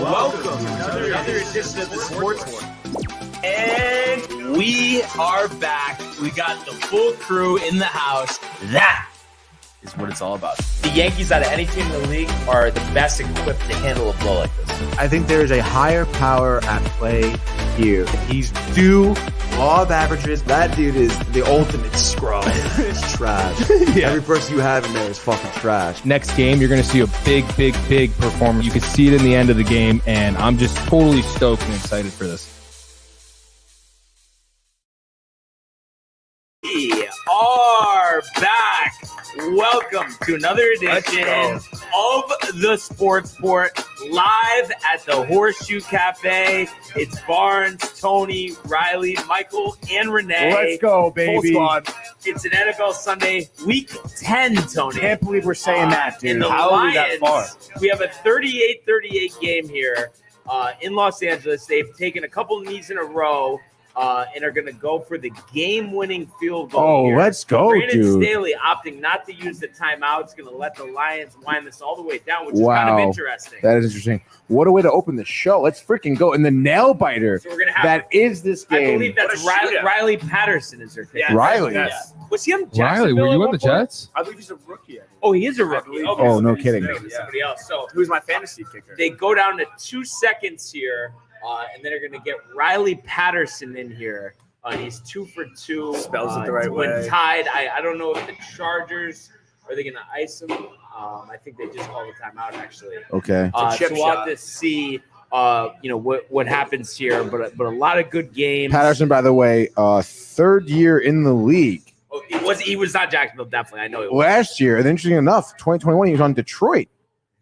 Welcome to another edition of the Sports War. And we are back. We got the full crew in the house. That is what it's all about. The Yankees, out of any team in the league, are the best equipped to handle a blow like this. I think there is a higher power at play here. He's due law of averages. That dude is the ultimate scrub. It's trash. Yeah. Every person you have in there is fucking trash. Next game, you're going to see a big performance. You can see it in the end of the game, and I'm just totally stoked and excited for this. We are back. Welcome to another edition of the Sports Port, live at the Horseshoe Cafe. It's Barnes, Tony, Riley, Michael, and Renee. Let's go, baby. Full squad. It's an NFL Sunday, Week 10, Tony. Can't believe we're saying that, dude. In the How are we Lions, that far? we have a 38-38 game here in Los Angeles. They've taken a couple knees in a row. And are going to go for the game-winning field goal. Oh, here. let's go, Brandon dude. Staley opting not to use the timeout. It's going to let the Lions wind this all the way down, which is kind of interesting. That is interesting. What a way to open the show. Let's freaking go. And the nail biter So we're going to have that is this game. I believe that's Riley Patterson is their kicker. Riley. Yes. Was he on Riley, Jacksonville were at you one on the point? Jets? I believe he's a rookie. Oh, he is a rookie. Okay, Oh, so no he's kidding. somebody else. So Who's my fantasy kicker? they go down to 2 seconds here, and then they're going to get Riley Patterson in here. He's 2 for 2. Spells it the right when way. tied. I don't know if the Chargers are they going to ice him. I think they just call the timeout actually. Okay. a chip So we'll have shot. to see. What happens here, but a lot of good games. Patterson, by the way, third year in the league. Oh, he was not Jacksonville, definitely. I know it was. Last year, and interesting enough, 2021, he was on Detroit.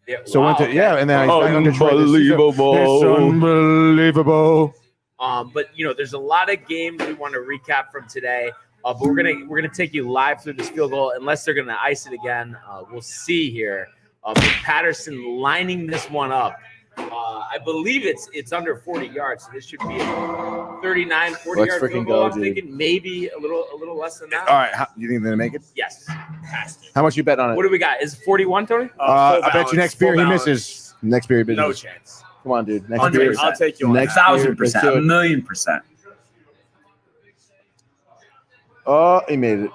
Yeah, So wow, went to, okay. yeah, and then he's back on Detroit this season. It's unbelievable. But there's a lot of games we want to recap from today. But we're gonna take you live through this field goal, unless they're gonna ice it again. We'll see here. But Patterson lining this one up. I believe it's under 40 yards, so this should be a 39, 40 Let's yard freaking field goal. go, I'm dude. thinking maybe a little less than that. All right. You think they're going to make it? Yes. Has to. How much you bet on it? What do we got? Is it 41, Tony? I bet you next beer he misses. Next beer he misses. No chance. Come on, dude. Next 100%. beer. I'll take you on Next that. beer. Let's do it. 1,000,000%. Oh, he made it.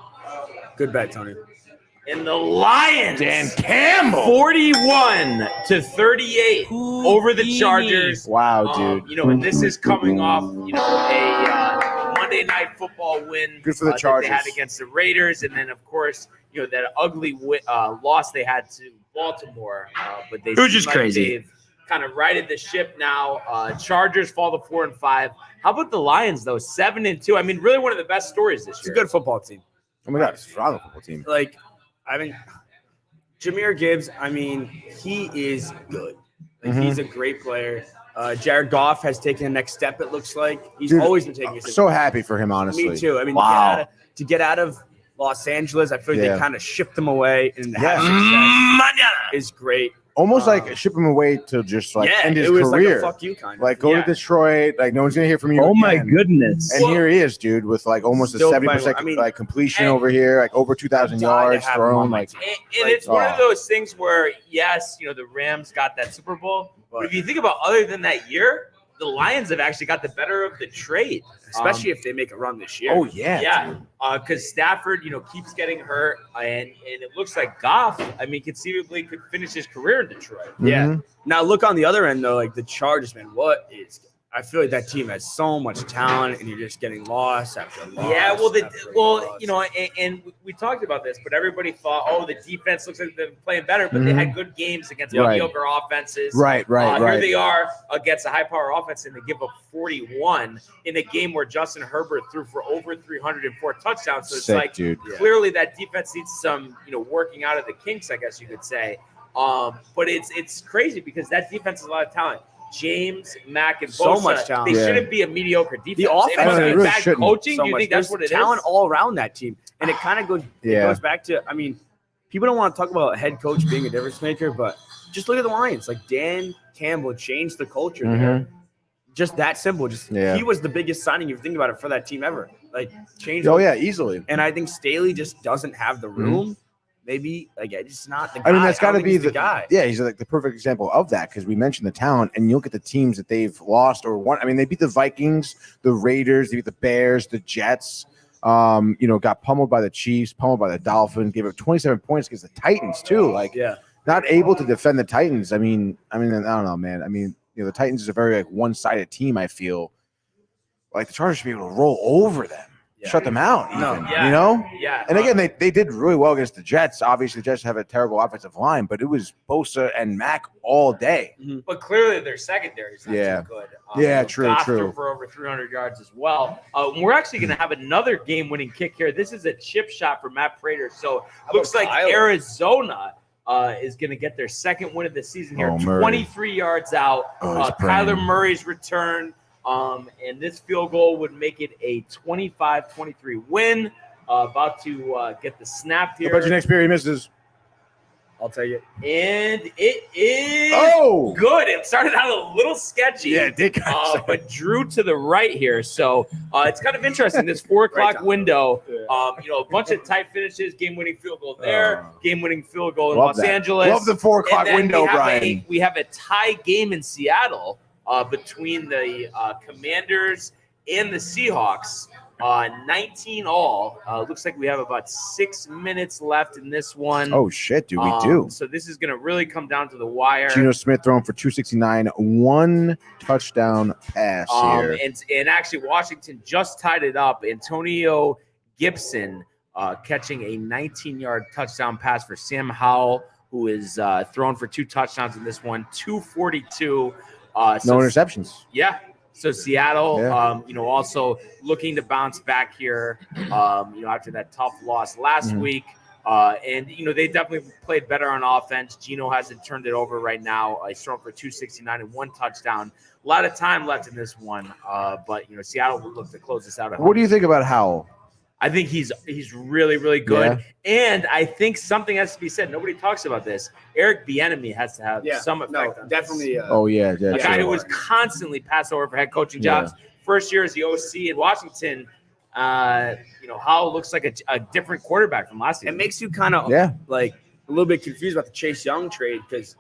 Good bet, Tony. And the Lions, Dan Campbell. 41-38 over the Chargers. Wow, dude. And this is coming off, a Monday Night Football win. Good for the that Chargers. they had against the Raiders, and then of course, that ugly loss they had to Baltimore. But they Which is seem like crazy. They've kind of righted the ship now. Chargers fall to 4-5. How about the Lions though? 7-2. I mean, really one of the best stories this It's a year. good football team. Oh my God, it's a phenomenal football team. Jahmyr Gibbs, he is good. He's a great player. Jared Goff has taken the next step, it looks like. He's Dude, always been taking a step. So happy for him, honestly. Me too. Wow. To get out of Los Angeles, I feel like Yeah. they kind of shipped him away, and to Yeah. have success is great. Almost like ship him away to just end his it was career. like a fuck you kind of. Like go to Detroit. Like no one's gonna hear from you. Oh, my again. goodness. And here he is, dude, with like almost a Still 70% playing- completion and- over here, like over 2,000 I'm dying to yards have him thrown. on my Like team. And it's one oh. of those things where, yes, the Rams got that Super Bowl. But if you think about other than that year, the Lions have actually got the better of the trade. especially if they make a run this year. oh yeah, Yeah, because Stafford, keeps getting hurt, and it looks like Goff, conceivably could finish his career in Detroit. Yeah. Mhm. Now look on the other end though, like the Chargers, man. I feel like that team has so much talent, and you're just getting lost after loss. Yeah, after loss. and we talked about this, but everybody thought, the defense looks like they're playing better, but they had good games against Right. mediocre offenses. Right. Here they are against a high-power offense, and they give up 41 in a game where Justin Herbert threw for over 304 touchdowns. So it's Sick, like dude. clearly that defense needs some, working out of the kinks, I guess you could say. But it's crazy because that defense has a lot of talent. James, Mack, and Bosa, So much talent. they Yeah. shouldn't be a mediocre defense. The offense- It must They be really bad shouldn't. coaching. So Do you much. think that's There's what it is? talent all around that team, and it kind of goes. Yeah. It goes back to. People don't want to talk about a head coach being a difference maker, but just look at the Lions. Like Dan Campbell changed the culture there. Just that simple. He was the biggest signing, if you think about it, for that team ever. Like changed. Oh yeah, easily. And I think Staley just doesn't have the room maybe like it's just not the guy. I mean, that's got to don't be think he's the guy. Yeah, he's like the perfect example of that because we mentioned the talent, and you look at the teams that they've lost or won. I mean, they beat the Vikings, the Raiders, they beat the Bears, the Jets. Got pummeled by the Chiefs, pummeled by the Dolphins, gave up 27 points against the Titans too. Like, not able to defend the Titans. I mean, I don't know, man. I mean, the Titans is a very like one-sided team. I feel like the Chargers should be able to roll over them. Shut them out, even, Yeah. And again, they did really well against the Jets. Obviously, the Jets have a terrible offensive line, but it was Bosa and Mack all day. But clearly their secondary is not too good. True. Goff threw for over 300 yards as well. We're actually going to have another game-winning kick here. This is a chip shot for Matt Prater. So looks like Arizona is going to get their second win of the season here. 23 yards out. Kyler Murray's return. And this field goal would make it a 25-23 win. About to get the snap here. How about your next period misses? I'll tell you. And it is good. It started out a little sketchy. Yeah, it did. But drew to the right here. So it's kind of interesting. This 4 o'clock window, a bunch of tight finishes, game-winning field goal there, game-winning field goal in Los Angeles. Love the 4 o'clock window, Brian. We have a tie game in Seattle between the Commanders and the Seahawks. 19 all. Looks like we have about 6 minutes left in this one. Oh, shit, dude, we do. So this is going to really come down to the wire. Geno Smith throwing for 269, 1 touchdown pass here. And actually, Washington just tied it up. Antonio Gibson catching a 19-yard touchdown pass for Sam Howell, who is thrown for 2 touchdowns in this one, 242. No interceptions. Yeah. So Seattle, also looking to bounce back here, after that tough loss last week. And they definitely played better on offense. Geno hasn't turned it over right now. He's thrown for 269 and 1 touchdown. A lot of time left in this one. But Seattle will look to close this out. What do you think about Howell? I think he's really, really good. Yeah. And I think something has to be said. Nobody talks about this. Eric Bieniemy has to have some effect on definitely. A guy who was constantly passed over for head coaching jobs. First year as the OC in Washington, Howell looks like a different quarterback from last year. It makes you kind of like a little bit confused about the Chase Young trade because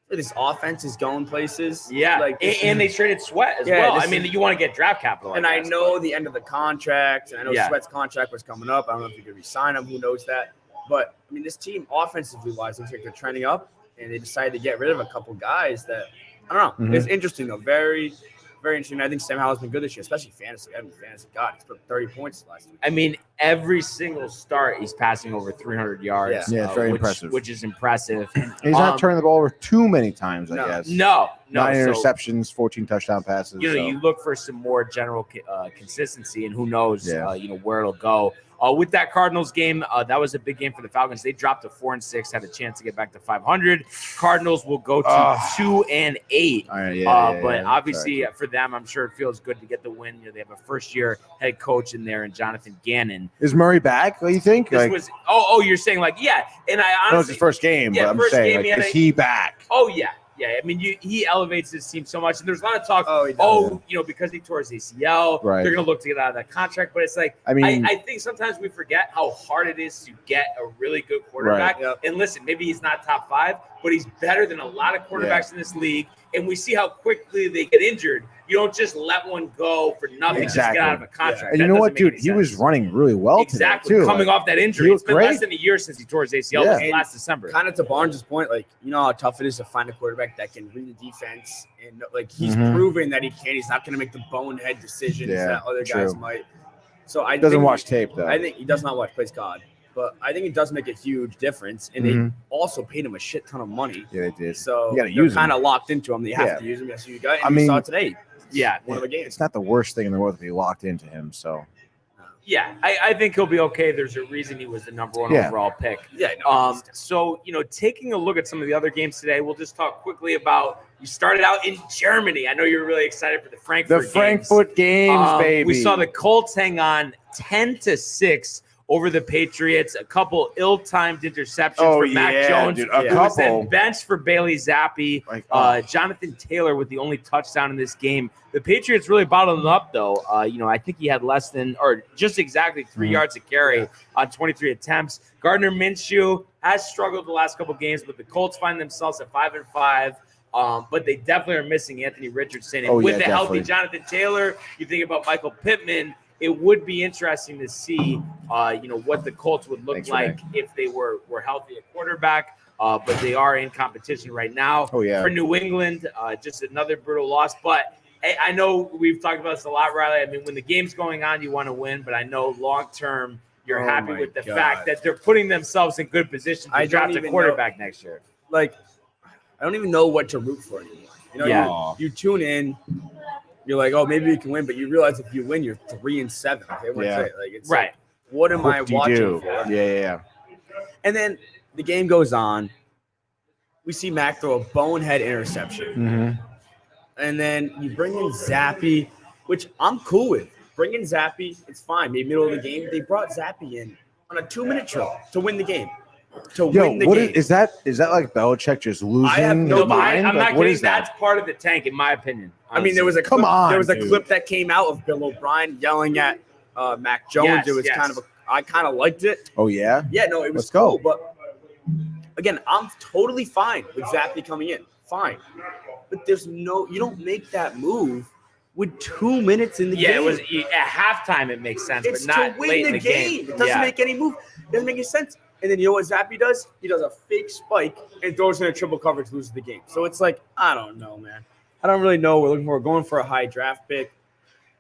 this offense is going places. Yeah, and they traded Sweat as well. I mean, you want to get draft capital. And I know the end of the contract, and I know Sweat's contract was coming up. I don't know if you could resign him. Who knows that? But, I mean, this team, offensively wise, looks like they're trending up, and they decided to get rid of a couple guys that, I don't know. It's interesting, though. Very, very interesting. I think Sam Howell's been good this year, especially fantasy. I mean, fantasy, God, he's put 30 points last week. I mean, every single start, he's passing over 300 yards. Yeah, it's very impressive. Which is impressive. He's not turning the ball over too many times, I guess. No. 9 interceptions, 14 touchdown passes. You look for some more general consistency, and who knows, where it'll go. With that Cardinals game, that was a big game for the Falcons. They dropped to 4-6, had a chance to get back to 500. Cardinals will go to 2-8. But obviously for them, I'm sure it feels good to get the win. They have a first-year head coach in there, and Jonathan Gannon. Is Murray back? What do you think? You're saying And I honestly, no, it's his first game. But I'm saying, is he back? Oh yeah. Yeah, I mean, he elevates his team so much, and there's a lot of talk. Because he tore his ACL, they're going to look to get out of that contract. But it's like, I think sometimes we forget how hard it is to get a really good quarterback. And listen, maybe he's not top 5, but he's better than a lot of quarterbacks in this league. And we see how quickly they get injured. You don't just let one go for nothing just get out of a contract. And you know what, dude? He was running really well today, too. Coming off that injury. It's been less than a year since he tore his ACL last December. Kind of to Barnes' point, how tough it is to find a quarterback that can read the defense. And, he's proven that he can. He's not going to make the bonehead decisions that other guys might. So I doesn't watch tape, though. I think he does not watch, praise God. But I think it does make a huge difference. And they also paid him a shit ton of money. Yeah, they did. So you're kind of locked into him. They have to use him. Yes, you got. And you saw it today. One of the games. It's not the worst thing in the world to be locked into him. So. Yeah, I think he'll be okay. There's a reason he was the number 1 overall pick. So, taking a look at some of the other games today, we'll just talk quickly about. You started out in Germany. I know you're really excited for the Frankfurt games. Frankfurt games, baby. We saw the Colts hang on 10-6 over the Patriots. A couple ill-timed interceptions for Mac Jones, dude, who was then benched for Bailey Zappi. Jonathan Taylor with the only touchdown in this game. The Patriots really bottled him up, though. I think he had less than or just exactly 3 yards a carry on 23 attempts. Gardner Minshew has struggled the last couple games, but the Colts find themselves at 5-5. But they definitely are missing Anthony Richardson. And with a healthy Jonathan Taylor, you think about Michael Pittman, it would be interesting to see, what the Colts would look like if they were healthy at quarterback. But they are in competition right now. For New England, just another brutal loss. But I know we've talked about this a lot, Riley. I mean, when the game's going on, you want to win. But I know long-term, you're happy with the fact that they're putting themselves in good position to draft a quarterback next year. Like, I don't even know what to root for anymore. You tune in. You're like, oh, maybe we can win, but you realize if you win, you're 3-7. It's like, what am I watching for? Yeah. And then the game goes on. We see Mac throw a bonehead interception. And then you bring in Zappi, which I'm cool with. Bring in Zappi, it's fine. Maybe middle of the game. They brought Zappi in on a 2-minute drill to win the game. Is that like Belichick just losing his mind? I'm not kidding. That's part of the tank, in my opinion. Honestly. I mean, there was a clip that came out of Bill O'Brien yelling at Mac Jones. It was I kind of liked it. Oh yeah. Yeah, no, it was cool. But again, I'm totally fine with Zappi coming in. Fine, but you don't make that move with 2 minutes in the game. Yeah, it was at halftime. It makes sense, it's but not to win late in the game. It doesn't make any move. It doesn't make any sense. And then you know what Zappi does? He does a fake spike and throws in a triple coverage, loses the game. So it's like, I don't know, man. I don't really know. We're going for a high draft pick.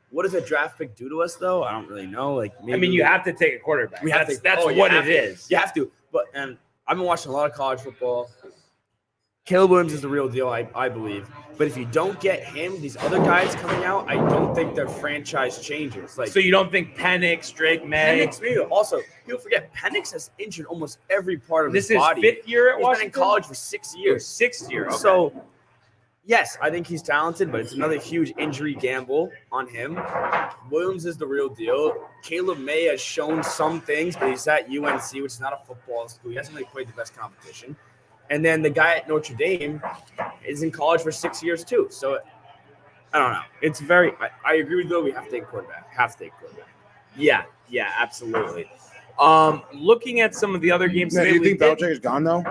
What does a draft pick do to us, though? I don't really know. You have to take a quarterback. That's what it is. You have to. And I've been watching a lot of college football. Caleb Williams is the real deal, I believe. But if you don't get him, these other guys coming out, I don't think their franchise changes. So you don't think Penix, Drake May? Also, people forget, Penix has injured almost every part of his body. This is 5th year at Washington? He's been in college for 6 years. 6th year, okay. So, yes, I think he's talented, but it's another huge injury gamble on him. Williams is the real deal. Caleb May has shown some things, but he's at UNC, which is not a football school. He hasn't really played the best competition. And then the guy at Notre Dame is in college for 6 years too. So I don't know. It's I agree with you. We have to take quarterback. Yeah, absolutely. Looking at some of the other games. Do you think Belichick is gone though?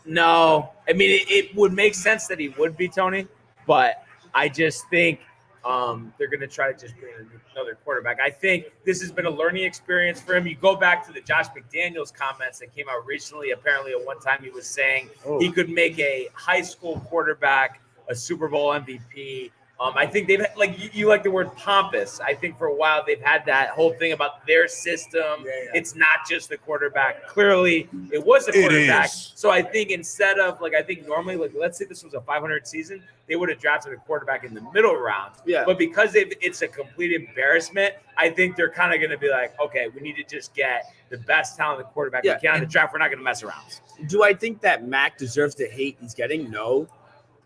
No. I mean, it would make sense that he would be, Tony, but I just think they're going to try to just bring another quarterback. I think this has been a learning experience for him. You go back to the Josh McDaniels comments that came out recently. Apparently, at one time he was saying he could make a high school quarterback a Super Bowl MVP. I think they've you like the word pompous. I think for a while they've had that whole thing about their system. It's not just the quarterback. Clearly, it was a quarterback. So I think instead of normally let's say this was a 500 season, they would have drafted a quarterback in the middle round. Yeah. But because it's a complete embarrassment, I think they're kind of going to be like, okay, we need to just get the best talented quarterback we can in the draft. We're not going to mess around. Do I think that Mac deserves the hate he's getting? No.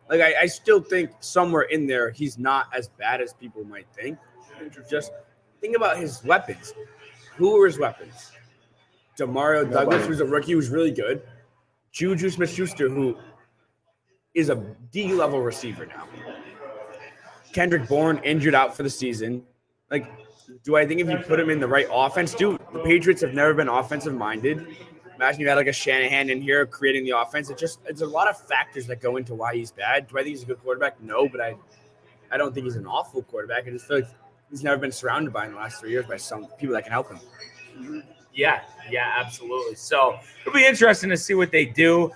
I still think somewhere in there he's not as bad as people might think. Just think about his weapons. Who were his weapons? Demario Douglas, who's a rookie, who's really good. Juju Smith-Schuster, who is a D-level receiver now. Kendrick Bourne injured out for the season. Do I think if you put him in the right offense, the Patriots have never been offensive-minded. Imagine you had a Shanahan in here creating the offense. It's a lot of factors that go into why he's bad. Do I think he's a good quarterback? No, but I don't think he's an awful quarterback. I just feel like he's never been surrounded in the last 3 years by some people that can help him. Yeah, absolutely. So it'll be interesting to see what they do.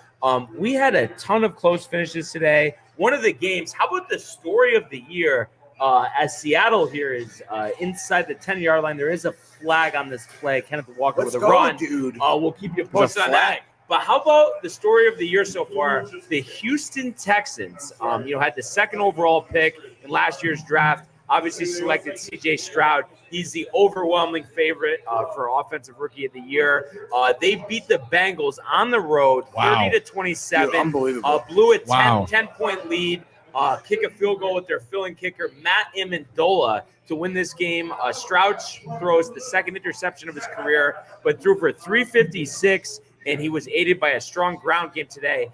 We had a ton of close finishes today. One of the games, how about the story of the year? As Seattle here is inside the 10-yard line, there is a flag on this play. Kenneth Walker with a run. Dude. We'll keep you posted on that. But how about the story of the year so far? The Houston Texans, had the 2nd overall pick in last year's draft. Obviously selected C.J. Stroud. He's the overwhelming favorite for Offensive Rookie of the Year. They beat the Bengals on the road, 30-27. Dude, unbelievable. Blew a 10-point lead. kick a field goal with their filling kicker, Matt Amendola, to win this game. Stroud throws the second interception of his career, but threw for 356, and he was aided by a strong ground game today.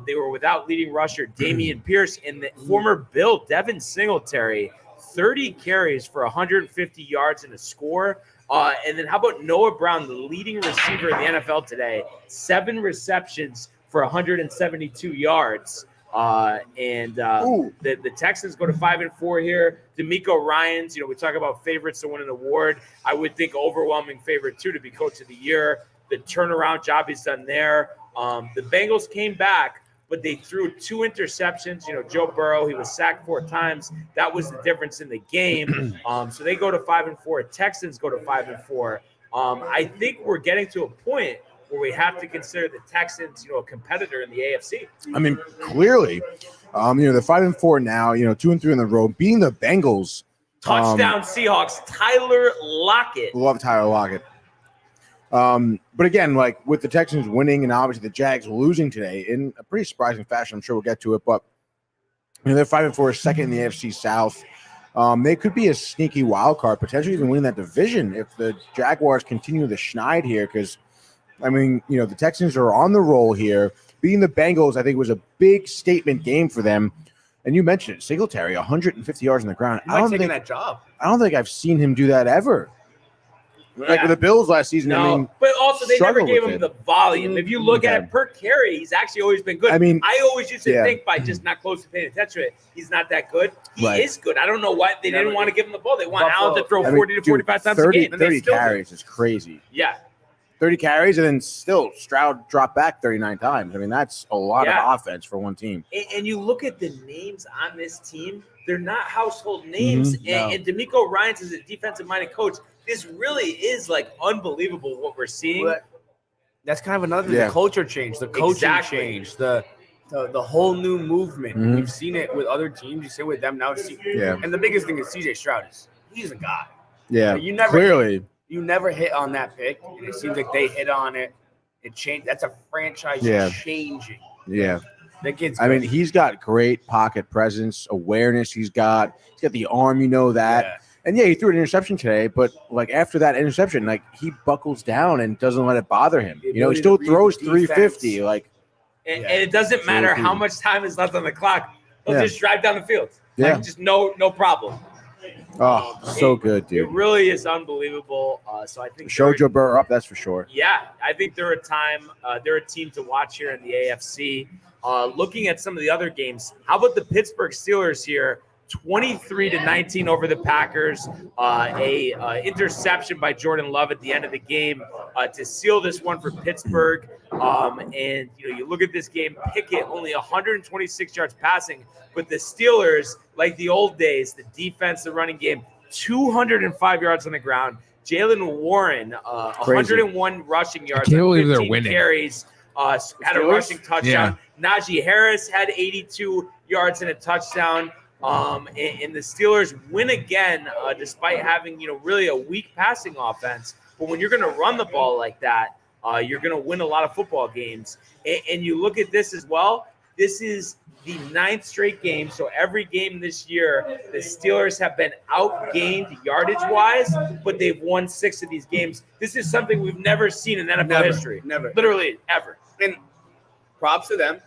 They were without leading rusher Damian Pierce and the former Bill Devin Singletary, 30 carries for 150 yards and a score. And then how about Noah Brown, the leading receiver in the NFL today, 7 receptions for 172 yards. The Texans go to 5-4 here. D'Amico Ryans, we talk about favorites to win an award. I would think overwhelming favorite too to be coach of the year. The turnaround job he's done there. The Bengals came back, but they threw 2 interceptions. Joe Burrow, he was sacked 4 times. That was the difference in the game. So they go to 5-4. Texans go to 5-4. I think we're getting to a point where we have to consider the Texans, a competitor in the AFC. I mean, clearly, they're 5-4 now. 2-3 in the row, beating the Bengals. Touchdown Seahawks. Tyler Lockett. Love Tyler Lockett. But again, like with the Texans winning and obviously the Jags losing today in a pretty surprising fashion, I'm sure we'll get to it. But they're 5-4, second in the AFC South. They could be a sneaky wild card, potentially even winning that division if the Jaguars continue the schneid here. Because the Texans are on the roll here. Beating the Bengals, I think, was a big statement game for them. And you mentioned it, Singletary, 150 yards on the ground. I don't think that job. I don't think I've seen him do that ever. Like with the Bills last season. No, but also they never gave him the volume. If you look at it per carry, he's actually always been good. I always used to think by just not closely paying attention to it, he's not that good. He is good. I don't know why they didn't want to give him the ball. They want Allen to throw 40 to 45 times a game. And 30 carries is crazy. Yeah. 30 carries, and then still Stroud dropped back 39 times. That's a lot of offense for one team. And you look at the names on this team, they're not household names. And D'Amico Ryans is a defensive-minded coach. This really is unbelievable what we're seeing. But that's kind of another thing. The culture change, the coaching change, the whole new movement. We've seen it with other teams. You see it with them now. And the biggest thing is CJ Stroud he's a guy. Yeah, you never hit on that pick, and it seems like they hit on it. It changed. That's a franchise changing. Yeah. That kid's he's got great pocket presence, awareness. He's got the arm, that. Yeah. And he threw an interception today, but after that interception, he buckles down and doesn't let it bother him. He still throws 350. And it doesn't matter how much time is left on the clock. He'll just drive down the field. Just no problem. Oh, so good, dude. It really is unbelievable. So I think show Joe Burrow up, that's for sure. Yeah, I think they're a team to watch here in the AFC. Looking at some of the other games, how about the Pittsburgh Steelers here? 23-19 over the Packers. A interception by Jordan Love at the end of the game to seal this one for Pittsburgh. And you look at this game, Pickett only 126 yards passing, but the Steelers, like the old days, the defense, the running game, 205 yards on the ground. Jalen Warren, 101 rushing yards, I can't believe 15 they're winning. Carries, had a rushing touchdown. Najee Harris had 82 yards and a touchdown. And the Steelers win again, despite having, really a weak passing offense. But when you're going to run the ball like that, you're going to win a lot of football games. And you look at this as well. This is the 9th straight game. So every game this year, the Steelers have been outgained yardage-wise, but they've won 6 of these games. This is something we've never seen in NFL history. Never. Literally, ever. And props to them.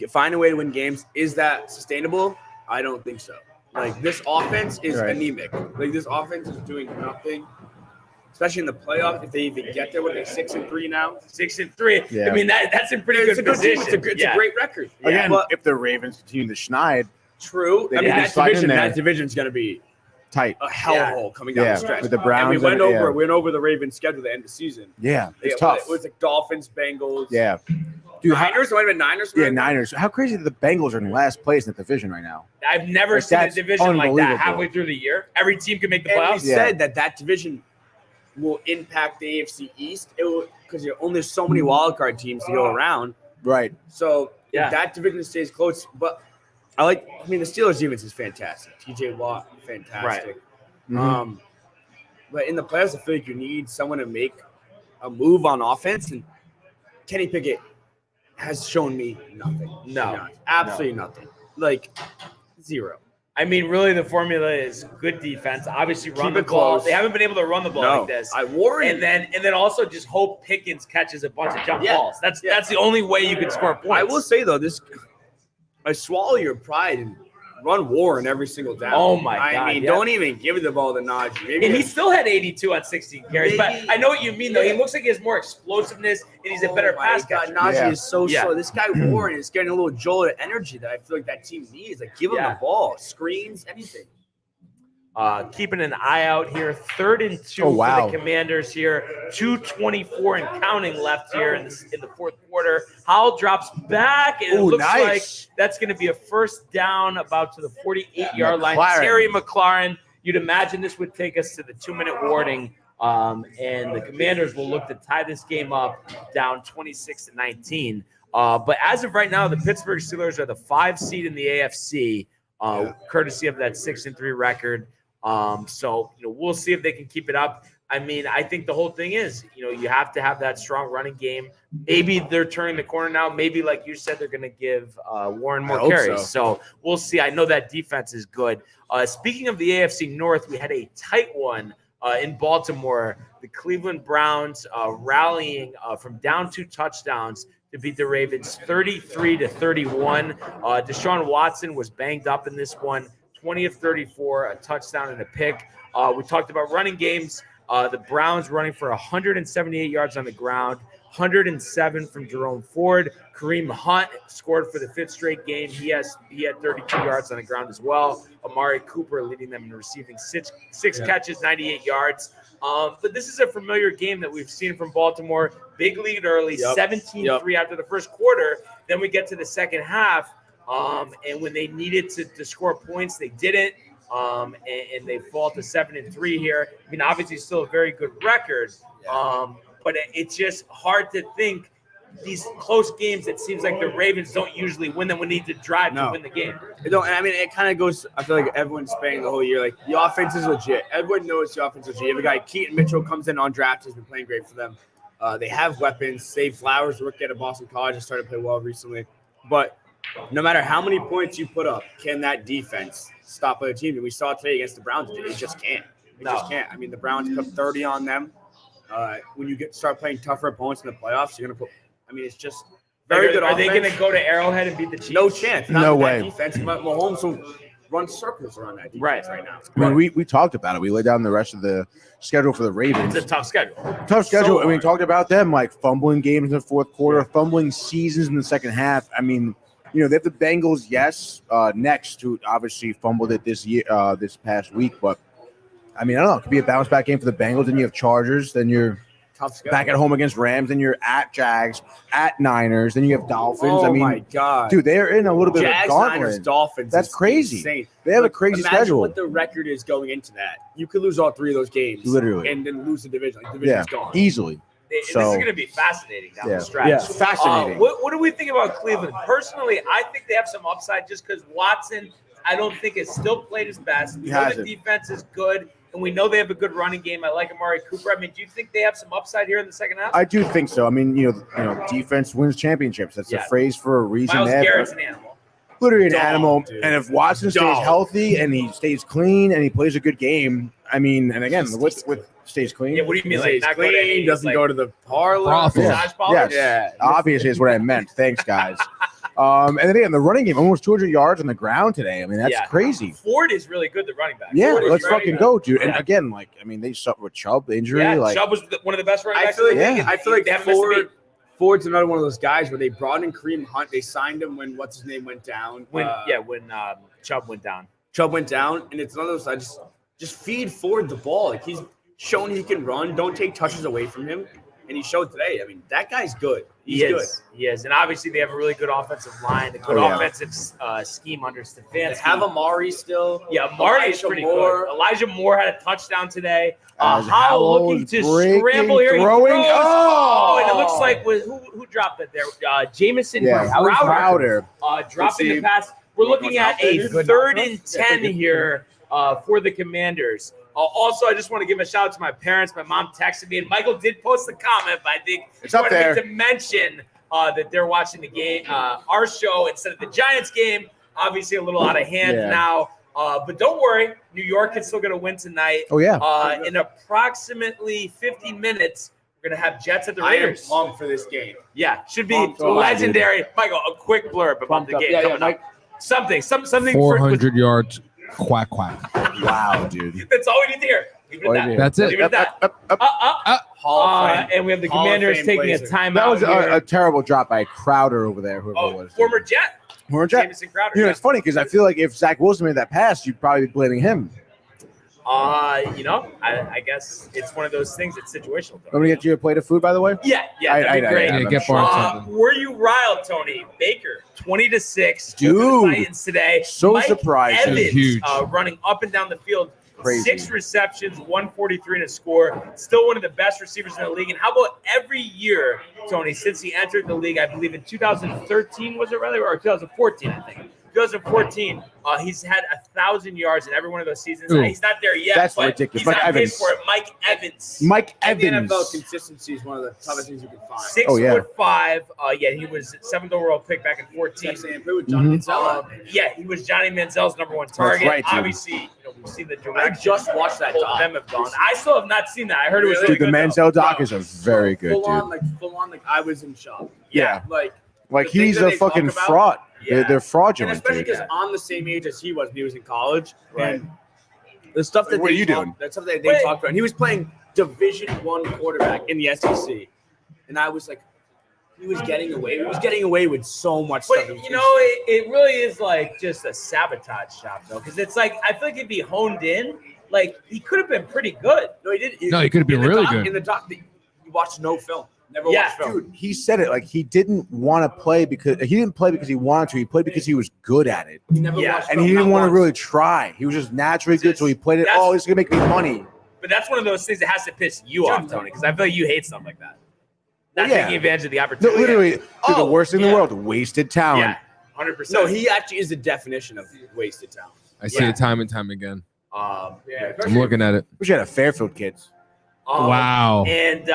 Find a way to win games. Is that sustainable? I don't think so. This offense is anemic. This offense is doing nothing, especially in the playoffs. If they even get there, what are they 6-3 now? 6-3. Yeah. That's in pretty good position. It's a great record. Again, if the Ravens continue to schneid, true. That division's going to be tight, a hellhole coming down the stretch. With the Browns, and we went over the Ravens' schedule at the end of the season. Yeah, it's tough. It was Dolphins, Bengals. Yeah. Dude, Niners? It might have been Niners. Yeah, Niners. How crazy that the Bengals are in last place in the division right now. I've never seen a division like that halfway through the year. Every team can make the playoffs. And we said that division will impact the AFC East because only so many wildcard teams to go around. Right. So if that division stays close. But the Steelers' defense is fantastic. TJ Watt, fantastic. Right. But in the playoffs, I feel like you need someone to make a move on offense. And Kenny Pickett has shown me nothing. No. Absolutely nothing. like 0. I mean, really, the formula is good defense. Obviously, run Keep the it ball. close. They haven't been able to run the ball like this. I warn you. And then also just hope Pickens catches a bunch of jump balls. That's the only way you can score points. I will say though, I swallow your pride and run Warren every single down. Oh my God! I mean, don't even give the ball to Najee. And he still had 82 on 16 carries. But I know what you mean, though. He looks like he has more explosiveness, and he's a better pass catcher. Najee is so slow. This guy Warren is getting a little jolt of energy that I feel like that team needs. Like, give him the ball, screens, anything. Keeping an eye out here. 3rd and 2 for the Commanders here. 2:24 and counting left here in the fourth quarter. Howell drops back, and it looks like that's going to be a first down about to the 48-yard line. Terry McLaurin. You'd imagine this would take us to the 2-minute warning, and the Commanders will look to tie this game up down 26-19. But as of right now, the Pittsburgh Steelers are the 5 seed in the AFC, courtesy of that 6-3 record. So we'll see if they can keep it up. I mean, I think the whole thing is, you have to have that strong running game. Maybe they're turning the corner now. Maybe, like you said, they're going to give Warren more carries. So we'll see. I know that defense is good. Speaking of the AFC North, we had a tight one in Baltimore. The Cleveland Browns rallying from down 2 touchdowns to beat the Ravens 33-31. Deshaun Watson was banged up in this one. 20 of 34, a touchdown and a pick. We talked about running games. The Browns running for 178 yards on the ground, 107 from Jerome Ford. Kareem Hunt scored for the 5th straight game. He had 32 yards on the ground as well. Amari Cooper leading them in receiving six catches, 98 yards. But this is a familiar game that we've seen from Baltimore. Big lead early, 17-3 after the first quarter. Then we get to the second half. And when they needed to score points, they didn't. And they fall to 7-3 here. I mean, obviously, still a very good record. But it's just hard to think these close games. It seems like the Ravens don't usually win them when they need to drive to win the game. I mean, it kind of goes. I feel like everyone's saying the whole year, like the offense is legit. Everyone knows the offense is legit. You have a guy, Keaton Mitchell, comes in on draft. He's been playing great for them. They have weapons. Save Flowers, rookie out of Boston College, has started to play well recently. But no matter how many points you put up, can that defense stop other teams? And we saw today against the Browns. It just can't. It just can't. I mean, the Browns put 30 on them. When you start playing tougher opponents in the playoffs, you're going to put – I mean, it's just very good offense. Are they going to go to Arrowhead and beat the Chiefs? No chance. No way. That defense, Mahomes will run circles around that defense right now. I mean, we talked about it. We laid down the rest of the schedule for the Ravens. It's a tough schedule. And we talked about them, like fumbling games in the fourth quarter, fumbling seasons in the second half. I mean – they have the Bengals, next, who obviously fumbled it this past week. But, I mean, I don't know. It could be a bounce-back game for the Bengals. Then you have Chargers. Then you're back at home against Rams. Then you're at Jags, at Niners. Then you have Dolphins. Oh, my God. Dude, they're in a little bit of a gauntlet. Niners, Dolphins. That's crazy. Insane. They have a crazy Imagine schedule. what the record is going into that. You could lose all 3 of those games. Literally. And then lose the division. Like, the division's gone. Easily. This is going to be fascinating down the stretch. Yeah, fascinating. What do we think about Cleveland? Personally, I think they have some upside just because Watson, I don't think, has still played his best. We know the defense is good, and we know they have a good running game. I like Amari Cooper. I mean, do you think they have some upside here in the second half? I do think so. I mean, defense wins championships. That's a phrase for a reason. Myles Garrett's an animal. Literally an animal. Dude. And if Watson stays healthy and he stays clean and he plays a good game, I mean, and again, with stays clean. Yeah, what do you mean? Like, not clean, doesn't go to the parlor. Yes. Obviously is what I meant. Thanks, guys. And then again, the running game, almost 200 yards on the ground today. I mean, that's crazy. Ford is really good, the running back. Yeah, let's fucking go, dude. And again, they suffered with Chubb injury. Yeah, Chubb was one of the best running backs. I feel like Ford's another one of those guys where they brought in Kareem Hunt. They signed him when what's his name went down. When Chubb went down. And it's another of those. Just feed Ford the ball. Like, he's shown he can run. Don't take touches away from him. And he showed today. I mean, that guy's good. He is. And obviously, they have a really good offensive line, a good offensive scheme under Stefanski. They have Amari still. Yeah, Amari is pretty good. Elijah Moore had a touchdown today. Howell looking to scramble here. Throwing. And it looks like who dropped it there? Jamison Crowder. Dropping the pass. We're looking at a 3rd and 10 here for the Commanders. Also, I just want to give a shout out to my parents. My mom texted me, and Michael did post a comment, but I think it's up there to mention that they're watching the game, our show, instead of the Giants game. obviously a little out of hand Yeah. now. But don't worry, New York is still going to win tonight. Oh yeah. In approximately 50 minutes, we're going to have Jets at the I am Raiders. pumped for this game. Yeah, should be Pumped. legendary. Michael, a quick blurb about Pumped the up. game Yeah, coming up. Something 400 yards, quack, quack. Wow, dude. That's all we need to hear. Leave it at that. That's Leave it. it at that. Hall of Fame. And we have the Hall of Commanders Fame taking Blazer. a timeout That was here. a terrible drop by Crowder over there, whoever it was. Former Jet. Former Jet. Jamison Crowder. You know, it's funny because I feel like if Zach Wilson made that pass, you'd probably be blaming him. I guess it's one of those things. It's situational. Let me get you a plate of food, by the way. Yeah, that'd be great. Yeah, get Barnes something. Were you riled, Tony? Baker, 20-6. Dude. over the Titans today. So Mike surprising. Evans, Huge. running up and down the field. Crazy. 6 receptions, 143 and a score. Still one of the best receivers in the league. And how about every year, Tony, since he entered the league, I believe in 2013, was it rather, or 2014, I think. 2014, he's had 1,000 yards in every one of those seasons. Ooh. He's not there yet. That's but ridiculous. He's Mike on pace Evans. for it. Mike Evans. Mike In the Evans. NFL, consistency is one of the toughest things you can find. 6'5". He was 7th overall pick back in 14. With Johnny Mhm. Manziel. He was Johnny Manziel's number 1 target. right, dude. Obviously, we've seen the I direction just watched that both of doc. them have gone. I still have not seen that. I heard it was really Dude, the good. though. Manziel doc is a very good full dude. on, like I was in shock. Yeah. Like Like the things he's that a they talk fucking about- fraud. Yeah. They're and fraudulent, especially dude. because on the same age as he was when he was in college. Right. And the stuff that What are they you talk- doing? That stuff that they Wait. talked about. And he was playing Division I quarterback in the SEC. And I was like, he was getting away. He was getting away with so much stuff. But, it really is like just a sabotage job, though, because it's like I feel like it'd be honed in. Like, he could have been pretty good. No, he did. No, he could have been in the really doc- good. In the doc, you watched no film. Never Yeah, watched film. Dude, he said it like he didn't want to play because he didn't play because he wanted to. He played because he was good at it, He never Yeah, watched and film, he didn't not want to once. really try. He was just naturally good, so he played it. That's- Oh, it's gonna make me money. But that's one of those things that has to piss you off, Tony, because I feel like you hate stuff like that. Not Yeah. taking advantage of the No, opportunity. literally, dude, the Oh, worst thing in yeah. the world, wasted talent. Yeah, 100%. No, he actually is the definition of wasted talent. I see Yeah. it time and time again. Yeah. I'm looking at it. We should have Fairfield kids. Wow. And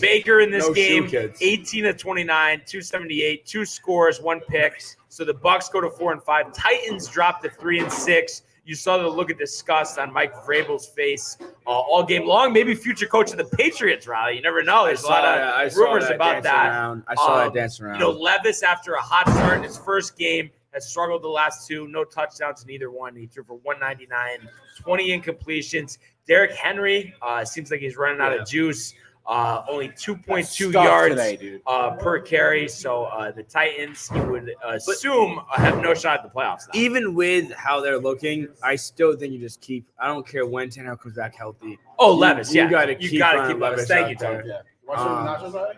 Baker in this No game, shoe kids. 18 of 29, 278, 2 scores, 1 pick. So the Bucks go to 4-5. Titans drop to 3-6. You saw the look of disgust on Mike Vrabel's face all game long. Maybe future coach of the Patriots, Riley. You never know. There's a lot of rumors about that. I saw that dancing around. Levis, after a hot start in his first game, has struggled the last 2. No touchdowns in either one. He threw for 199, 20 incompletions. Derrick Henry seems like he's running out of juice. Only 2.2 Stuff yards today, dude. per carry. So the Titans, you would assume, have no shot at the playoffs now. Even with how they're looking, I still think you just keep. I don't care when Tannehill comes back healthy. Levis, you yeah. gotta You keep gotta running keep Levis. Levis Thank out you, there. Tony.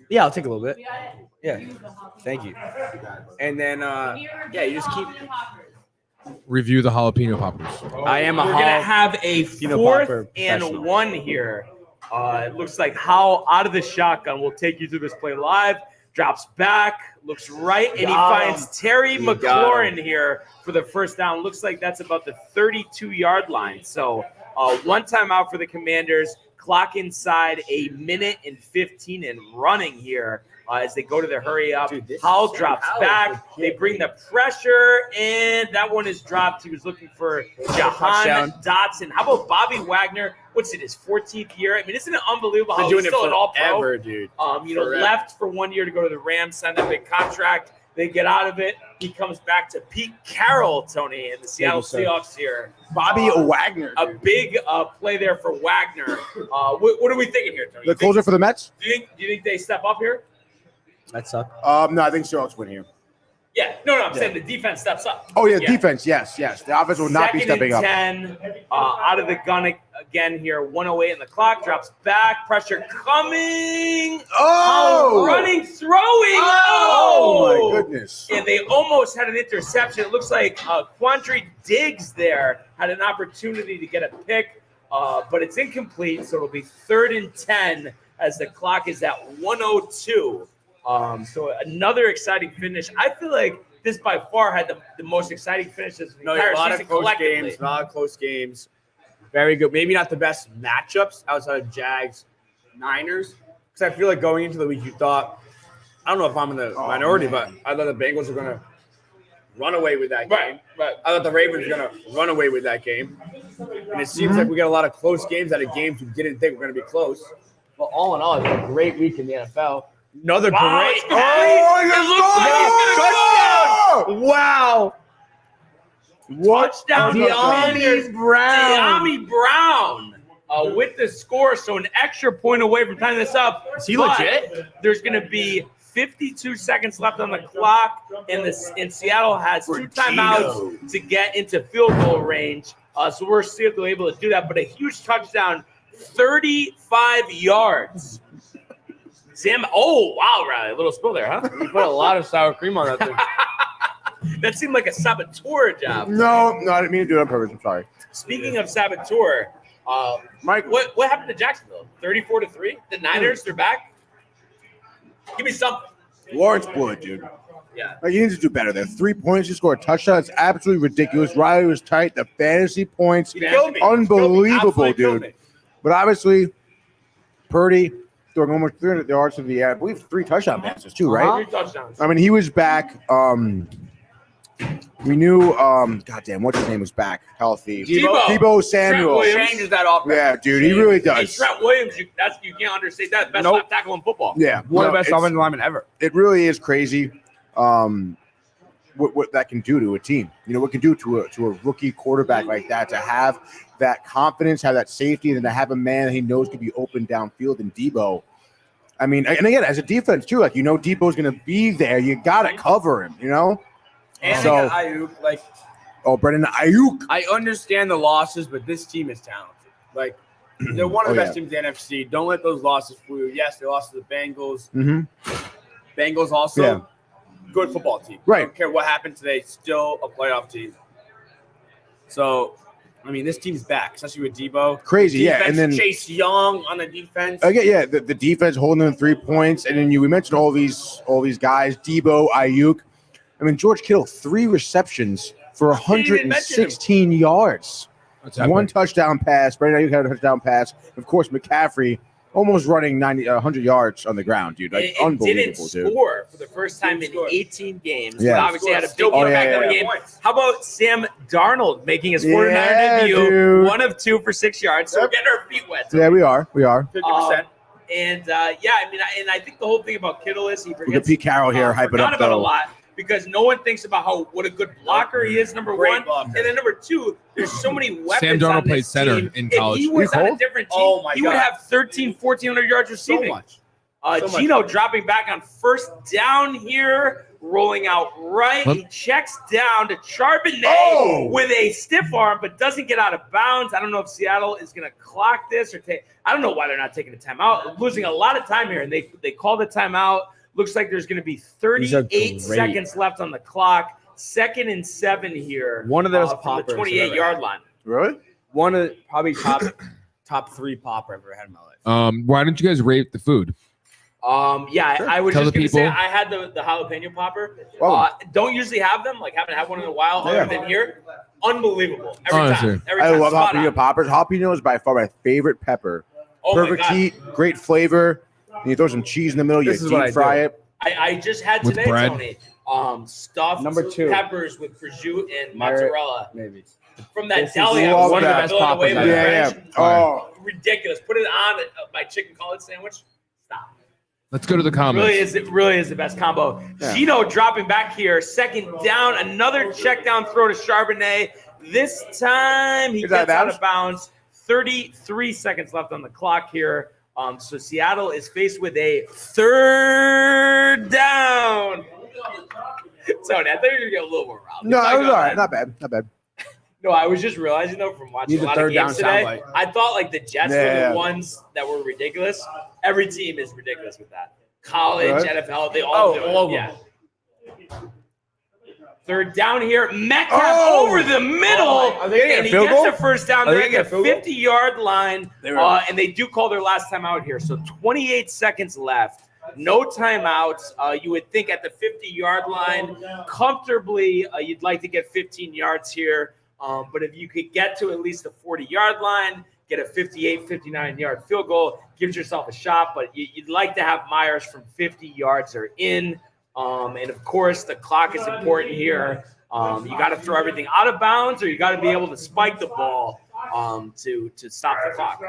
Yeah, I'll take a little bit. Yeah, thank you. And then, you just keep. Review the jalapeno poppers. I am a We're gonna have a Peanut 4th popper and professional. 1 here. It looks like Howell out of the shotgun. We'll take you through this play live. Drops back, looks right, and he finds Terry McLaurin here for the first down. Looks like that's about the 32-yard line. So 1 timeout for the Commanders. Clock inside 1 minute and 15 and running here as they go to the hurry up. Dude, this Howell is drops Howell back. for They bring the pressure, and that one is dropped. He was looking for Jahan Dotson. How about Bobby Wagner? What's it, his 14th year? I mean, isn't it unbelievable how Been doing he's it still an all-pro? forever, dude. Forever. Left for 1 year to go to the Rams, signed that big contract. They get out of it. He comes back to Pete Carroll, Tony, and the Seattle Seahawks here. Bobby Wagner. A big play there for Wagner. What are we thinking here, Tony? The closer for the Mets? Do you think they step up here? That sucked. No, I think Seahawks win here. Yeah. No, I'm saying the defense steps up. Oh yeah, defense. Yes. The offense will not be stepping up. 2nd and 10, out of the gun again here. 1:08 in the clock. Drops back. Pressure coming. Oh! Running, throwing. Oh my goodness. And they almost had an interception. It looks like Quandre Diggs there had an opportunity to get a pick, but it's incomplete. So it'll be 3rd and 10 as the clock is at 1:02. So another exciting finish. I feel like this by far had the most exciting finishes of the entire A lot season of close collectively. games. A lot of close games. Very good. Maybe not the best matchups outside of Jags, Niners, because I feel like going into the week you thought, I don't know if I'm in the minority, but I thought the Bengals were going to run away with that game. Right. I thought the Ravens were going to run away with that game. And it seems like we got a lot of close games out of games we didn't think were going to be close. But all in all, it's been a great week in the NFL. Another great. Wow. Touchdown, De'Ami Brown. With the score, so an extra point away from tying this up. Is he legit? There's going to be 52 seconds left on the clock, and Seattle has 2 timeouts to get into field goal range. So we're still able to do that, but a huge touchdown, 35 yards. Sam, oh, wow, Riley, a little spill there, huh? You put a lot of sour cream on that thing. That seemed like a saboteur job. No, I didn't mean to do it on purpose. I'm sorry. Speaking of saboteur, Mike, what happened to Jacksonville? 34-3? The Niners, they're back? Give me something. Lawrence Wood, dude. Yeah. Like, you need to do better there. 3 points, you score a touchdown. It's absolutely ridiculous. Riley was tight. The fantasy points, unbelievable, dude. But obviously, Purdy throwing almost 300 yards to the air. I believe 3 touchdown passes too, right? 3 touchdowns. I mean, he was back. We knew, goddamn, what's his name was back, healthy. Debo Samuel. Changes that offense. Yeah, dude, he really does. Hey, Trent Williams, you can't understate that. Best left tackle in football. Yeah, One of the best offensive linemen ever. It really is crazy. What that can do to a team. You know, what can do to a rookie quarterback like that, to have that confidence, have that safety, and to have a man that he knows can be open downfield in Debo. I mean, and again, as a defense too, like, you know, Debo's going to be there. You got to cover him, you know? And So- they got Ayuk, Brendan Ayuk. I understand the losses, but this team is talented. Like, they're one of the best teams in the NFC. Don't let those losses fool you. Yes, they lost to the Bengals. Mm-hmm. Bengals also good football team. Right. I don't care what happened today, still a playoff team. So, I mean, this team's back, especially with Debo. Crazy, Defense, and then Chase Young on the defense. again, the defense holding them 3 points, and then we mentioned all these guys, Debo, Ayuk. I mean, George Kittle, 3 receptions for 116 yards. One touchdown pass. Brandon Ayuk had a touchdown pass. Of course, McCaffrey almost running 100 yards on the ground, dude. Like, unbelievable, didn't score for the first time in 18 games. Yeah. But obviously had a big impact on the game. How about Sam Darnold making his 49er debut? Dude. 1 of 2 for 6 yards. So we're getting our feet wet. Yeah, we are. 50%. And I mean, I think the whole thing about Kittle is he We got forgets. Pete Carroll here, hype it forgot up, about a though. lot. Because no one thinks about what a good blocker he is, number Great one. blocker. And then number 2, there's so many weapons Sam Darnold on this played center team. in college. If he was You on a cold? different team, Oh my he would God. have 1,400 yards receiving. So much. So much. Gino dropping back on first down here, rolling out right. He checks down to Charbonnet with a stiff arm, but doesn't get out of bounds. I don't know if Seattle is going to clock this or take. I don't know why they're not taking a timeout. Losing a lot of time here, and they call the timeout. Looks like there's going to be 38 seconds left on the clock. 2nd and 7 here. One of those from poppers the 28-yard line. Really? One of probably top 3 popper I've ever had in my life. Why don't you guys rate the food? I was Tell just the going to say people. I had the jalapeno popper. Oh. Don't usually have them. Like, haven't had one in a while other than here. Unbelievable. Every Honestly. time. Every I time. love Spot jalapeno on. poppers. Jalapeno is by far my favorite pepper. Oh my Perfect God. heat, great flavor. And you throw some cheese in the middle. You This is what I deep fry do. it. I just had With today, bread? Tony. Stuffed Number 2. peppers with prosciutto and mozzarella Maybe. from that This is deli. I love was one of the that. best blown away poppers by I've the ever Yeah, French. yeah. Oh, Ridiculous. Put it on my chicken cutlet sandwich. Stop. Let's go to the comments. It really is the best combo. Yeah. Gino dropping back here. 2nd down. Another check down throw to Charbonnet. This time he Is that gets out bounds? of bounds. 33 seconds left on the clock here. So Seattle is faced with a 3rd down. Tony, I thought you were going to get a little more round. no, that was all right. Not bad. No, I was just realizing, though, from watching Need a the lot of third down games today, soundbite. I thought, like, the Jets were Yeah. the ones that were ridiculous. Every team is ridiculous with that. College, Right. NFL, they all do it. all of Yeah. them. 3rd down here. Metcalf Oh! over the middle. Are they gonna and get he field gets goal? the first down. Are they They're gonna at get the field goal? 50-yard line. And they do call their last time out here. So 28 seconds left. No timeouts. You would think at the 50-yard line, comfortably, you'd like to get 15 yards here. But if you could get to at least the 40-yard line, get a 58, 59-yard field goal, gives yourself a shot. But you'd like to have Myers from 50 yards or in. And, of course, the clock is important here. You got to throw everything out of bounds, or you got to be able to spike the ball to stop the clock.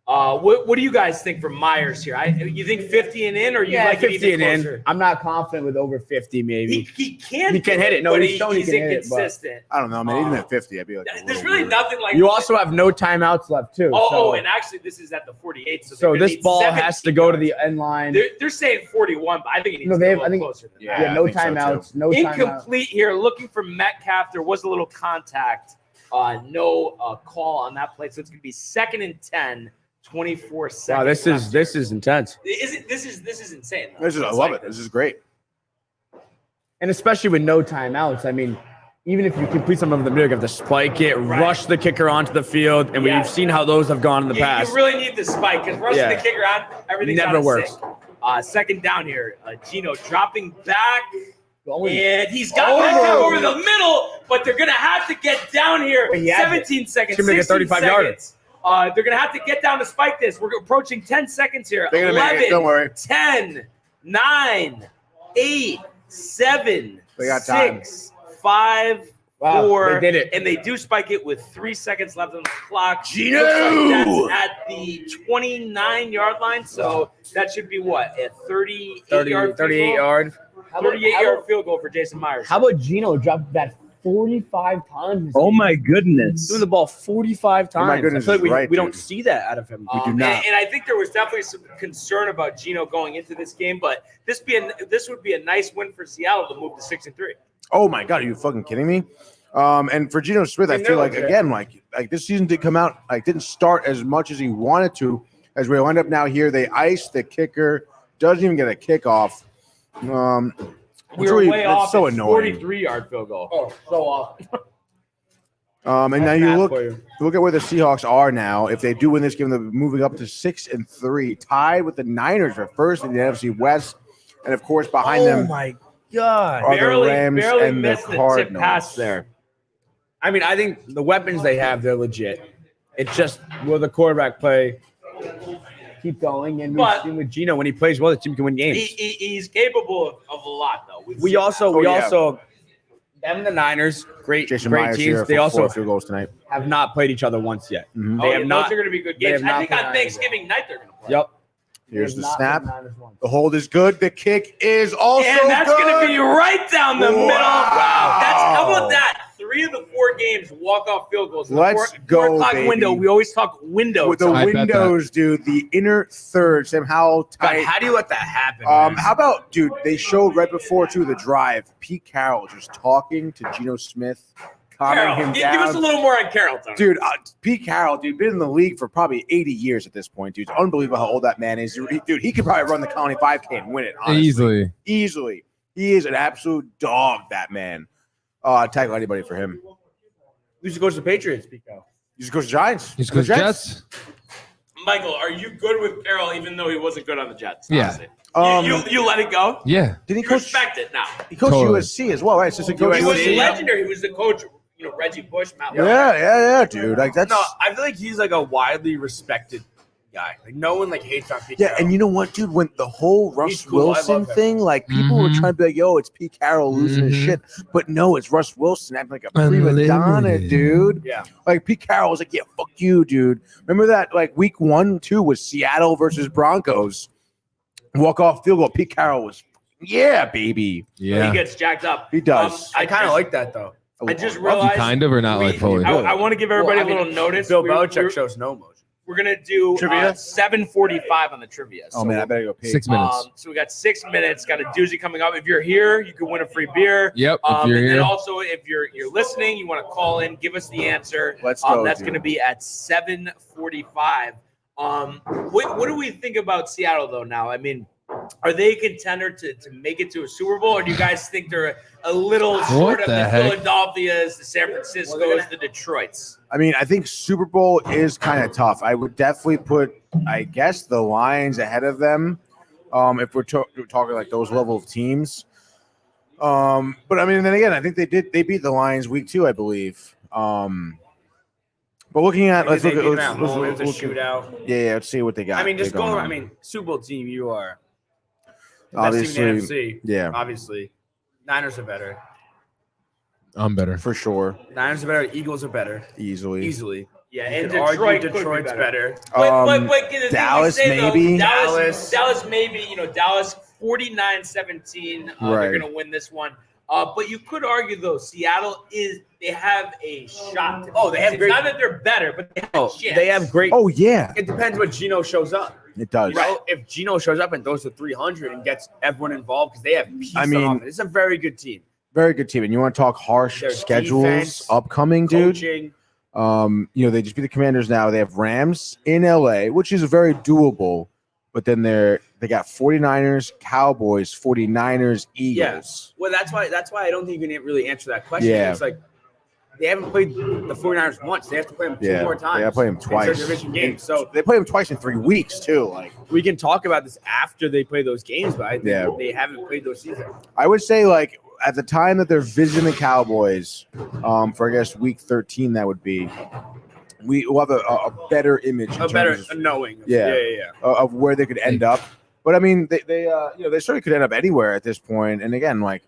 What do you guys think for Myers here? You think 50 and in, or you like 50 it and closer? in. I'm not confident with over 50, maybe. He can hit it. No, but he's shown he he's can hit it, but- inconsistent. I don't know, man. Even at 50, I'd be like, There's really nothing like. You also have no timeouts left, too. And actually, this is at the 48. So this ball has to go to the end line. They're saying 41, but I think it needs to be a little closer than that. Yeah, no I think so, timeouts. No timeouts. Incomplete here. Looking for Metcalf. There was a little contact. No call on that play. So it's going to be 2nd and 10. 24 seconds. Wow, this is intense. This is insane. I love it. This is great. And especially with no timeouts. I mean, even if you complete some of them, you have to spike it, rush the kicker onto the field, and we've seen how those have gone in the past. You really need the spike because rushing the kicker on, everything never works. 2nd down here. Gino dropping back. And he's got Metcalf over the middle, but they're going to have to get down here. 17 seconds. 16 35 yards. They're going to have to get down to spike this. We're approaching 10 seconds here. They're gonna make it, don't worry. 10, 9, 8, 7, They got time. 6, 5, 4. They did it. And they do spike it with 3 seconds left on the clock. Gino! Looks like that's at the 29-yard line. So that should be what? A 38-yard 38-yard. 38-yard field goal for Jason Myers. How about Gino drop that 45 times? Oh my goodness. Doing the ball 45 times. my goodness, I feel like he's right, we don't dude. see that out of him. do not. And I think there was definitely some concern about Gino going into this game, but this would be a nice win for Seattle to move to 6-3. Oh my God, are you fucking kidding me? And for Geno Smith, I feel like again, like this season did come out, didn't start as much as he wanted to. As we wind up now here, they ice the kicker, doesn't even get a kickoff. We were way off. So It's annoying. 43-yard field goal. Oh, so off. And now you look at where the Seahawks are now. If they do win this game, they're moving up to 6-3, tied with the Niners for first in the NFC West, and of course behind them my God. are the Rams and the missed the tip Cardinals. pass there. I mean, I think the weapons they have, they're legit. It's just, will the quarterback play? Keep going, and we've seen with Gino, when he plays well, the team can win games. He's capable of a lot, though. We also, them and the Niners, great Jason great Myers teams. here They for also 4 field goals tonight. have not played each other once yet. Mhm. They have not. Those are going to be good they games. have not I think on played Thanksgiving night they're going to play. Yep. Here's They the have not snap. played the Niners once. The hold is good. The kick is also And that's good. going to be right down the middle. Wow. How about that? 3 of the 4 games walk-off field goals. Let's The go, 4 o'clock baby. window. We always talk window. With the I bet windows, dude, the inner third, somehow God, tight. how do you let that happen? man? How about, dude, they showed right before, too, the drive, Pete Carroll just talking to Geno Smith, calming Carroll, him give down. us a little more on Carroll, Tony. Dude, Pete Carroll, dude, been in the league for probably 80 years at this point, dude. It's unbelievable how old that man is. Dude, he could probably run the County 5K and win it, honestly. Easily. He is an absolute dog, that man. I'd tackle anybody for him. Who's the coach of the Patriots, Pico? He's goes Giants. He's good Jets. Michael, are you good with Carroll even though he wasn't good on the Jets? Yeah. Honestly? You let it go? Yeah. Did he coach? Respect it now. He coached Totally. USC as well, right? So He was USC. legendary. He was the coach, Reggie Bush, Matt. Yeah, dude. Like that's No, I feel like he's like a widely respected guy. Like no one hates on Pete yeah. Carroll. And you know what, dude? When the whole He's Russ cool. I Wilson love him. thing, like people were Mhm. trying to be like, "Yo, it's Pete Carroll losing his Mhm. shit," but no, it's Russ Wilson acting like a prima donna, Unlimited. dude. Yeah. Like Pete Carroll was like, "Yeah, fuck you, dude." Remember that week 1, 2 was Seattle versus Broncos. Walk off field goal. Pete Carroll was, yeah, baby. Yeah. He gets jacked up. He does. I kind of like that though. I just You realized. kind of or not like fully? I want to give everybody Well, I a mean, little notice. Bill We're- Belichick we're- shows no emotion. We're gonna do Trivia? 7:45 on the trivia. Oh man, I better go pee. 6 minutes. So we got 6 minutes. Got a doozy coming up. If you're here, you can win a free beer. Yep. If you're and then here. also, if you're listening, you want to call in, give us the answer. Let's go, That's dude. going to be at 7:45. What do we think about Seattle though? Now, I mean, are they a contender to make it to a Super Bowl, or do you guys think they're a little short of the the heck? Philadelphia's, the San Francisco's, the Detroits? I mean, I think Super Bowl is kind of tough. I would definitely put, I guess, the Lions ahead of them if we're talking like those level of teams. But I mean, then again, I think they beat the Lions week 2, I believe. But looking at, let's look at It was let's a look- shootout. yeah, let's see what they got. I mean, just going go. on. I mean, Super Bowl team, you are the best team in the Obviously, NFC. yeah. Obviously, Niners are better. I'm better. for sure. Niners are better. Eagles are better. Easily. Yeah, You and could argue Detroit could be Detroit's better. But the thing we Dallas, say, though, maybe? Dallas maybe. Dallas 49-17. Right. They're going to win this one. But you could argue, though, Seattle they have a shot. They have great. Not that they're better, but they have a chance. They have great. Oh yeah, It depends what Geno shows up. it does. If Geno shows up and throws to 300 and gets everyone involved because they have pieces I mean, on offense. It's a very good team. Very good team. And you want to talk harsh Their schedules defense, upcoming, dude? Coaching. They just beat the Commanders now. They have Rams in LA, which is very doable. But then they got 49ers, Cowboys, 49ers, Eagles. Yes. Well, that's why I don't think you can really answer that question. Yeah. It's like they haven't played the 49ers once. They have to play them two more times. They got to play them twice. It's their division game. So they play them twice in 3 weeks too. Like we can talk about this after they play those games, but I think they haven't played those seasons. I would say, like at the time that they're visiting the Cowboys, for I guess week 13, that would be. We will have a better image, knowing, of where they could end up. But I mean, they certainly could end up anywhere at this point. And again, like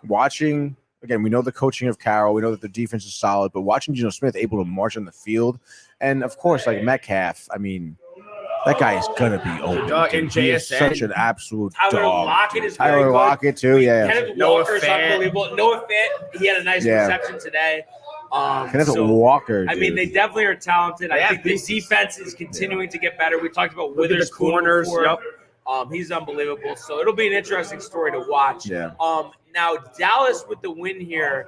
watching, again, we know the coaching of Carroll, we know that the defense is solid, but watching Geno Smith able to march on the field, and of course, like Metcalf, I mean, that guy is gonna be open. And He is JSN, such an absolute Tyler dog. Lockett is very Tyler good. Lockett too, yeah. Kenneth Noah Walker's Fant. unbelievable. Noah Fant, he had a nice reception today. Kenneth Walker. I mean, dude. they definitely are talented. I think the pieces. defense is continuing to get better. We talked about Look at the Witherspoon corners. before. Yep. He's unbelievable. So it'll be an interesting story to watch. Yeah. Now Dallas with the win here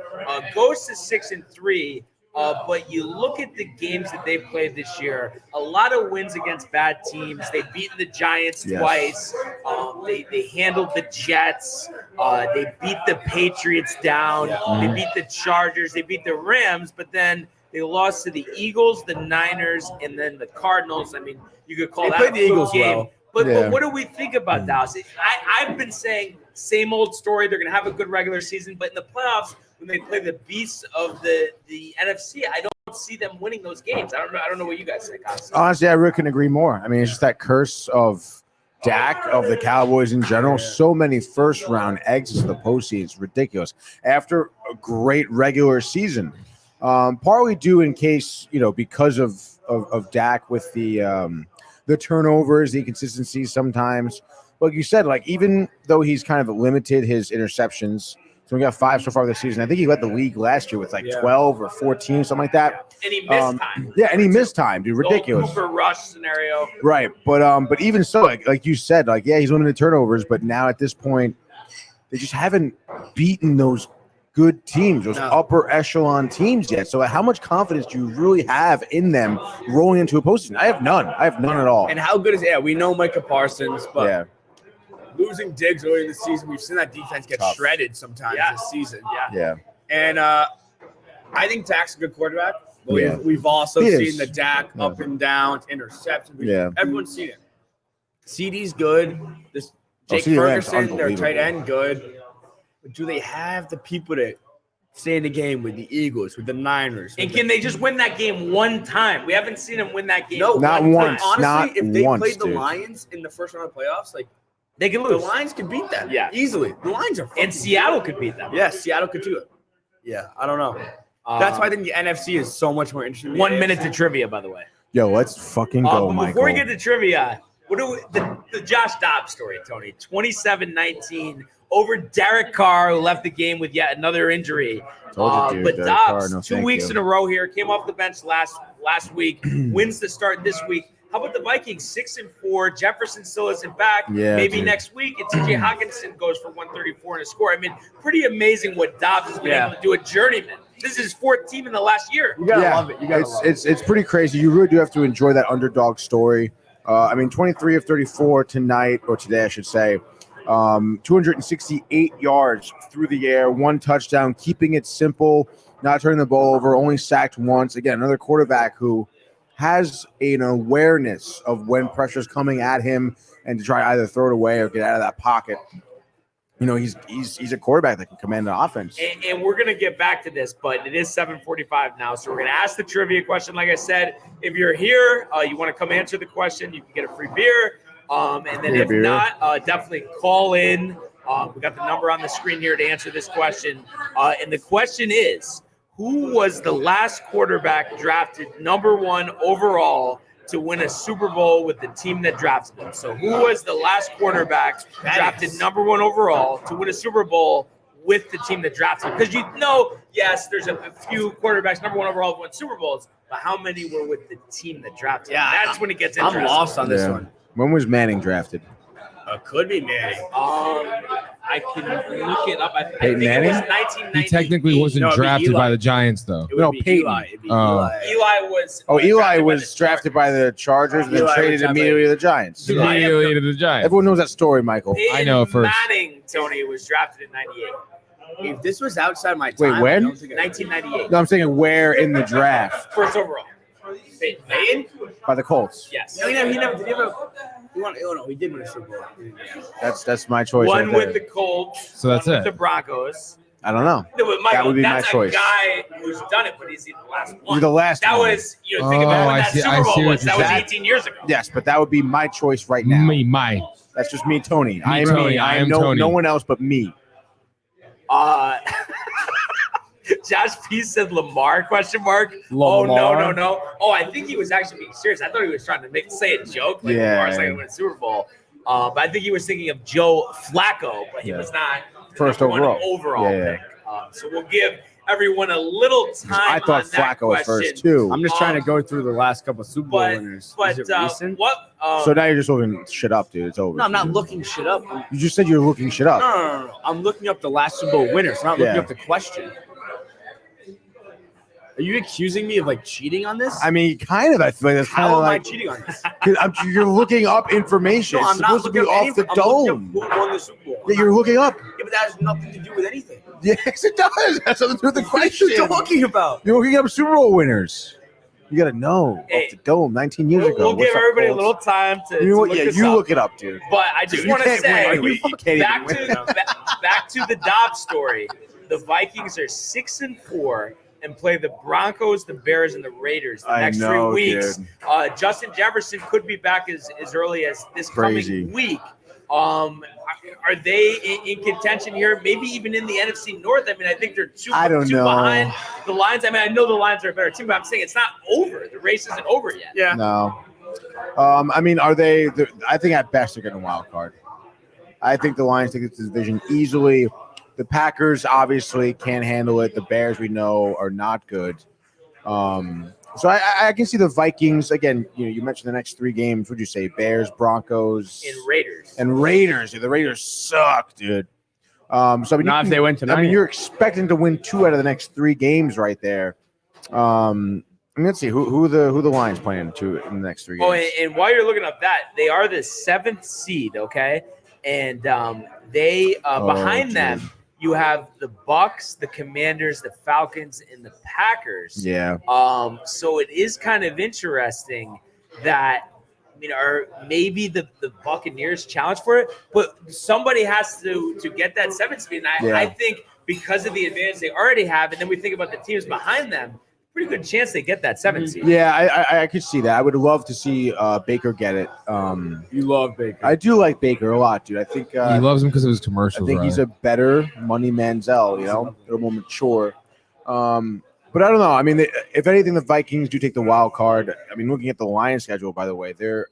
goes to 6-3. But you look at the games that they played this year, a lot of wins against bad teams. They've beaten the Giants twice. They handled the Jets. They beat the Patriots down. They beat the Chargers. They beat the Rams. But then they lost to the Eagles, the Niners, and then the Cardinals. I mean, you could call that played the Eagles game. well. But what do we think about Dallas? I've been saying same old story. They're going to have a good regular season. But in the playoffs, when they play the beasts of the NFC, I don't see them winning those games. I don't know what you guys think. Honestly, I really couldn't agree more. I mean, it's just that curse of Dak, of the Cowboys in general. So many first-round exits to the postseason. It's ridiculous. After a great regular season, partly due in case, because of Dak with the turnovers, the inconsistencies sometimes. Like you said, like even though he's kind of limited his interceptions, so we got 5 so far this season. I think he led the league last year with 12 or 14, something like that. And he missed time. Yeah, and he missed time, dude. Ridiculous. Cooper Rush scenario. Right, but even so, like you said, he's limited turnovers, but now at this point, they just haven't beaten those good teams, those upper echelon teams yet. So how much confidence do you really have in them rolling into a postseason? I have none. At all. And how good is it? We know Micah Parsons, but losing Diggs early in the season, we've seen that defense get shredded sometimes this season. Yeah. And I think Dak's a good quarterback. We've also seen the Dak up and down, interceptions. Everyone's seen it. CD's good. This Jake Ferguson, their tight end, good. But do they have the people to stay in the game with the Eagles, with the Niners? And can they just win that game one time? We haven't seen them win that game. No, not once. Honestly, if they played the dude. Lions in the first round of playoffs, they can lose. The Lions could beat them. Yeah. Easily. The Lions are and Seattle could beat them. Yeah, Seattle could do it. Yeah, I don't know. That's why I think the NFC is so much more interesting. 1 minute to trivia, by the way. Yo, let's fucking go, Michael. Before we get to trivia, the Josh Dobbs story, Tony. 27-19 over Derek Carr, who left the game with yet another injury. But Dobbs, 2 weeks in a row here, came off the bench last week, wins the start this week. How about the Vikings, 6-4? Jefferson still isn't back. Yeah, maybe next week. And T.J. Hawkinson goes for 134 and a score. I mean, pretty amazing what Dobbs has been able to do. A journeyman. This is his 4th team in the last year. You gotta love it. It's pretty crazy. You really do have to enjoy that underdog story. 23 of 34 tonight, or today, I should say. 268 yards through the air, 1 touchdown, keeping it simple, not turning the ball over, only sacked once. Again, another quarterback who has an awareness of when pressure's coming at him and to try to either throw it away or get out of that pocket. He's a quarterback that can command the offense. And we're going to get back to this, but it is 7:45 now, so we're going to ask the trivia question. Like I said, if you're here, you want to come answer the question, you can get a free beer. And then if not, definitely call in. We got the number on the screen here to answer this question. And the question is, who was the last quarterback drafted #1 overall to win a Super Bowl with the team that drafted him? So who was the last quarterback drafted #1 overall to win a Super Bowl with the team that drafted him? Because yes, there's a few quarterbacks #1 overall who won Super Bowls, but how many were with the team that drafted him? That's when it gets interesting. I'm lost on this one. When was Manning drafted? Could be Manning. I can look it up. I Peyton think it was Manning? 1998. He technically wasn't No, it'd be drafted Eli. by the Giants, though. It would No, be Peyton. Eli. It'd be Oh. Eli was. Eli by was the drafted by the Chargers and then Eli was traded drafted immediately to the Giants. Dude, I am Immediately to the Giants. Everyone knows that story, Michael. Peyton I know it first. Manning, Tony, was drafted in 98. If this was outside my Wait, time, when? I don't think I- 1998. No, I'm saying where in the draft? First overall. Peyton? By the Colts. Yes. No, he never did. He ever? He won. Oh no, he did win a Super Bowl. That's my choice. One right with there. the Colts. So that's one it. with the Broncos. I don't know. No, but Michael, would be my that's choice. a guy who's done it, but he's the last one. You're the last That one. was, think about when I that see- I Super see Bowl what was. you're That was saying. 18 years ago. Yes, but that would be my choice right now. My. That's just me, Tony. I am Tony. me. I am no, Tony. no one else but me. Josh P said Lamar ? Oh Lamar? no. Oh, I think he was actually being serious. I thought he was trying to say a joke, like Yeah. Lamar's going to win a Super Bowl. But I think he was thinking of Joe Flacco, but he was not the First #1 overall. Yeah. pick. So we'll give everyone a little time. I thought on that Flacco was question. first too. I'm just trying to go through the last couple of Super Bowl But winners. but Is it recent? what? So now you're just looking shit up, dude. It's over. No, I'm not looking shit up. You just said you're looking shit up. No. I'm looking up the last Super Bowl winners. I'm not looking Yeah. up the question. Are you accusing me of cheating on this? I mean, kind of. I feel like that's kind How of am I like cheating on this? 'cause you're looking up information. No, It's I'm not supposed to be looking up off the anything. I'm looking dome. up who won the Super Bowl. Yeah, you're looking up. Yeah, but that has nothing to do with anything. Yes, it does. That's something to do with the What are question. you talking about? You're looking up Super Bowl winners. You gotta know Hey, off the dome 19 years ago. We'll What's give up, everybody a Colts? little time to. You know what? to Yeah, look this you up. look it up, dude. But I just You want to can't win. say, You can't back even to back to the Dobbs story. The Vikings are 6-4 and play the Broncos, the Bears, and the Raiders the I next know, 3 weeks. dude. Justin Jefferson could be back as early as this Crazy. coming week. Are they in contention here? Maybe even in the NFC North. I mean, I think they're two know. behind the Lions. I mean, I know the Lions are a better team, but I'm saying it's not over. The race isn't over yet. Yeah. No. I mean, are they? I think at best they're getting a wild card. I think the Lions take this division easily. The Packers obviously can't handle it. The Bears we know are not good. So I can see the Vikings again. You mentioned the next 3 games. What'd you say? Bears, Broncos, And Raiders. Yeah, the Raiders suck, dude. So I mean, Not if they win tonight. I mean, you're expecting to win 2 out of the next 3 games right there. I mean, let's see who the Lions playing in the next 3 games. Oh, and while you're looking up that, they are the 7th seed, okay? And they behind them, you have the Bucks, the Commanders, the Falcons, and the Packers. Yeah. So it is kind of interesting that are maybe the Buccaneers challenge for it, but somebody has to get that 7th seed. And I think because of the advantage they already have, and then we think about the teams behind them, pretty good chance they get that 7th seed. Yeah, I could see that. I would love to see Baker get it. You love Baker. I do like Baker a lot, dude. I think He loves him because of his commercials. I think he's a better money Manziel, a little more mature. But I don't know. I mean, if anything, the Vikings do take the wild card. I mean, looking at the Lions schedule, by the way, they're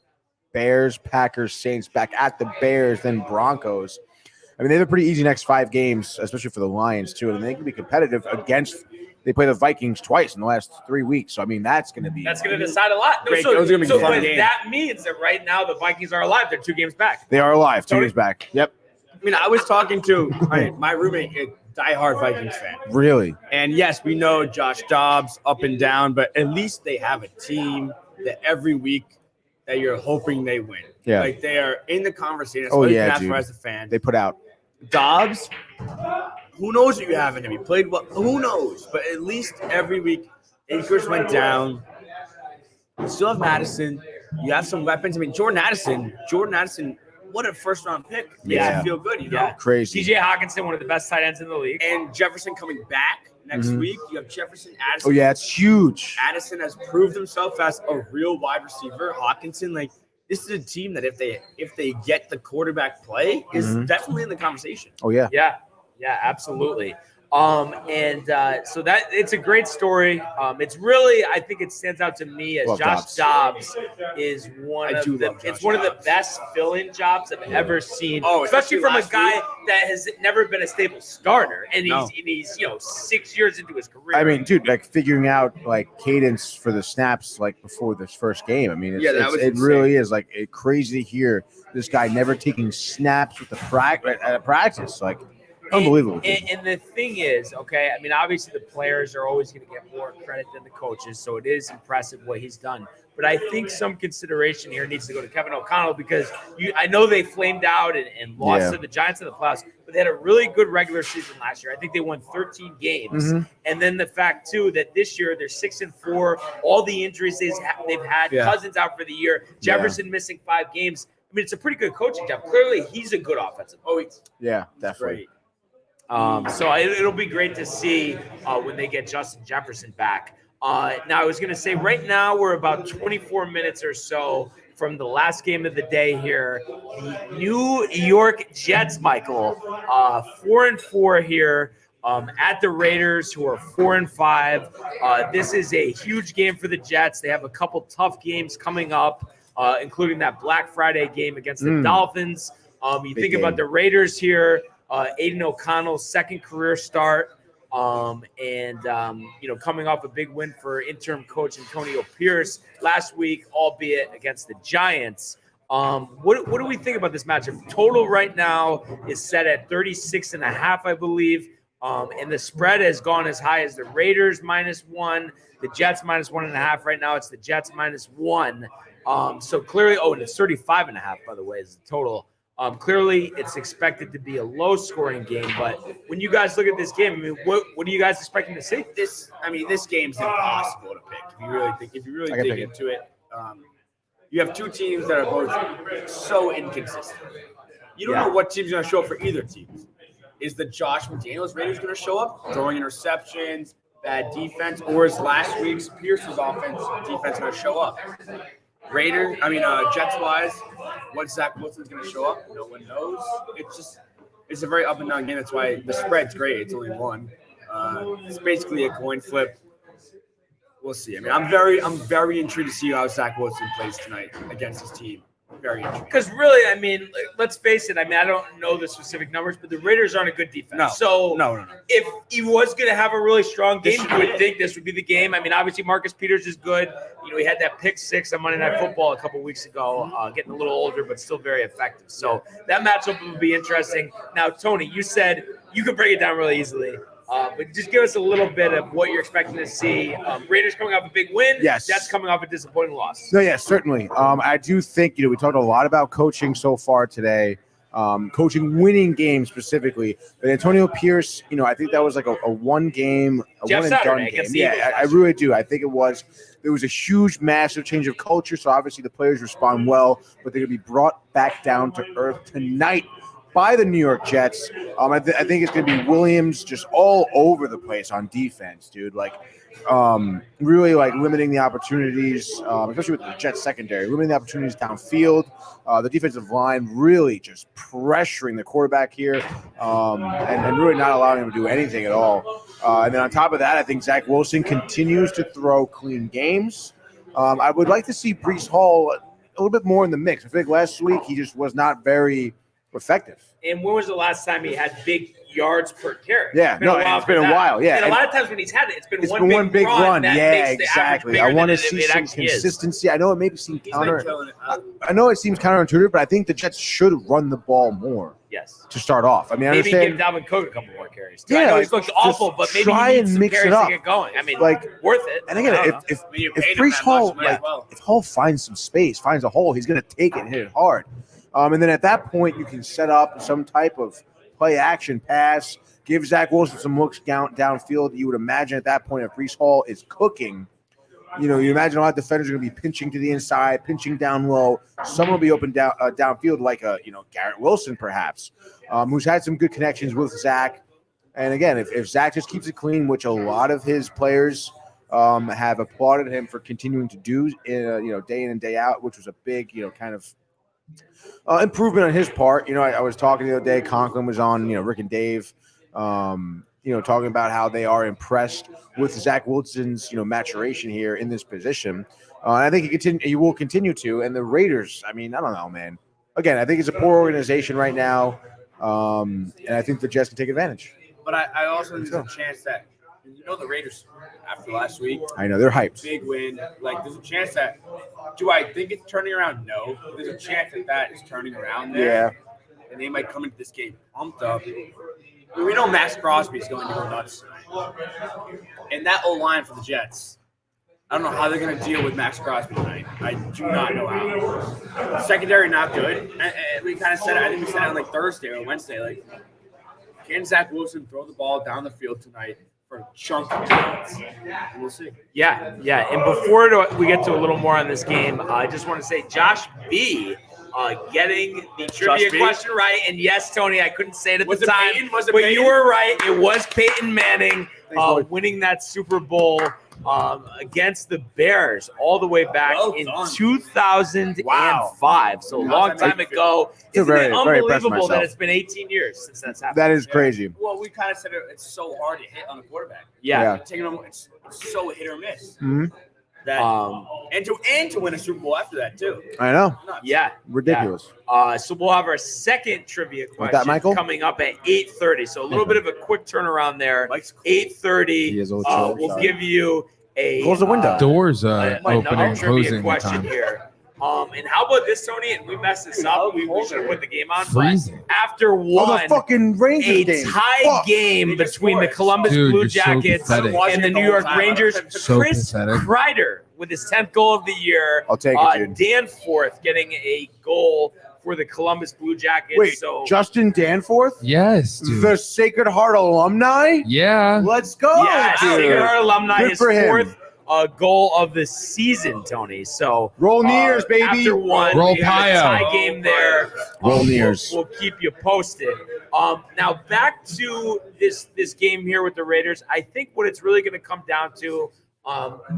Bears, Packers, Saints, back at the Bears, then Broncos. I mean, they have a pretty easy next 5 games, especially for the Lions, too. And they can be competitive against – they play the Vikings twice in the last 3 weeks. So, I mean, that's going to decide a lot. Great. Those are gonna be fun games. That means that right now the Vikings are alive. They're 2 games back. They are alive, 2 Tony? games back. Yep. I mean, I was talking to my roommate, a diehard Vikings fan. Really? And yes, we know Josh Dobbs up and down, but at least they have a team that every week that you're hoping they win. Yeah. Like they are in the conversation. That's Oh, what you yeah, can ask dude. for as a fan. They put out. Dobbs, who knows what you have in him? He played well. Who knows? But at least every week, Akers went down. You still have Madison. You have some weapons. I mean, Jordan Addison, what a first-round pick. Makes Yeah. you feel good, Yeah. Crazy. TJ Hawkinson, one of the best tight ends in the league. And Jefferson coming back next week. You have Jefferson, Addison. Oh, yeah, it's huge. Addison has proved himself as a real wide receiver. Hawkinson, this is a team that if they get the quarterback play, is definitely in the conversation. Oh, yeah. Yeah, absolutely. So that it's a great story. It's really, I think it stands out to me as Josh Dobbs is one of the best fill-in jobs I've ever seen, especially from a guy that has never been a stable starter, and he's 6 years into his career. I mean, dude, like figuring out like cadence for the snaps like before this first game. I mean, it really is like crazy to hear this guy never taking snaps with the practice, like. Unbelievable. And the thing is, okay, I mean, obviously the players are always going to get more credit than the coaches, so it is impressive what he's done. But I think some consideration here needs to go to Kevin O'Connell because I know they flamed out and lost to the Giants in the playoffs, but they had a really good regular season last year. I think they won 13 games. And then the fact, too, that this year they're 6-4, all the injuries they've had, Cousins out for the year, Jefferson missing 5 games. I mean, it's a pretty good coaching job. Clearly, he's a good offensive coach. Yeah, definitely. Great. So it'll be great to see when they get Justin Jefferson back. Now, I was going to say right now we're about 24 minutes or so from the last game of the day here. The New York Jets, Michael, 4-4 here at the Raiders, who are 4-5. This is a huge game for the Jets. They have a couple tough games coming up, including that Black Friday game against the Dolphins. You think about the Raiders here. Aiden O'Connell's second career start, coming off a big win for interim coach Antonio Pierce last week, albeit against the Giants. What do we think about this matchup? Total right now is set at 36.5, I believe, and the spread has gone as high as the Raiders -1, the Jets -1.5. Right now, it's the Jets -1. So clearly, and it's 35.5, by the way, is the total. Clearly, it's expected to be a low-scoring game, but when you guys look at this game, I mean, what are you guys expecting to see? This game's impossible to pick if you really dig into it. You have two teams that are both so inconsistent. You don't know what team's going to show up for either team. Is the Josh McDaniels Raiders going to show up, throwing interceptions, bad defense, or is last week's Pierce's defense going to show up? Jets-wise, what Zach Wilson's going to show up, no one knows. It's a very up and down game. That's why the spread's great. It's only 1. It's basically a coin flip. We'll see. I mean, I'm very intrigued to see how Zach Wilson plays tonight against his team. Very intrigued. Because really, I mean, let's face it. I mean, I don't know the specific numbers, but the Raiders aren't a good defense. No. If he was going to have a really strong game, you would think this would be the game. I mean, obviously, Marcus Peters is good. He had that pick 6 on Monday Night Football a couple weeks ago, getting a little older, but still very effective. So that matchup will be interesting. Now, Tony, you said you could break it down really easily. But just give us a little bit of what you're expecting to see. Raiders coming off a big win. Yes. Jets coming off a disappointing loss. No, yes, certainly. I do think, we talked a lot about coaching so far today, coaching winning games specifically. But Antonio Pierce, I think that was like a one-game, one-and-done game. Yeah, I really do. I think there was a huge, massive change of culture. So obviously the players respond well, but they're going to be brought back down to earth tonight by the New York Jets. I think it's going to be Williams just all over the place on defense, dude. Really limiting the opportunities, especially with the Jets secondary, limiting the opportunities downfield. The defensive line really just pressuring the quarterback here, and really not allowing him to do anything at all. And then on top of that, I think Zach Wilson continues to throw clean games. I would like to see Breece Hall a little bit more in the mix. I think last week he just was not very effective. And when was the last time he had big yards per carry? Yeah, it's been a while. Yeah, and a lot of times when he's had it, it's been one big run. Yeah, exactly. I want to see some consistency. I know it maybe seems I know it seems counterintuitive, but I think the Jets should run the ball more. Yes. To start off, I mean, maybe give Dalvin Cook a couple more carries. Too. I know he's looked awful, but maybe try he and needs mix some it carries up. to get going. I mean, worth it. And again, if Breece Hall, if Hall finds some space, finds a hole, he's going to take it and hit it hard. And then at that point, you can set up some type of play action pass, give Zach Wilson some looks downfield. You would imagine at that point, if Breece Hall is cooking, you imagine a lot of defenders are going to be pinching to the inside, pinching down low. Someone will be open downfield, like Garrett Wilson, perhaps, who's had some good connections with Zach. And again, if Zach just keeps it clean, which a lot of his players have applauded him for continuing to do, day in and day out, which was a big, kind of improvement on his part. I was talking the other day. Conklin was on, Rick and Dave, talking about how they are impressed with Zach Wilson's, maturation here in this position. And I think he will continue to. And the Raiders, I mean, I don't know, man. Again, I think it's a poor organization right now. And I think the Jets can take advantage. But I also think there's a chance that, the Raiders, after last week. I know, they're hyped. Big win. Like, there's a chance that, do I think it's turning around? No. There's a chance that is turning around there. Yeah. And they might come into this game pumped up. We know Max Crosby is going to go nuts tonight. And that O-line for the Jets, I don't know how they're going to deal with Max Crosby tonight. I do not know how. Secondary not good. And we kind of said it. I think we said it on like Thursday or Wednesday. Like, can Zach Wilson throw the ball down the field tonight for a chunk of minutes? We'll see. Yeah. And before we get to a little more on this game, I just want to say Josh B. Getting the trivia question right. And yes, Tony, I couldn't say it at the time, but Peyton? You were right. It was Peyton Manning winning that Super Bowl against the Bears all the way back in 2005. So a long time ago. Isn't it unbelievable that it's been 18 years since that's happened? That is crazy. Well, we kind of said it's so hard to hit on a quarterback. Yeah. It's so hit or miss. Mm-hmm. That and to win a Super Bowl after that too. I know. Yeah, ridiculous. Yeah. So we'll have our second trivia question coming up at 8:30. So a little bit of a quick turnaround there. 8:30. We'll give you close the window. Doors opening, closing question time. Here. And how about this, Tony? And we messed this up. We should have put the game on. Freezing. After one, the fucking Rangers game. Tie game between the Columbus Blue Jackets and the New York Rangers. Chris Kreider with his 10th goal of the year. I'll take it, dude. Danforth getting a goal for the Columbus Blue Jackets. Wait, Justin Danforth? Yes, dude. The Sacred Heart alumni? Yeah. Let's go, yeah, dude. Sacred Heart alumni. Good his for him. Fourth goal of the season, Tony. So roll Nears, baby. After one, roll we have a Pio. tie game there. Roll Nears. We'll keep you posted. Now back to this game here with the Raiders. I think what it's really going to come down to,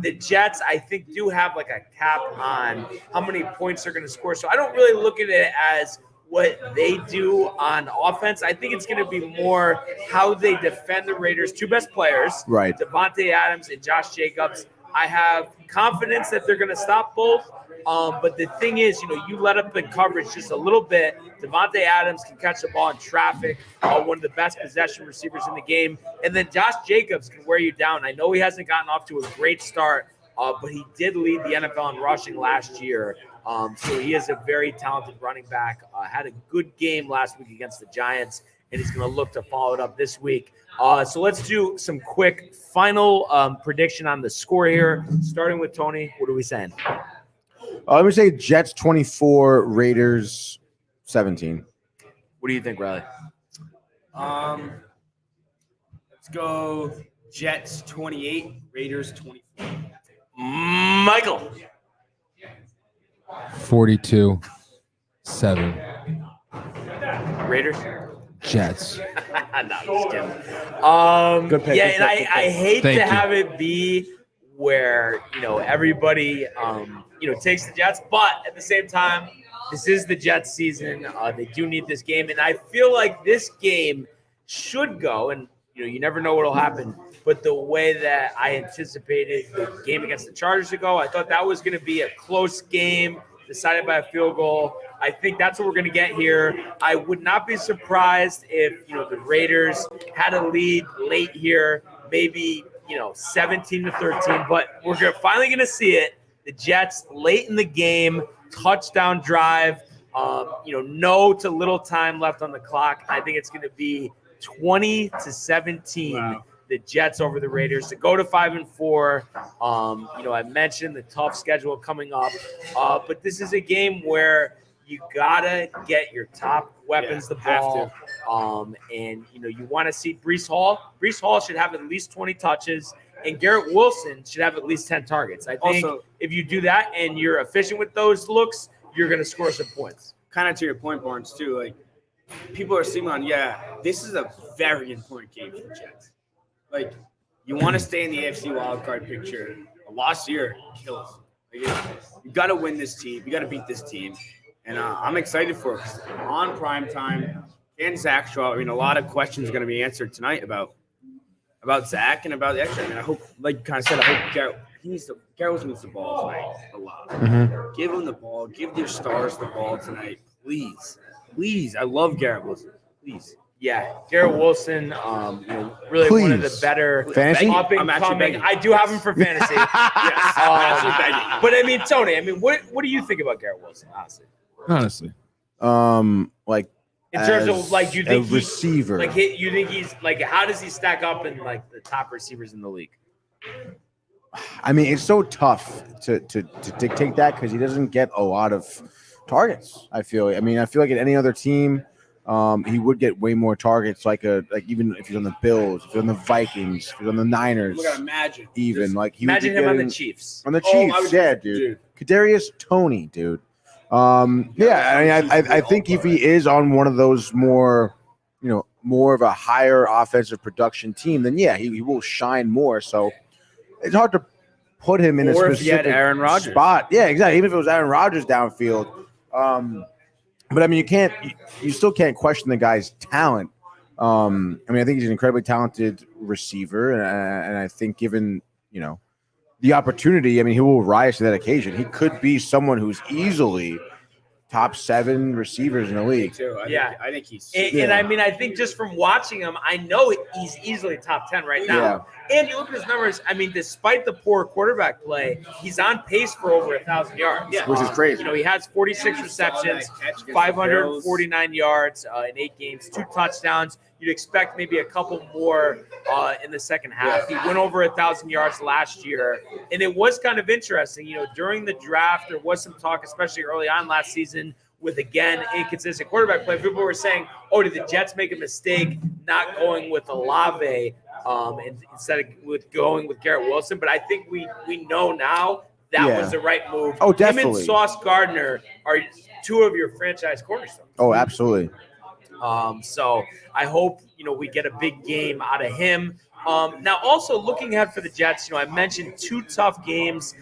the Jets, I think, do have like a cap on how many points they're going to score. So I don't really look at it as what they do on offense. I think it's going to be more how they defend the Raiders' two best players, right? Devontae Adams and Josh Jacobs. I have confidence that they're going to stop both. But the thing is, you let up the coverage just a little bit. Devontae Adams can catch the ball in traffic, one of the best possession receivers in the game. And then Josh Jacobs can wear you down. I know he hasn't gotten off to a great start, but he did lead the NFL in rushing last year. So he is a very talented running back. Had a good game last week against the Giants, and he's going to look to follow it up this week. So let's do some quick final prediction on the score here, starting with Tony. What are we saying? Let me say Jets 24, Raiders 17. What do you think, Riley? Let's go Jets 28, Raiders 24. Michael. 42-7. Raiders? Jets. No, I'm just kidding. Good pick. Yeah, and I hate Thank to you. have it be where, everybody, takes the Jets. But at the same time, this is the Jets season. They do need this game. And I feel like this game should go, and, you never know what will happen. But the way that I anticipated the game against the Chargers to go, I thought that was going to be a close game decided by a field goal. I think that's what we're going to get here. I would not be surprised if, the Raiders had a lead late here, maybe, 17-13, but we're finally going to see it. The Jets late in the game, touchdown drive, no to little time left on the clock. I think it's going to be 20-17. Wow. The Jets over the Raiders to go to 5-4. I mentioned the tough schedule coming up, but this is a game where you gotta get your top weapons the ball. And you want to see Breece Hall. Breece Hall should have at least 20 touches, and Garrett Wilson should have at least 10 targets. I think if you do that and you're efficient with those looks, you're going to score some points. Kind of to your point, Barnes, too. Like, people are seeing this is a very important game for the Jets. Like, you want to stay in the AFC wildcard picture. A loss here kills. Like, you got to win this team. You got to beat this team. And I'm excited for it. On prime time, and Zach Shaw, a lot of questions are going to be answered tonight about about Zach and about the extra. I mean, I hope, like you kind of said, I hope Garrett needs the ball tonight a lot. Mm-hmm. Give him the ball. Give your stars the ball tonight, please. Please, I love Garrett Wilson. Please. Yeah, Garrett Wilson, really one of the better Fantasy? up and I'm actually coming. begging. I do have him for fantasy. Yes, I'm actually begging. But I mean, Tony, what do you think about Garrett Wilson, honestly? Like In terms of like, you think a receiver, you think he's like, how does he stack up in like the top receivers in the league? I mean, it's so tough to dictate that because he doesn't get a lot of targets. I feel like at any other team, he would get way more targets. Like even if he's on the Bills, if he's on the Vikings, if he's on the Niners, Look at imagine. even like he Imagine would be him on getting- the Chiefs. On the Chiefs, dude. Kadarius Toney, dude. I think if he is on one of those more of a higher offensive production team, then yeah, he will shine more. So it's hard to put him in a Or if he had specific Aaron Rodgers. spot. Yeah, exactly. Even if it was Aaron Rodgers downfield. But I mean, you still can't question the guy's talent. I think he's an incredibly talented receiver, and I think given the opportunity, I mean, he will rise to that occasion. He could be someone who's easily top 7 receivers in the league. I think he's. And I mean, I think just from watching him, I know he's easily top 10 right now. And you look at his numbers. I mean, despite the poor quarterback play, he's on pace for over 1,000 yards. Yeah. Which is crazy. He has 46 receptions, 549 yards in 8 games, 2 touchdowns. You'd expect maybe a couple more in the second half. He went over 1,000 yards last year, and it was kind of interesting. During the draft, there was some talk, especially early on last season, with again inconsistent quarterback play. People were saying, "Oh, did the Jets make a mistake not going with Olave instead of going with Garrett Wilson?" But I think we know now that was the right move. Oh, definitely. Him and Sauce Gardner are 2 of your franchise cornerstones. Oh, absolutely. So I hope we get a big game out of him. Now, also looking ahead for the Jets, I mentioned 2 tough games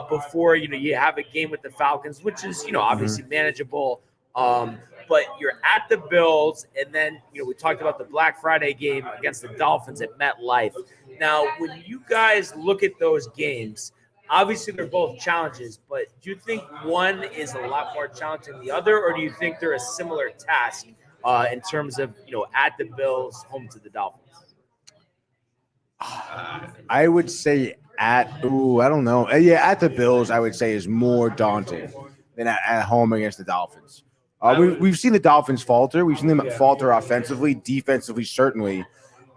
before. You have a game with the Falcons, which is obviously manageable. But you're at the Bills, and then we talked about the Black Friday game against the Dolphins at MetLife. Now, when you guys look at those games, obviously they're both challenges, but do you think one is a lot more challenging than the other, or do you think they're a similar task in terms of at the Bills, home to the Dolphins? I would say I don't know. Yeah, at the Bills, I would say is more daunting than at home against the Dolphins. We've seen the Dolphins falter. We've seen them falter offensively, defensively, certainly.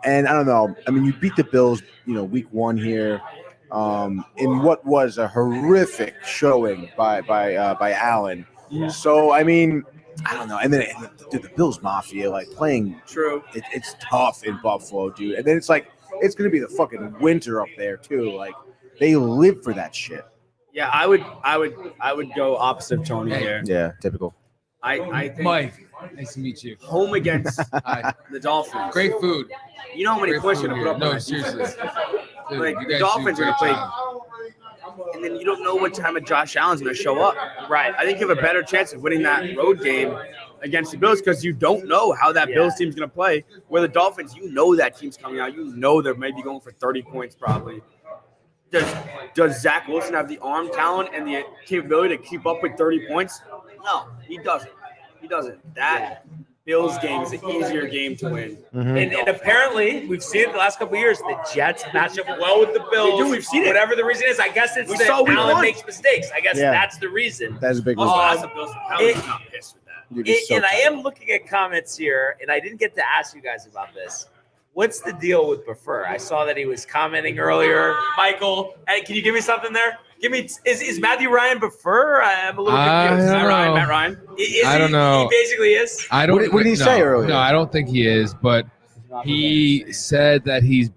And I don't know. I mean, you beat the Bills, week 1 here, in what was a horrific showing by Allen. Yeah. So I mean, I don't know. And then the Bills Mafia, like playing. True. It's tough in Buffalo, dude. And then it's like it's gonna be the fucking winter up there too. Like they live for that shit. Yeah, I would go opposite Tony here. Yeah, typical. I think Mike, nice to meet you. home against the Dolphins. Great food. You know how many Great points you're food gonna put here. up? No, seriously. Dude, Like you the guys Dolphins do are a gonna great play, job. and then you don't know what time of Josh Allen's gonna show up. Right. I think you have a better chance of winning that road game against the Bills because you don't know how that Bills team's gonna play. Where the Dolphins, that team's coming out. They're maybe going for 30 points probably. Does Zach Wilson have the arm talent and the capability to keep up with 30 points? No, he doesn't. That Bills game is an easier game to win. Mm-hmm. And apparently, we've seen it the last couple of years. The Jets match up well with the Bills. They do. We've seen it. Whatever the reason is, I guess it's that Allen makes mistakes. I guess that's the reason. That's a big one. Also, that's a Bills. Allen's not pissed with that. And I am looking at comments here, and I didn't get to ask you guys about this. What's the deal with Buffer? I saw that he was commenting earlier. Michael, hey, can you give me something there? Give me is Matthew Ryan Buffer? I'm a little confused. Matt Ryan. I don't know. He basically is. I don't. What did he say earlier? No, I don't think he is. But he said that he's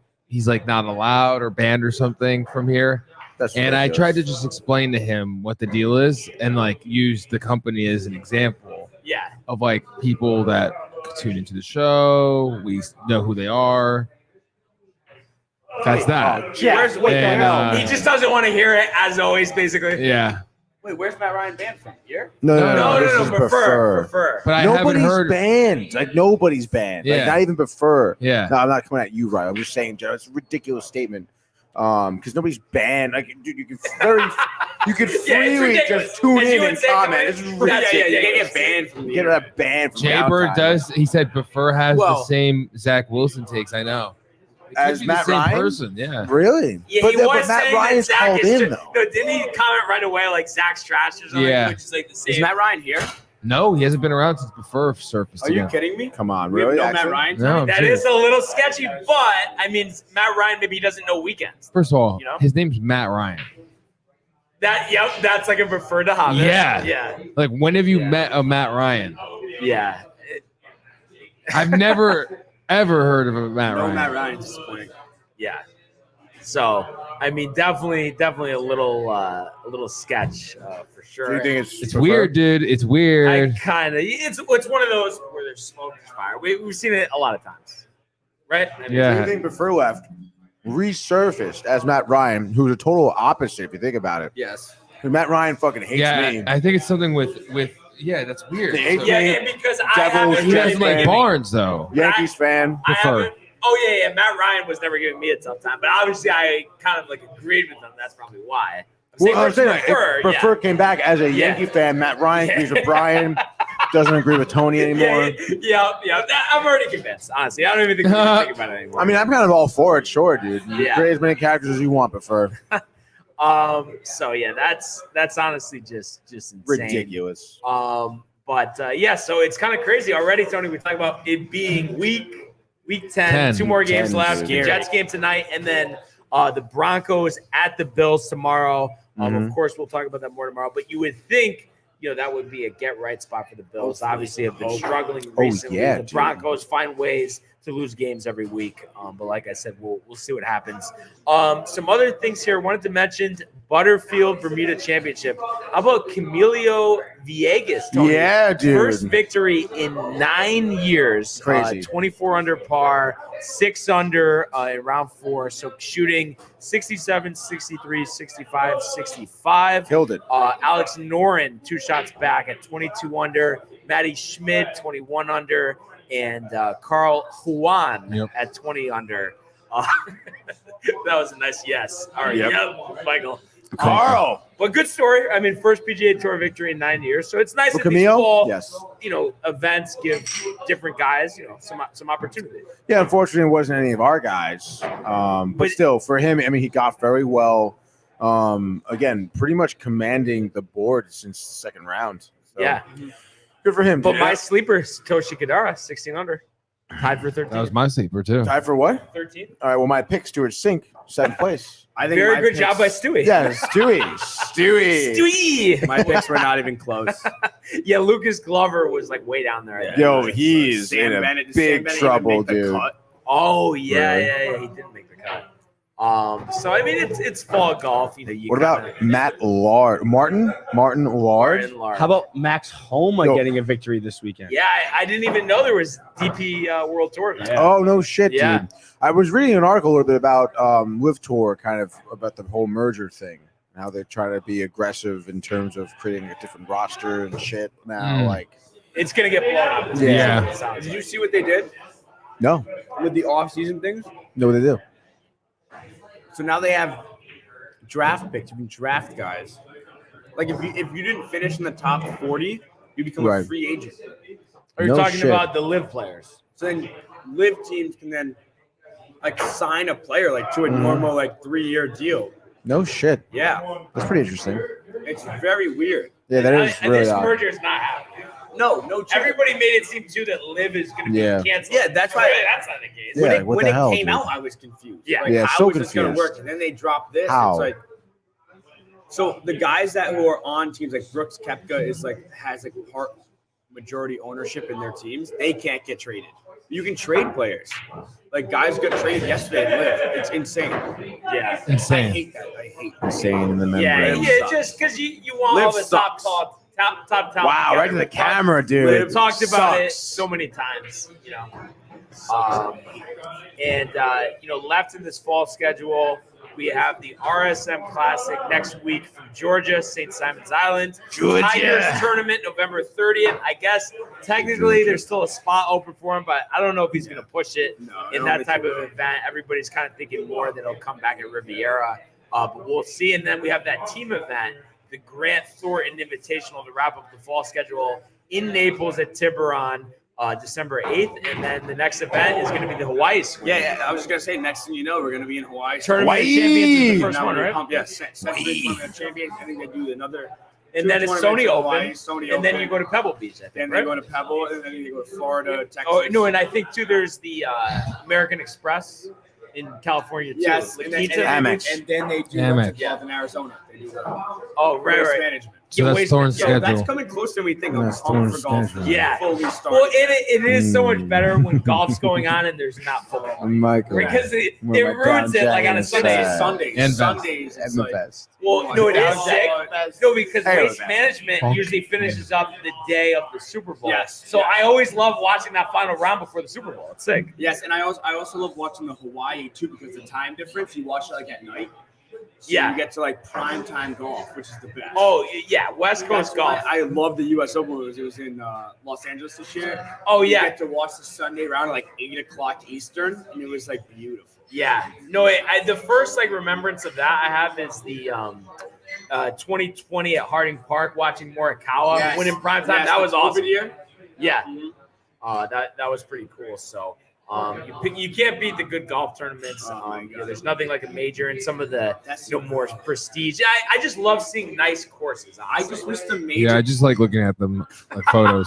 like not allowed or banned or something from here. That's and I ridiculous. tried to just explain to him what the deal is and like use the company as an example. Yeah. Of like people that tune into the show. We know who they are. That's that. Where's what the And, hell? He just doesn't want to hear it, as always, basically. Yeah. Wait, where's Matt Ryan banned from? Here? No. This is prefer. But I haven't Nobody's heard. banned. Like nobody's banned. Like Yeah. not even prefer. Yeah. No, I'm not coming at you, right? I'm just saying, Joe. It's a ridiculous statement. Because nobody's banned. Like, dude, you can freely ridiculous. just tune As you in would and say, comment. Tony. This is Yeah, ridiculous. you can't get banned from the Get that banned from Jay Bird downtime. does. He said Prefer has the Well- same Zach Wilson takes. I know. It could As be Matt the same Ryan? person. Yeah. Really? Yeah, but, he then- was but Matt saying Ryan's that Zach called is in just, though. No, didn't he comment right away like Zach's trash or something? Yeah. Which is like the same. Is Matt Ryan here? No, he hasn't been around since Prefer surfaced. Are you again. kidding me? Come on, We have really? no Matt Actually? Ryan? No, I'm That serious. is a little sketchy, but I mean, Matt Ryan maybe he doesn't know weekends. First of all, You know? his name's Matt Ryan. That's like a preferred to Hobbit. Yeah. Like, when have you Yeah. met a Matt Ryan? Yeah. I've never ever heard of a Matt No Ryan. Matt Ryan disappointing. Yeah. So I mean, definitely a little sketch for sure. Do you think it's It's weird, dude. It's weird. I kind of it's one of those where there's smoke and fire. We've seen it a lot of times, right? I mean, Do Yeah. you think Prefer left resurfaced as Matt Ryan, who's a total opposite if you think about it? Yes. Matt Ryan fucking hates Yeah, me. I think it's something with. Yeah, that's weird. They hate So- Yeah, me. and because I Devils, haven't He doesn't Yeah, like yeah. Barnes though. Yankees fan. I Prefer. haven't. Oh yeah. Matt Ryan was never giving me a tough time, but obviously I kind of like agreed with them. That's probably why. Well, I'm saying like, prefer, if Prefer came back as a Yeah. Yankee fan. Matt Ryan Yeah. agrees with Brian. Doesn't agree with Tony anymore. Yeah. I'm already convinced. Honestly, I don't even think we can think about it anymore. I mean, I'm kind of all for it. Sure, dude. You Yeah. create as many characters as you want, Prefer. So yeah, that's honestly just insane. Ridiculous. But yeah, so it's kind of crazy already, Tony. We talk about it being week 10, 2 more games 10, left. dude. The Jets game tonight, and then the Broncos at the Bills tomorrow. Mhm. Of course, we'll talk about that more tomorrow. But you would think, that would be a get right spot for the Bills. Obviously, have been struggling recently. yeah, The dude. Broncos find ways to lose games every week. But like I said, we'll see what happens. Some other things here I wanted to mention: Butterfield Bermuda Championship. How about Camilo Villegas? Tony? Yeah, dude. First victory in 9 years. Crazy. 24 under par, 6 under in round 4. So shooting 67, 63, 65, 65. Killed it. Alex Noren, 2 shots back at 22 under. Matty Schmidt, 21 under. And Carl Juan at 20 under. That was a nice yes. All right, Yep. yeah, Michael. Carl. But good story. I mean, first PGA Tour victory in 9 years. So it's nice For that these Camille? small, Yes. events give different guys, some opportunity. Yeah, unfortunately, it wasn't any of our guys. But still, for him, I mean, he got very well. Again, pretty much commanding the board since the second round. So, Yeah. good for him. But dude. my sleeper, Satoshi Kadara, 16 under. Tied for 13. That was my sleeper too. Tied for what? 13. All right. Well, my pick, Stuart Sink, 7th place. I think Very my good picks- job by Stewie. Yeah, Stewie. Stewie. Stewie. My picks were not even close. Yeah, Lucas Glover was like way down there. I think. Yo, he's Sam in a Bennett- Sam big Bennett even trouble, make the dude. cut? Oh yeah, Really? yeah, he didn't make the cut. So I mean, it's fall golf. You What gotta- about Matt Lard? Martin Lard? Martin Lard. How about Max Homa Yo. getting a victory this weekend? Yeah, I didn't even know there was DP World Tour. Yeah. Oh, no shit, Yeah. dude. I was reading an article a little bit about Live Tour, kind of about the whole merger thing. How they're trying to be aggressive in terms of creating a different roster and shit now. Mm. Like, It's gonna get blown up. Yeah. It sounds Did you like. see what they did no. with the off-season things? No, they do. So now they have draft picks. You can draft guys. Like if you didn't finish in the top 40, you become a Right. free agent. Are you No talking shit. about the live players? So then live teams can then like sign a player like to a normal like 3-year deal. No shit. Yeah, That's pretty interesting. it's very weird. Yeah, that is And really this odd. merger is not happening. No chance. Everybody made it seem too that live is going to Yeah. be canceled. Yeah, that's why- Really, that's not the case. Yeah, what when the it hell, came dude? out, I was confused. Yeah. Like, Yeah, how so is this going to confused. work? And then they dropped this. How? It's like, so the guys that who are on teams like Brooks Koepka is like has like part majority ownership in their teams. They can't get traded. You can trade players. Like guys got traded yesterday and live. It's insane. Yeah. I Insane. hate that. I hate that. Insane in the membrane. Yeah, Live yeah, sucks. just because you want Live all the top sucks. talent. Wow, right to the camera, dude. We've talked about it Sucks. so many times, And left in this fall schedule, We have the RSM Classic next week from Georgia, St. Simon's Island. Georgia. Tigers tournament November 30th. I guess technically there's still a spot open for him, but I don't know if he's going to push it in that type of event. Everybody's kind of thinking more that he'll come back at Riviera, but we'll see. And then we have that team event, the Grant Thornton Invitational, to wrap up the fall schedule in Naples at Tiburon. December 8th, and then the next event is going to be the Hawaii School. Yeah, I was just going to say, next thing you know, we're going to be in Hawaii. Tournament of Champions is the first one, right? Yes, Champions. I think they do another. And then it's Sony Open, Sony and then you go to Pebble Beach, I think, and right? then go to Pebble, and then you go to Florida, Texas. Oh, no, and I think, too, there's the American Express in California, too. Yes, like and then they do Amex. in Arizona. They do right. management. So that's Thorne's That's schedule. coming closer than we think. That's I'm pumped for Thorne's golf. schedule. Yeah. Before we start. Well, it is so much better when golf's going on and there's not football. Michael. Because it Where my ruins brown it like on a jacket Sunday. is Sundays. And Sundays. and It's the like, best. Well, no, it is sick. No, because Hey, Waste man. Management usually finishes up the day of the Super Bowl. Yes. So I always love watching that final round before the Super Bowl. It's sick. yes, and I also love watching the Hawaii too because the time difference. You watch it like at night. So Yeah. You get to like prime time golf, which is the best. Oh, yeah. West That's Coast why golf. I love the U.S. Open. It was in Los Angeles this year. Oh, You yeah. get to watch the Sunday round at like 8 o'clock Eastern, and it was like beautiful. Yeah. No, the first like remembrance of that I have is the 2020 at Harding Park watching Morikawa Yes. win in prime time. Yes, That the was COVID awesome. year. Yeah. Mhm. That was pretty cool. So you can't beat the good golf tournaments. Oh my God. There's nothing like a major and some of the That's more prestige. I just love seeing nice courses. I Honestly. just wish the major. Yeah, I just like looking at them, like photos.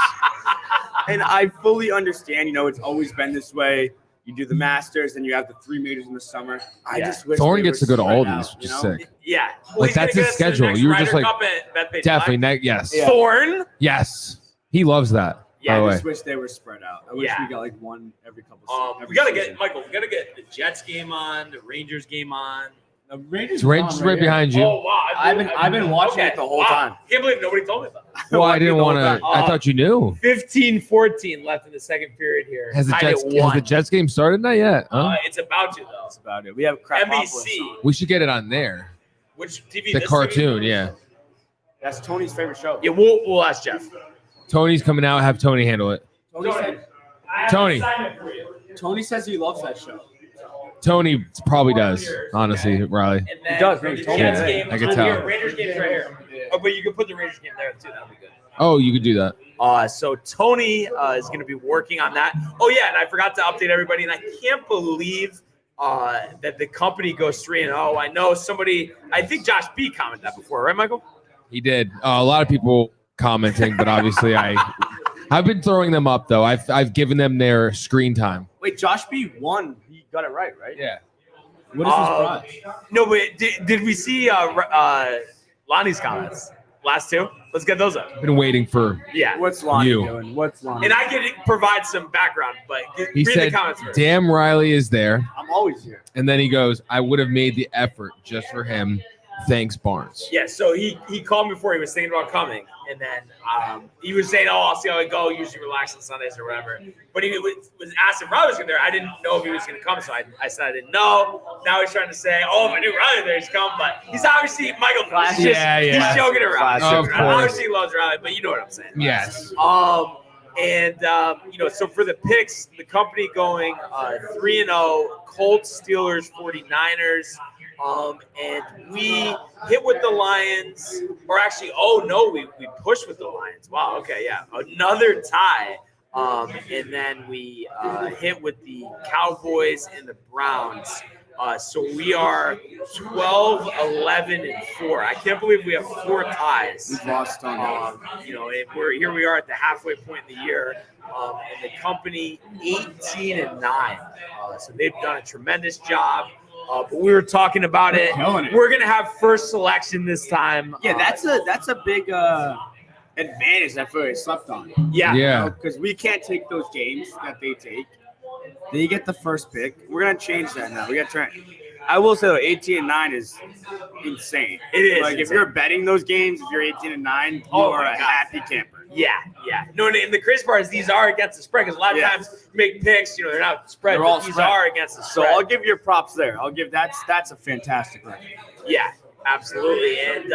And I fully understand. It's always been this way. You do the Masters, and you have the 3 majors in the summer. I Yeah. just wish Thorne they gets were to go to all spread these, out, which is sick. Yeah. Like, he's that's gonna his get us to the schedule. next You were Ryder just like, Cup at Bethpage Definitely, Live. yes, Thorne. yes. He loves that. Yeah, by the I way. just wish they were spread out. I wish Yeah. we got like one every couple. We gotta get Michael. We gotta get the Jets game on, the Rangers game on. the Rangers. Rangers right behind you. Oh wow! I've been watching it the whole time. Can't believe nobody told me about that. Well, I didn't the whole want to. time. I thought you knew. 15-14 left in the second period here. Has the Tied Jets? at Has 1. the Jets game started? Not yet. Huh? It's about to though. That's about it. We have crap. NBC. We should get it on there. Which TV? The this cartoon, TV? yeah. That's Tony's favorite show. Yeah, we'll ask Jeff. Tony's coming out. Have Tony handle it. Tony. Tony says he loves that show. Tony probably does. Honestly, Riley. And then He does, the maybe. Jets Yeah, game I is can right tell. here. Rangers game's right here. Oh, but you can put the Rangers game there too. That'll be good. Oh, you could do that. So Tony is going to be working on that. Oh yeah, and I forgot to update everybody, and I can't believe that the company goes 3-0. I know somebody. I think Josh B commented that before, right, Michael? He did. A lot of people commenting, but obviously I've been throwing them up though. I've given them their screen time. Wait, Josh B won. He got it right? Yeah. What is his prize? No, but did we see Lonnie's comments? Last two? Let's get those up. Been waiting for. Yeah. What's Lonnie You. doing? What's Lonnie? And I can provide some background, but He read said, the comments first. "Damn, Riley is there," I'm always here. and then he goes, "I would have made the effort just for him. Thanks, Barnes." Yeah, so he called me before he was thinking about coming, and then he was saying, "Oh, I'll see how it goes. Usually relax on Sundays or whatever." But he was asked if Riley was going to there. I didn't know if he was going to come, so I said I didn't know. Now he's trying to say, "Oh, if I knew Riley there, he's come." But he's obviously Michael. He's just, Yeah, yeah. He's joking around. Of course. Obviously, he loves Riley, but you know what I'm saying. Yes. So for the picks, the company going 3-0, Colts, Steelers, 49ers. And we hit with the Lions, or actually, we pushed with the Lions. Wow, okay, yeah. Another tie. And then we hit with the Cowboys and the Browns. So we are 12, 11, and 4. I can't believe we have 4 ties. We've lost on And we are at the halfway point in the year. And the company 18 and 9. So they've done a tremendous job. But we were talking about it. Killing it. We're gonna have first selection this time. Yeah, that's a big advantage that I feel like slept on. Yeah. Yeah. Because we can't take those games that they take. They get the first pick. We're gonna change that now. We got to try. I will say though, 18 and 9 is insane. It is Like if insane. you're betting those games, if you're 18 and 9, you Oh are my a God. happy camper. Yeah. No, and the crazy part is these are against the spread because a lot of times you make picks, they're not spread, but these are against the spread. So I'll give your props there. I'll give that's a fantastic record. Yeah, absolutely. And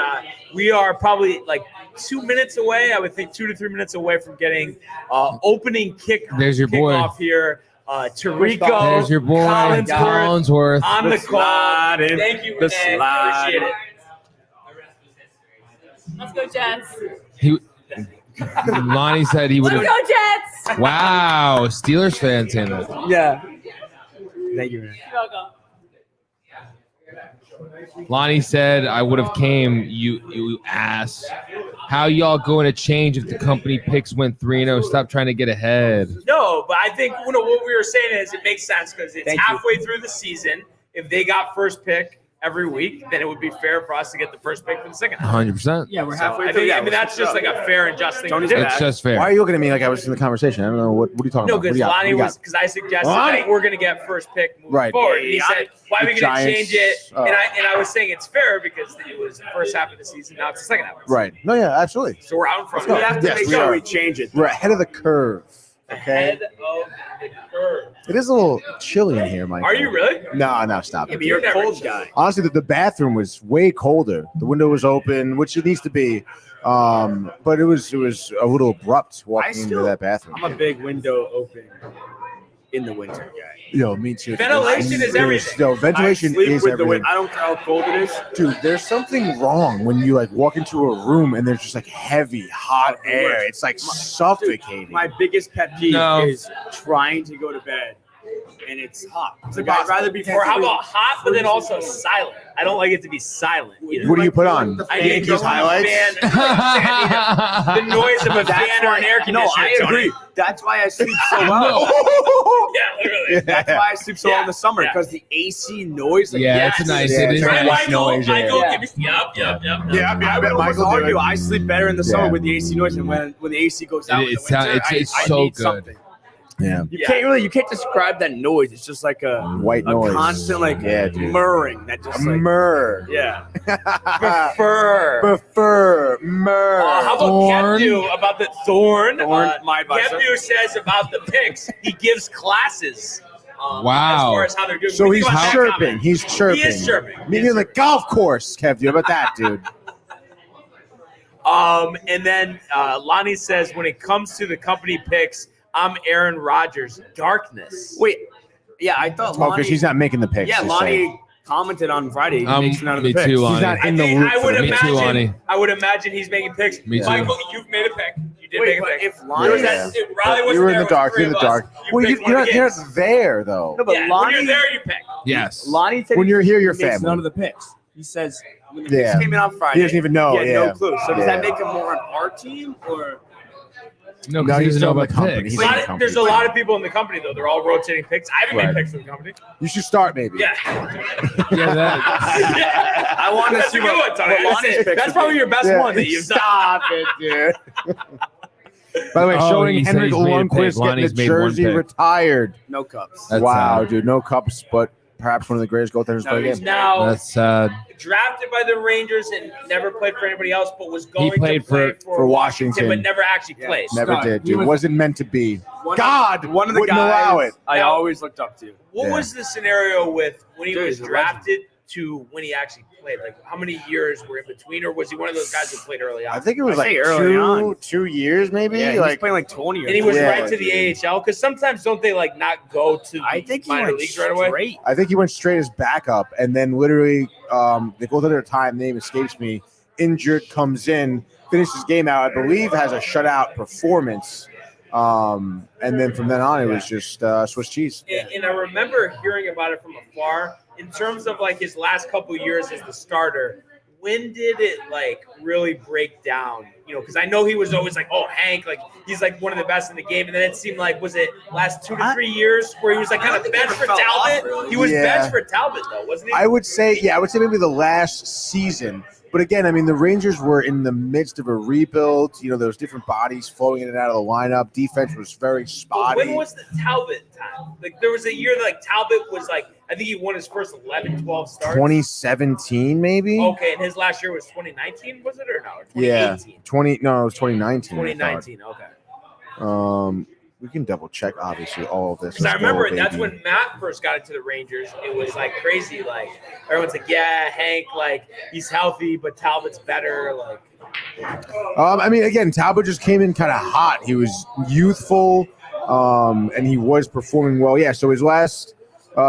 we are probably like 2 minutes away. I would think 2 to 3 minutes away from getting opening kick. There's your boy. Kickoff here. Tarico. There's your boy, Collinsworth. On the call. Thank you, Renee. Appreciate it. Let's go Jets. Lonnie said he would Let's have. go Jets. Wow, Steelers fans saying that. Yeah. Thank you, man. You're welcome. Lonnie said I would have came. You ass. How y'all going to change if the company picks went 3-0? Stop trying to get ahead. No, but I think what we were saying is it makes sense because it's halfway through the season. If they got first pick every week, then it would be fair for us to get the first pick for the second half. 100%. Yeah, we're So, halfway I through. mean, that's just like a fair and just thing to do. It's just fair. Why are you looking at me like I was in the conversation? I don't know. What are you talking No, about? because Lonnie was because I suggested that we're going to get first pick moving forward. And he said, "Why are we going to change it?" And I was saying it's fair because it was the first half of the season. Now it's the second half. Of the season. Right. No, yeah, absolutely. So we're out in front. We have to Yes, make we sure are. we change it. We're ahead of the curve. Okay. Ahead of the curve. It is a little chilly in here, Mike. Are you really? No, stop Yeah, it. but you're You're a cold never- guy. Honestly, the bathroom was way colder. The window was open, which it needs to be. But it was a little abrupt walking into that bathroom. I'm a big window open in the winter guy. Yo, me too. Ventilation is everything. Yo, ventilation I sleep is with the everything. wind. I don't care how cold it is. Dude, there's something wrong when you like walk into a room and there's just like heavy, hot air. It's like suffocating. My biggest pet peeve No. is trying to go to bed and it's hot. It's like I'd rather be. Or how about hot, but then also silent? I don't like it to be silent either. What do you put on? I need Yankees highlights? the noise of a fan or an air conditioner. No, I agree. Tony. That's why I sleep so well. Yeah, literally. That's why I sleep so well in the summer Yeah. because the AC noise. Like, Yeah, it's nice. Yeah, It is it's Right, nice. noise, I go, yeah. Yep. Yeah, I would almost Michael argue do it. I sleep better in the summer Yeah. with the AC noise, and when the AC goes out in the It's winter, I so need good. something. Yeah. You can't describe that noise. It's just like a White noise. constant like Yeah, dude. murring that just like Myrrh. yeah. Prefer. Myrrh. How about Thorn. Kepdu about the Thorn? My advisor. Kepdu says about the picks. He gives classes. Wow. As far as how they're doing. So What do he's you think about that chirping. comment? He's chirping. He is chirping. Meaning on the golf course, Kev. How about that, dude? And then Lonnie says, when it comes to the company picks, I'm Aaron Rodgers. Darkness. Wait, yeah, I thought Oh, Lonnie. because he's not making the picks. yeah, he's Lonnie saying. commented on Friday. He makes none of the Me picks. too, He's Lonnie. not in the I loop. would for Me them. too, imagine. Lonnie. I would imagine he's making picks. Me too. Michael, you've made a pick. You did Wait, make a but pick. if There Lonnie, was that- Riley wasn't You were in there, the it was dark. three You're in the of us. dark. You Well, picked you're one of the not games. there though. no, but Yeah, when Lonnie, you're there, you pick. Yes. Lonnie said When you're here, you're he makes family. none of the picks. He says when the Yeah. picks came in on Friday. He doesn't even know. He had Yeah. no clue. So does Yeah. that make him more on our team or? No, No, because he he's doesn't know still in the about company. picks. He's A lot in the of- company. there's a lot of people in the company though. They're all rotating picks. I haven't Right. made picks for the company. You should start maybe. Yeah. Yeah, that. I want to That's see a good one, Tony. Lonnie's picks. That's probably your best Yeah. one that you've done. Stop it, dude. By the way, Oh, showing he said Henrik he's made a pick. Lundqvist getting Lonnie's the made one jersey pick. retired. no cups. That's Wow, sad. dude. No cups, but perhaps one of the greatest goaltenders No, play he's game. Now That's sad. drafted by the Rangers and never played for anybody else, but was going played to play for for Washington. but never actually Yeah. played. Never Stud. did, He dude. was- Wasn't meant to be. One God one of the wouldn't guys allow it. I Now- always looked up to. What Yeah. was the scenario with when he Dude, was he's a drafted to when he actually played? Like, how many years were in between, or was he one of those guys who played early on? I think it was I like say early on. 2 years, maybe. Yeah, he was like playing like 20 or and he was Yeah. right to the AHL because sometimes don't they like not go to the I think he minor went leagues right away? straight. I think he went straight as backup, and then literally the goaltender at the time, name escapes me, injured, comes in, finishes game out. I believe has a shutout performance, and then from then on, it was just Swiss cheese. And I remember hearing about it from afar. In terms of like his last couple years as the starter, when did it like really break down? You know, because I know he was always like, "Oh, Hank, like he's like one of the best in the game," and then it seemed like was it last 2 to 3 years where he was like I kind don't of think he bench ever for fell off, Talbot. really. He was Yeah. bench for Talbot though, wasn't he? I would say maybe the last season. But again, I mean, the Rangers were in the midst of a rebuild. You know, there was different bodies flowing in and out of the lineup. Defense was very But spotty. when was the Talbot time? Like there was a year that like Talbot was like I think he won his first 11, 12 starts. 2017, maybe. Okay, and his last year was 2019, was it or no? Or 2018? Yeah, No, it was 2019. 2019. Okay. We can double check, obviously, all of this. Because I remember that's when Matt first got into the Rangers. It was like crazy. Like everyone's like, yeah, Hank, like he's healthy, but Talbot's better. Like, I mean, again, Talbot just came in kind of hot. He was youthful, and he was performing well. Yeah. So his last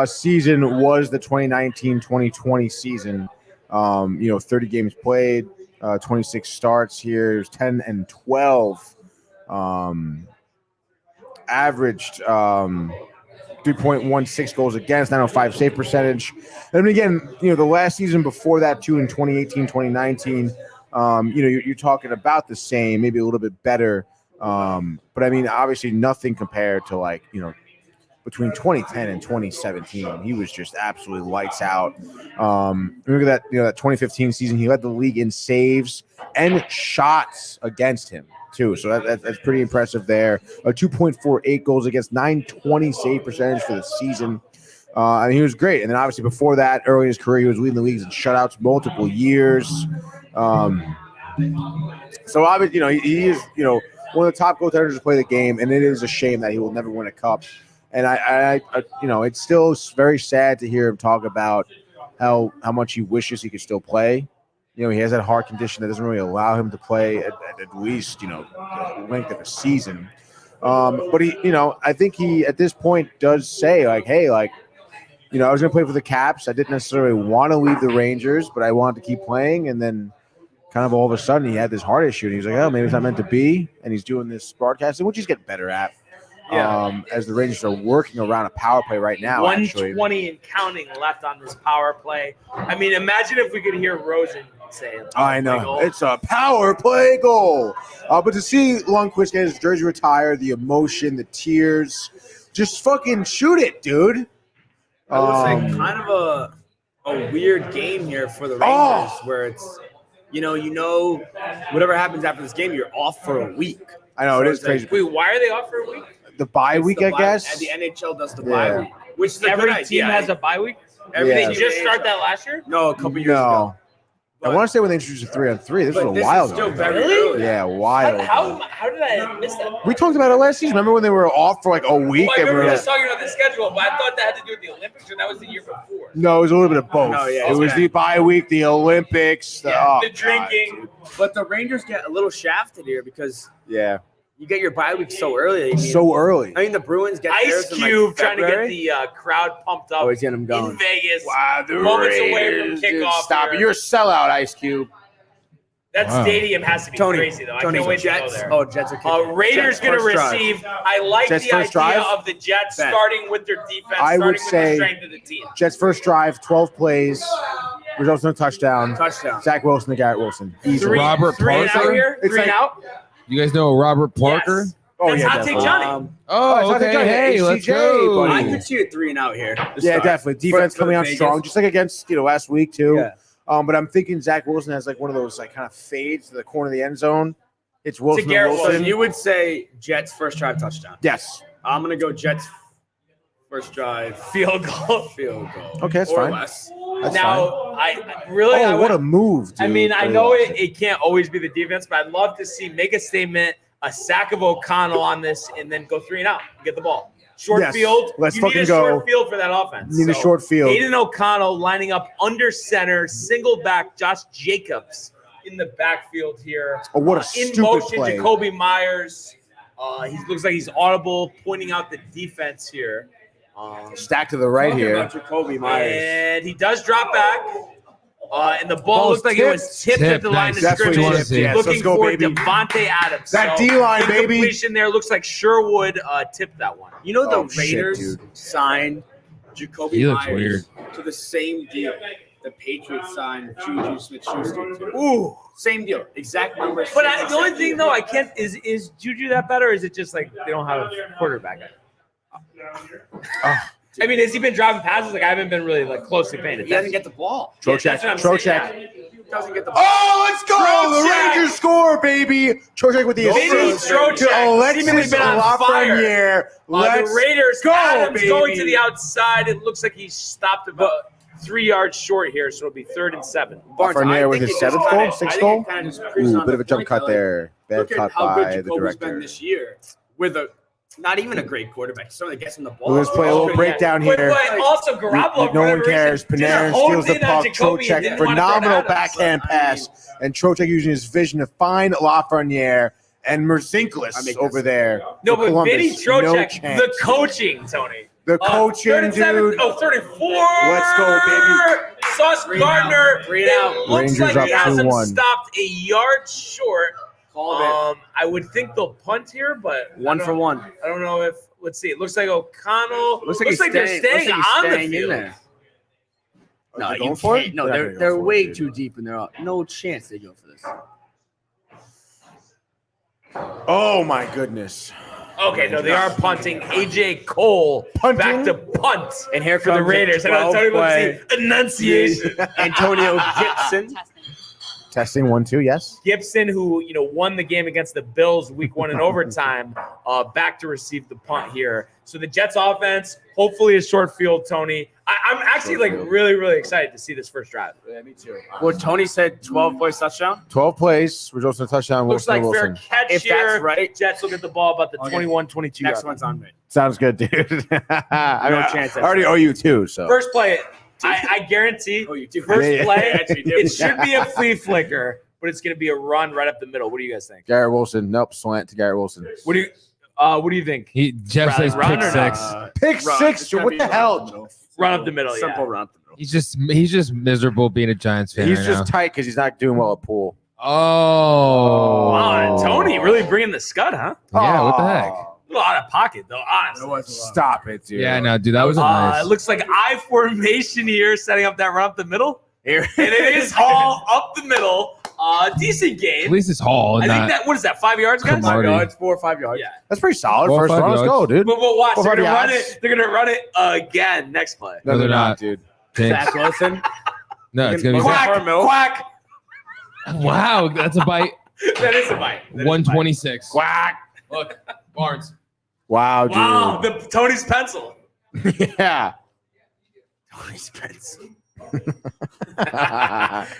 season was the 2019-2020 season. 30 games played, 26 starts here. It was 10-12. Averaged 3.16 goals against, 905 save percentage. And again, the last season before that too, in 2018, 2019, you're talking about the same, maybe a little bit better. But I mean, obviously nothing compared to between 2010 and 2017, he was just absolutely lights out. Remember that, that 2015 season, he led the league in saves and shots against him too. So that's pretty impressive there. 2.48 goals against, 920 save percentage for the season. And he was great. And then obviously before that, early in his career, he was leading the leagues in shutouts multiple years. So obviously, he is, one of the top goaltenders to play the game, and it is a shame that he will never win a cup. And I it's still very sad to hear him talk about how much he wishes he could still play. He has that heart condition that doesn't really allow him to play at least, the length of a season. But he, I think he at this point does say hey, I was going to play for the Caps. I didn't necessarily want to leave the Rangers, but I wanted to keep playing. And then kind of all of a sudden he had this heart issue. And he was like, oh, maybe it's not meant to be. And he's doing this broadcasting, which he's getting better at. Yeah. As the Rangers are working around a power play right now. 120 and counting left on this power play. I mean, imagine if we could hear Rosen saying, I know. It's a power play goal. But to see Lundqvist get his jersey retired, the emotion, the tears, just fucking shoot it, dude. I would say kind of a weird game here for the Rangers where it's, whatever happens after this game, you're off for a week. I know, so it is crazy. Wait, why are they off for a week? The bye week, I guess. And the NHL does the bye week, which is every team has a bye week. Did they just start that last year? No, a couple years ago. I want to say when they introduced the 3-on-3. This was a while ago. Really? Yeah, a while ago. How did I miss that? We talked about it last season. Remember when they were off for a week? I remember just talking about the schedule, but I thought that had to do with the Olympics, or that was the year before. No, it was a little bit of both. No, yeah, it was the bye week, the Olympics, the drinking. God, but the Rangers get a little shafted here because you get your bye week so early. So early. I mean, the Bruins get Ice Cube trying to get the crowd pumped up. Always get them going. In Vegas. Wow, the moments Raiders, away from kickoff. Stop it. You're a sellout, Ice Cube. That stadium has to be crazy, though. I can't wait to go there. Oh, Jets are kicking. Raiders going to receive. I like Jets the idea of the Jets starting with their defense, starting with the strength of the team. Jets first drive, 12 plays, results in a touchdown. Zach Wilson to Garrett Wilson. Easily. Robert Parker here. Three and out. You guys know Robert Parker? Yes. Oh, yeah, I'll take Johnny. Okay. Hey, let's go. I could see it 3 and out here. Yeah, definitely. Defense coming out strong, just like against last week too. Yeah. But I'm thinking Zach Wilson has one of those kind of fades to the corner of the end zone. It's Wilson. So you would say Jets first drive touchdown. Yes. I'm gonna go Jets first drive field goal. Okay, that's fine. Less. That's now fine. I really. what a move, dude. I mean, I know it can't always be the defense, but I'd love to make a statement, a sack of O'Connell on this, and then go 3 and out, get the ball. Short field. Let's you fucking need a go. short field for that offense. You need a short field. Aiden O'Connell lining up under center, single back. Josh Jacobs in the backfield here. Oh, what a stupid in motion, play. Jacoby Myers. He looks like he's audible, pointing out the defense here. Stack to the right here. Jacoby Myers. And he does drop back. And the ball looked like it was tipped at the line of scrimmage. Looking for Devontae Adams. That D-line, baby. Completion there looks like Sherwood tipped that one. You know the Raiders signed Jacoby Myers to the same deal the Patriots signed Juju Smith-Schuster to. Ooh, same deal, exact numbers. But the only thing though, I can't is Juju that better? Or is it just they don't have a quarterback? I mean, has he been driving passes? Like I haven't been really like closely paying attention. He doesn't get the ball. Trocheck. Doesn't get the ball. Oh, let's go! The Rangers score, baby. Trocheck with the assist to Alexis Lafreniere. The Raiders. go, Adams baby. going to the outside. It looks like he stopped about 3 yards short here, so it'll be 3rd and 7. Lafreniere with his 7th goal, 6th goal. Ooh, bit of a jump cut there. Bad Look at cut how by good the Jacoby's been director. this year with not even a great quarterback. Someone that gets him the ball. Let's play a little breakdown here. But also Garoppolo. No one cares. Panarin steals the puck. Trocheck, phenomenal backhand pass. And Trocheck using his vision to find Lafreniere and Merzinklis over there. No, for but Vinny Columbus. No Trocheck, chance. the coaching, Tony. The coaching, 3rd and 7. dude. Oh, 34. Let's go, baby. Sauce Gardner. Three out. It looks Rangers like up he has him 2-1. stopped a yard short. Called I would think they'll punt here, but 1 for 1. I don't know if. Let's see. It looks like O'Connell. Looks like they're staying on the field. there. No, they you going for it? can't. No, They're not they're gonna go for it, way dude. too deep and they're out. No chance they go for this. Oh, my goodness. Okay, no, they are punting. AJ Cole back to punt, And here for the comes Raiders. I know Tony wants the enunciation. Antonio Gibson. Testing 1, 2, yes. Gibson, who won the game against the Bills week 1 in overtime, back to receive the punt here. So the Jets offense, hopefully a short field, Tony. I'm actually really, really excited to see this first drive. Yeah, me too. Well, Tony said 12 points touchdown. 12 plays, results in a touchdown. Looks like Wilson. fair catch If here. that's right. Jets will get the ball about the 21, 22 Next yard one's on me. Sounds good, dude. I No chance. I already owe you 2, so. First play, I guarantee. Oh, you do. First Yeah. play, Actually, do. it should be a flea flicker, but it's going to be a run right up the middle. What do you guys think? Garrett Wilson. Nope, slant to Garrett Wilson. What do you think? Jeff says Run pick or not? 6. Pick Run. 6, It's gonna what be the run hell? up the middle. Run up the middle, Simple yeah. run up the middle. He's just miserable being a Giants fan He's right just now. tight because he's not doing well at pool. Oh. Wow, Tony really bringing the scud, huh? Yeah, what the heck? A little out of pocket, though, honestly. Stop it, dude. Yeah, no, dude, that was a nice. It looks like I formation here, setting up that run up the middle. Here. And it is Hall up the middle. Decent game. At least it's Hall. I And think not, that, what is that, 5 yards, guys? Marty. 5 yards, 4 or 5 yards. Yeah. That's pretty solid. 4 or First 5 run. Let's yards. go, dude. But watch, they're 4 gonna run yards. it. They're gonna run it again next play. No, they're not. dude. Thanks. Zach Wilson. No, it's gonna be. Quack, quack. Wow, that's a bite. That is a bite. 126. Quack. Look, Barnes. Wow, dude. Wow, Tony's pencil. Yeah. Tony's pencil.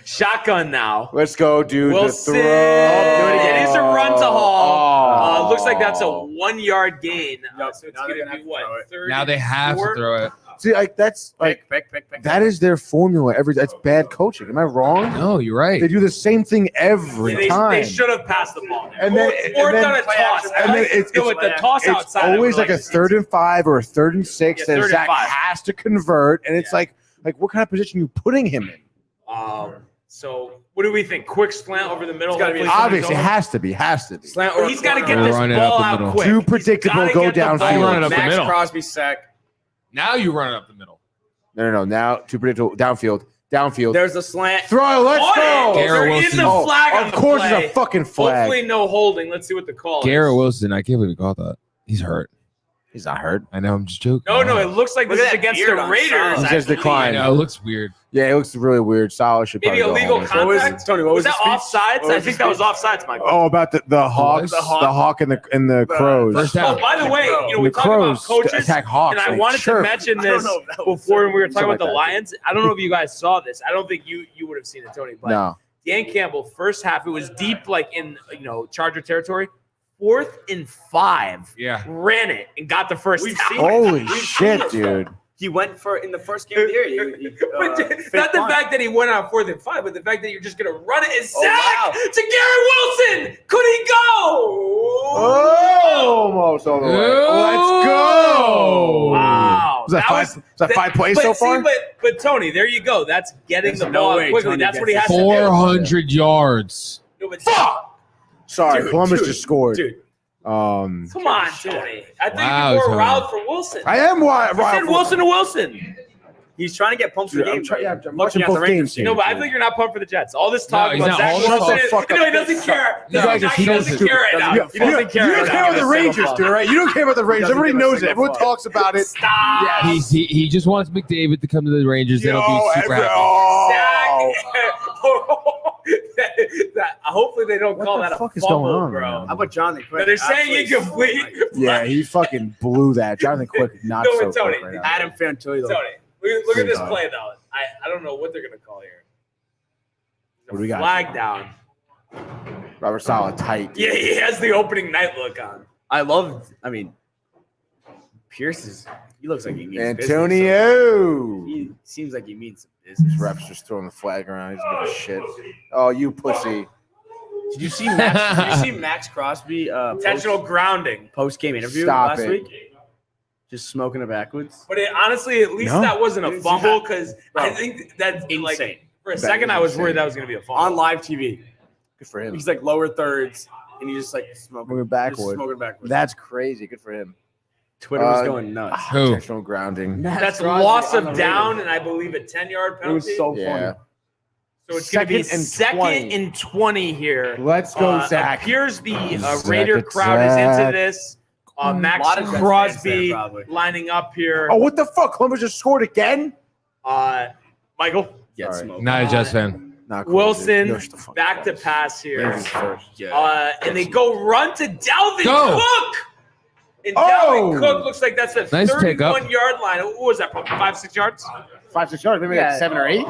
Shotgun now. Let's go, dude. Wilson. The throw. It is a run to Hall. Oh. Looks like that's a 1 yard gain. Nope, So it's now they're going to gonna be have to throw what? it. 30, Now they have to throw it. See, like that's like Pick. that is their formula. That's bad coaching. Am I wrong? No, you're right. They do the same thing every time. They should have passed the ball. And then- or and then- done a toss. and then it's with the toss It's outside. I always would like a 3rd and 5 or a 3rd and 6 Yeah, that 3rd and Zach 5. has to convert, and it's like what kind of position you putting him in? So what do we think? Quick slant over the middle. It's gotta be- Hopefully Obviously, it somebody's has to be. Has to be. Slant over. or He's got to get Or this run it ball up the out middle. quick. Too He's predictable, gotta go get the downfield. ball You run it up the Max middle. Crosby sack. Now you run it up the middle. No. Now too predictable. Downfield. There's the slant. Throw. Let's On go. it. Garrett There Wilson. is a flag on Of the course, play. it's a fucking flag. Hopefully no holding. Let's see what the call Garrett is. Wilson, I can't believe he caught that. He's hurt. He's not hurt. I know, I'm just joking. No, it looks like Look this at is that against beard the on Raiders. Salah. He I says believe. decline. I know, it looks weird. Yeah, it looks really weird. Salah should Maybe probably go illegal home. contact. Tony, what Was was that the offsides? I think that was offsides, Michael. Oh, about the hawks, The the hawk and the crows. First down. Oh, by the way, we the talk about crows coaches, attack hawks. and I like, wanted sure. to mention I don't this know if that was before we were talking something about the like that. Lions. I don't know if you guys saw this. I don't think you would have seen it, Tony. But No. Dan Campbell, first half, it was deep, like in Charger territory. 4th and 5. Yeah. Ran it and got the first We've down. seen Holy We've seen shit, this, dude. He went for in the first game of the year. But not the fact that he went on 4th and 5, but the fact that you're just going to run it and sack wow. to Garrett Wilson. Could he go? Almost all the way. Let's go. Wow. Was that five plays so far? But Tony, there you go. That's getting There's the no ball way quickly. Tony That's what he gets has to do. 400 yards. No, but Sorry, Dude, Columbus dude, just scored. Dude, Um, come on, Tony. I think Wow, you're more Tony. riled for Wilson. I am I said Wilson to Wilson. He's trying to get pumped for the game. I'm watching both games. No, but I think you're not pumped for the Jets. All this talk he's about not. Zach All this Wilson. No, he doesn't care. No, He doesn't care right now. He doesn't care. You don't care about the Rangers, dude, right? You don't care about the Rangers. Everybody knows it. Everyone talks about it. Stop. He just wants McDavid to come to the Rangers. Then he'll be super happy. Hopefully they don't call What the that a fuck is fumble, going on, bro. man? How about Jonathan Quick? But they're saying incomplete. Yeah, he fucking blew that. Jonathan Quick, not No, so Tony, quick right now. Adam Fantilli. Tony, look at this play though. I don't know what they're gonna call here. What do we got? Flag down. Robert Saleh tight. Yeah, he has the opening night look on. Pierce he looks like he means Antonio. business. He seems like he means some business. Ref's just throwing the flag around. He doesn't give a shit. Oh, you pussy. Did you see Max Crosby Intentional grounding. post game interview Stop last it. week? Just smoking it backwards. But honestly, at least No. that wasn't a fumble because I Bro, think that's insane. like for a That second is I was insane. worried that was gonna be a fumble. On live TV. Good for him. He's like lower thirds and he's just like smoking Moving backward. Just smoking backwards. That's crazy. Good for him. Twitter was going nuts. Who? Intentional grounding. That's Crosby loss on of the down and I believe a 10-yard penalty. It was so Yeah. funny. So it's going to be Second and second 20. and 20 here. Let's go, Zach. Appears the Zach, Raider it's crowd is into Zach. this. A Max lot of Jets fans Crosby there, probably. lining up here. Oh, what the fuck? Columbus just scored again? Michael Get Sorry. smoked. Not a Jets fan. Not cool, Wilson dude. Yo, shut the fuck back up. to pass here. Rangers first. Yeah. And they go run to Dalvin Go. Cook. And Oh. Dalvin Cook looks like that's a Nice pickup. 31-yard line. What was that? Probably 5-6 yards? 5-6 yards. Maybe like 7 or 8.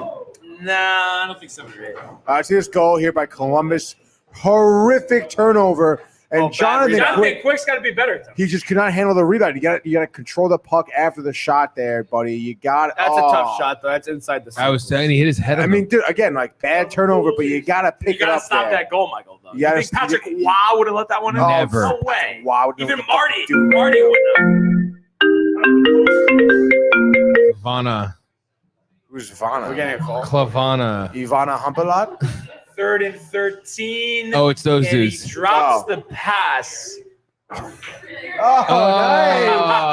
Nah, I don't think 7 or 8. I see this goal here by Columbus. Horrific turnover. And Jonathan Quick's got to be better. he just could not handle the rebound. You got to control the puck after the shot there, buddy. You got That's a tough shot though. That's inside the I was saying he hit his head. I on mean, dude, again, like bad turnover, but you got to pick You it got up to stop there. that goal, Michael. Though. You You gotta- think Patrick Waugh would have let that one in? Oh, Never. No way. Wow. Even Marty wouldn't have. Ivana. Who's Ivana? We're getting a call. Clavana. Ivana Humpalot? 3rd and 13. Oh, it's those and he dudes. drops the pass. Oh,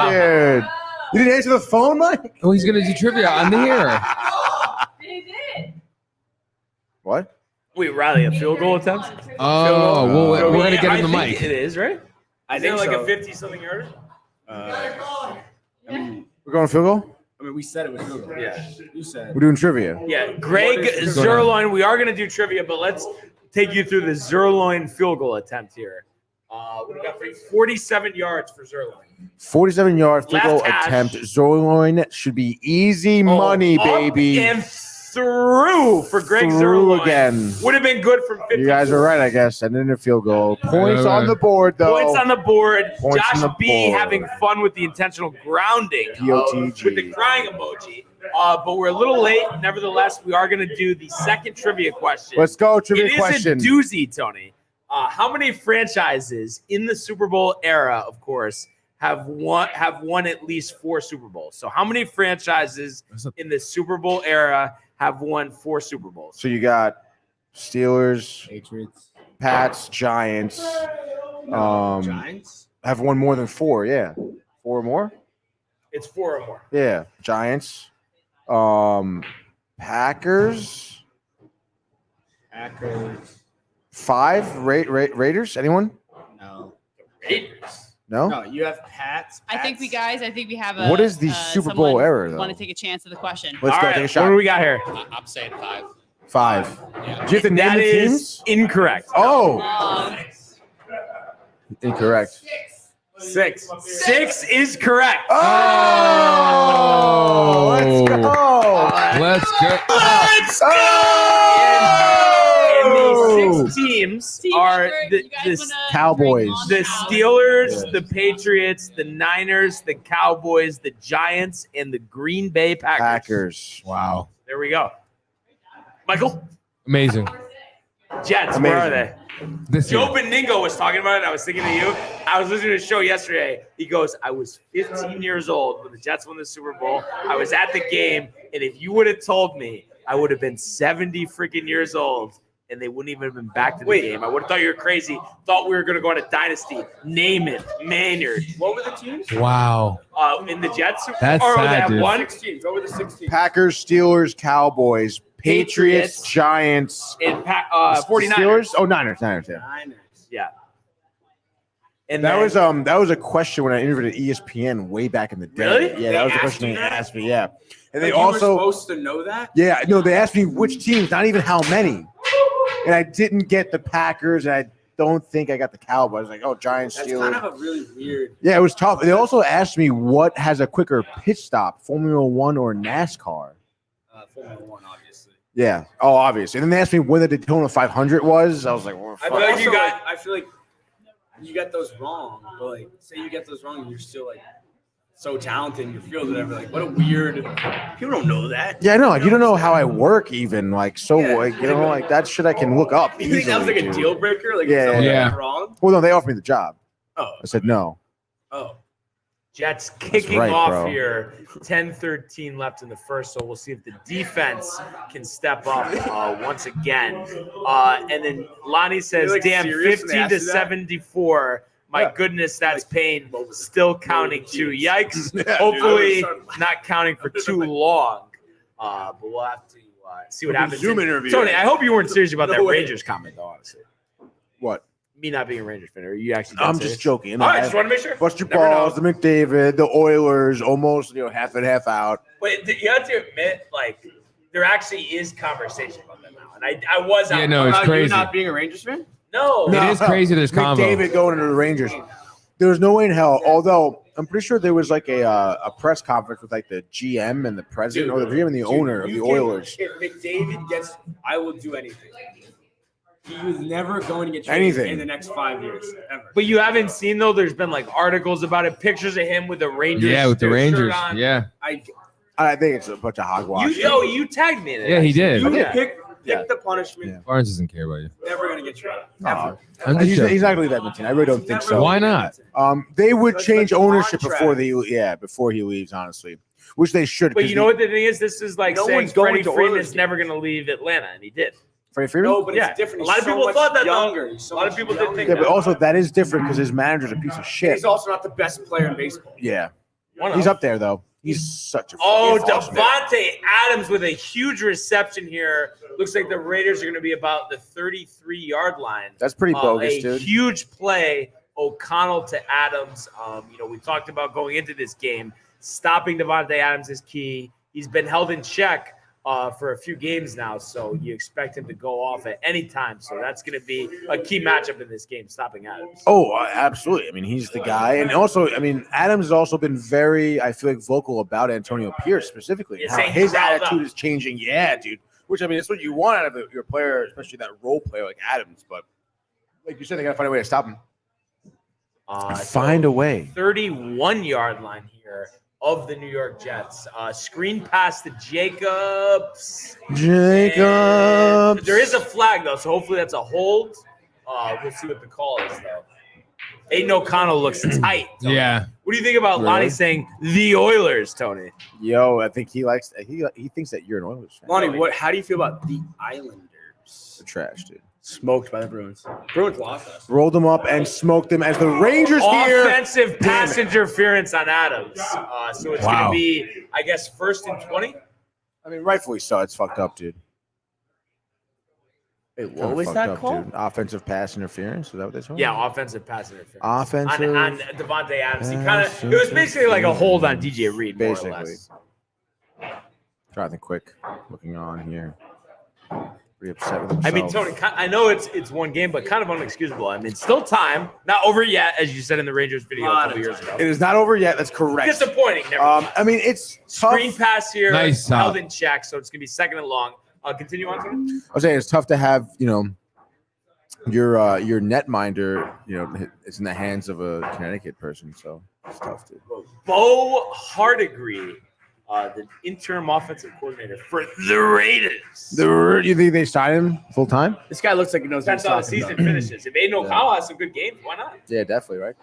nice, dude. You didn't answer the phone, Mike? Oh, he's gonna do trivia on the air. They did. What? Wait, Riley, a field goal attempt? Oh, well, So we're gonna get I him the think mic. It is, right? I Isn't think it like so. a 50-something yarder? We're going field goal? We said it was Google. Yeah. You said. We're doing trivia. Yeah, Greg What is Zerloin. We are going to do trivia, but let's take you through the Zerloin field goal attempt here. What do we got for you? 47 yards for Zerloin. 47-yard field goal Left hash. attempt. Zerloin should be easy money, Up baby. And through for Greg Through Zerloin. again. Would have been good from 50. You guys are right, I guess. And then a field goal. Points Right. on the board, though. Points on the board. Points Josh on the B board. having fun with the intentional grounding POTG. with the crying emoji. But we're a little late. Nevertheless, we are going to do the second trivia question. Let's go. Trivia It is question. a doozy, Tony. How many franchises in the Super Bowl era, of course, have won at least 4 Super Bowls? So how many franchises in the Super Bowl era have won 4 Super Bowls? So you got Steelers, Patriots. Pats, Giants. Giants. Have won more than 4, yeah. 4 or more? It's 4 or more. Yeah. Giants. Packers. Packers. 5. Raiders. Anyone? No. Raiders. No? No, you have Pats. I think we have a. What is the Super Bowl someone era, though? Want to take a chance at the question? Let's All go. right, Take a what shot. do we got here? I'm saying 5. 5. Do you have to name That the is teams? incorrect. Oh, Um, incorrect. 6. 6 is correct. Oh, let's go. Let's go. Let's Oh! And the 6 teams Steve, are you the guys wanna Cowboys. drink on the house? Steelers, the Patriots, the Niners, the Cowboys, the Giants, and the Green Bay Packers. Packers. Wow. There we go. Michael, Amazing. Jets, Amazing. where are they? This Joe year. Beningo was talking about it. I was thinking of you. I was listening to a show yesterday. He goes, I was 15 years old when the Jets won the Super Bowl. I was at the game, and if you would have told me I would have been 70 freaking years old and they wouldn't even have been back to the game. I would have thought you were crazy. Thought we were going to go on a dynasty. Namath, Maynard. What were the teams? Wow. In the Jets? That's or sad, they have dude. one? 16. Go with the 16. Packers, Steelers, Cowboys, Patriots, Patriots. Giants, And 49ers. Steelers. Oh, Niners, yeah. Niners. Yeah. And That then- was a question when I interviewed at ESPN way back in the day. Really? Yeah, They that was a asked question you they that? asked me. Yeah, and they Like, you were also supposed to know that. yeah no they asked me which teams, not even how many, and I didn't get the Packers, and I don't think I got the Cowboys. Like, oh, Giants, That's Steelers. kind of a really weird. Yeah, it was tough. They also asked me what has a quicker pit stop, Formula One or NASCAR. Formula One, obviously. Yeah. Oh, obviously. And then they asked me when the Daytona 500 was. I was like, well, I fuck. feel like you got. I feel like you got those wrong, but like, say you get those wrong, and you're still like so talented in your field, whatever. Like, what a weird. People don't know that. Yeah, I know. Like, you don't know how I work, even. Like, so, Yeah. like, you know, like that shit I can look up. You think that was like easily, a dude. deal breaker? Like, Yeah, if someone yeah. got it wrong? Well, no, they offered me the job. Oh, I said no. oh. Jets kicking right, off bro. here. 10-13 left in the first, so we'll see if the defense can step up once again. And then Lonnie says, You're, like, damn, serious when they 50 ask to you that? 74. My Yeah. goodness, that's Like, pain. Still counting too. Yikes. Yeah, dude. Hopefully not counting for too long. But we'll have to see what happens. Zoom interview. Tony, I hope you weren't serious about No that way. Rangers comment, though, honestly. What? Me not being a Rangers fan. Are you actually I'm serious? just joking. All right, just want to make sure. Buster Never know. Balls, the McDavid, the Oilers, almost, half and half out. But you have to admit, like, there actually is conversation about that now. And I was Yeah, no, it's About crazy. You not being a Rangers fan? No. It is crazy there's convo. McDavid going into the Rangers. There was no way in hell, although I'm pretty sure there was like a press conference with like the GM and the president, or the GM and the owner of the Oilers. If McDavid gets, I will do anything. He was never going to get traded Anything. in the next 5 years, ever. But you haven't seen, though, there's been like articles about it, pictures of him with the Rangers. Yeah, with the shirt Rangers. on. Yeah. I think it's a bunch of hogwash. You tagged me in it. Yeah, he did. You Yeah. pick Yeah. the punishment. Yeah. Barnes doesn't care about you. Never going to get traded. No. I'm just He's joking. not going to leave Edmonton. I really don't think so. Why not? They would Because change the ownership contract. before he leaves, honestly, which they should. But you know what the thing is? This is like No saying one's going Freddie to Freeman's Oilers never going to leave Atlanta, and he did. Freddie Freeman? No, but Yeah. it's different. A lot He's of people so thought much that, though. younger. He's so A lot of much people did younger. think Yeah, that. but also that is different because his manager's a piece of shit. He's also not the best player in baseball. Yeah, One he's of. up there though. He's such a. Oh, fucking awesome man. Devontae Adams with a huge reception here. Looks like the Raiders are going to be about the 33-yard line. That's pretty bogus, a dude. huge play, O'Connell to Adams. We talked about going into this game, stopping Devontae Adams is key. He's been held in check for a few games now, so you expect him to go off at any time. So that's going to be a key matchup in this game, stopping Adams. Oh, absolutely. I mean, he's the guy, and also, I mean, Adams has also been very, I feel like, vocal about Antonio Pierce specifically. Yeah, How saying his he's riled attitude up. is changing. Yeah, dude. Which I mean, it's what you want out of your player, especially that role player like Adams. But like you said, they got to find a way to stop him. Find a way. 31-yard line here of the New York Jets. Screen pass to Jacobs. Jacobs. And there is a flag, though, so hopefully that's a hold. We'll see what the call is, though. Aiden O'Connell looks tight. Tony. Yeah. What do you think about Lonnie Really? saying the Oilers, Tony? Yo, I think he likes. He thinks that you're an Oilers fan. Lonnie, how do you feel about the Islanders? They're trash, dude. Smoked by the Bruins. Bruins lost us. Rolled them up and smoked them as the Rangers here. Offensive pass Damn it. interference on Adams. So it's going Wow. to be, I guess, 1st and 20. I mean, rightfully so. It's fucked up, dude. Wait, Kinda what was fucked that up, called? dude. Offensive pass interference. Is that what they said? Yeah, offensive pass interference. Offensive. On Devontae Adams. It was basically like a hold on DJ Reed, more or Basically. less. Try to think quick. Looking on here. Pretty upset with himself. I mean, Tony, I know it's one game, but kind of unexcusable. I mean, still time. Not over yet, as you said in the Rangers video a couple years ago. It is not over yet. That's correct. Disappointing. Never mind. I mean, it's tough. Screen pass here. Nice held top. in check, so it's going to be 2nd and long. Continue on, Tony. I was saying it's tough to have, your netminder, it's in the hands of a Connecticut person, so it's tough, dude. Bo Hardigree, the interim offensive coordinator for the Raiders. You think they signed him full time? This guy looks like he knows what Depends he's how the talking season about. finishes. If Aiden O'Connell has some good games, why not? Yeah, definitely, right?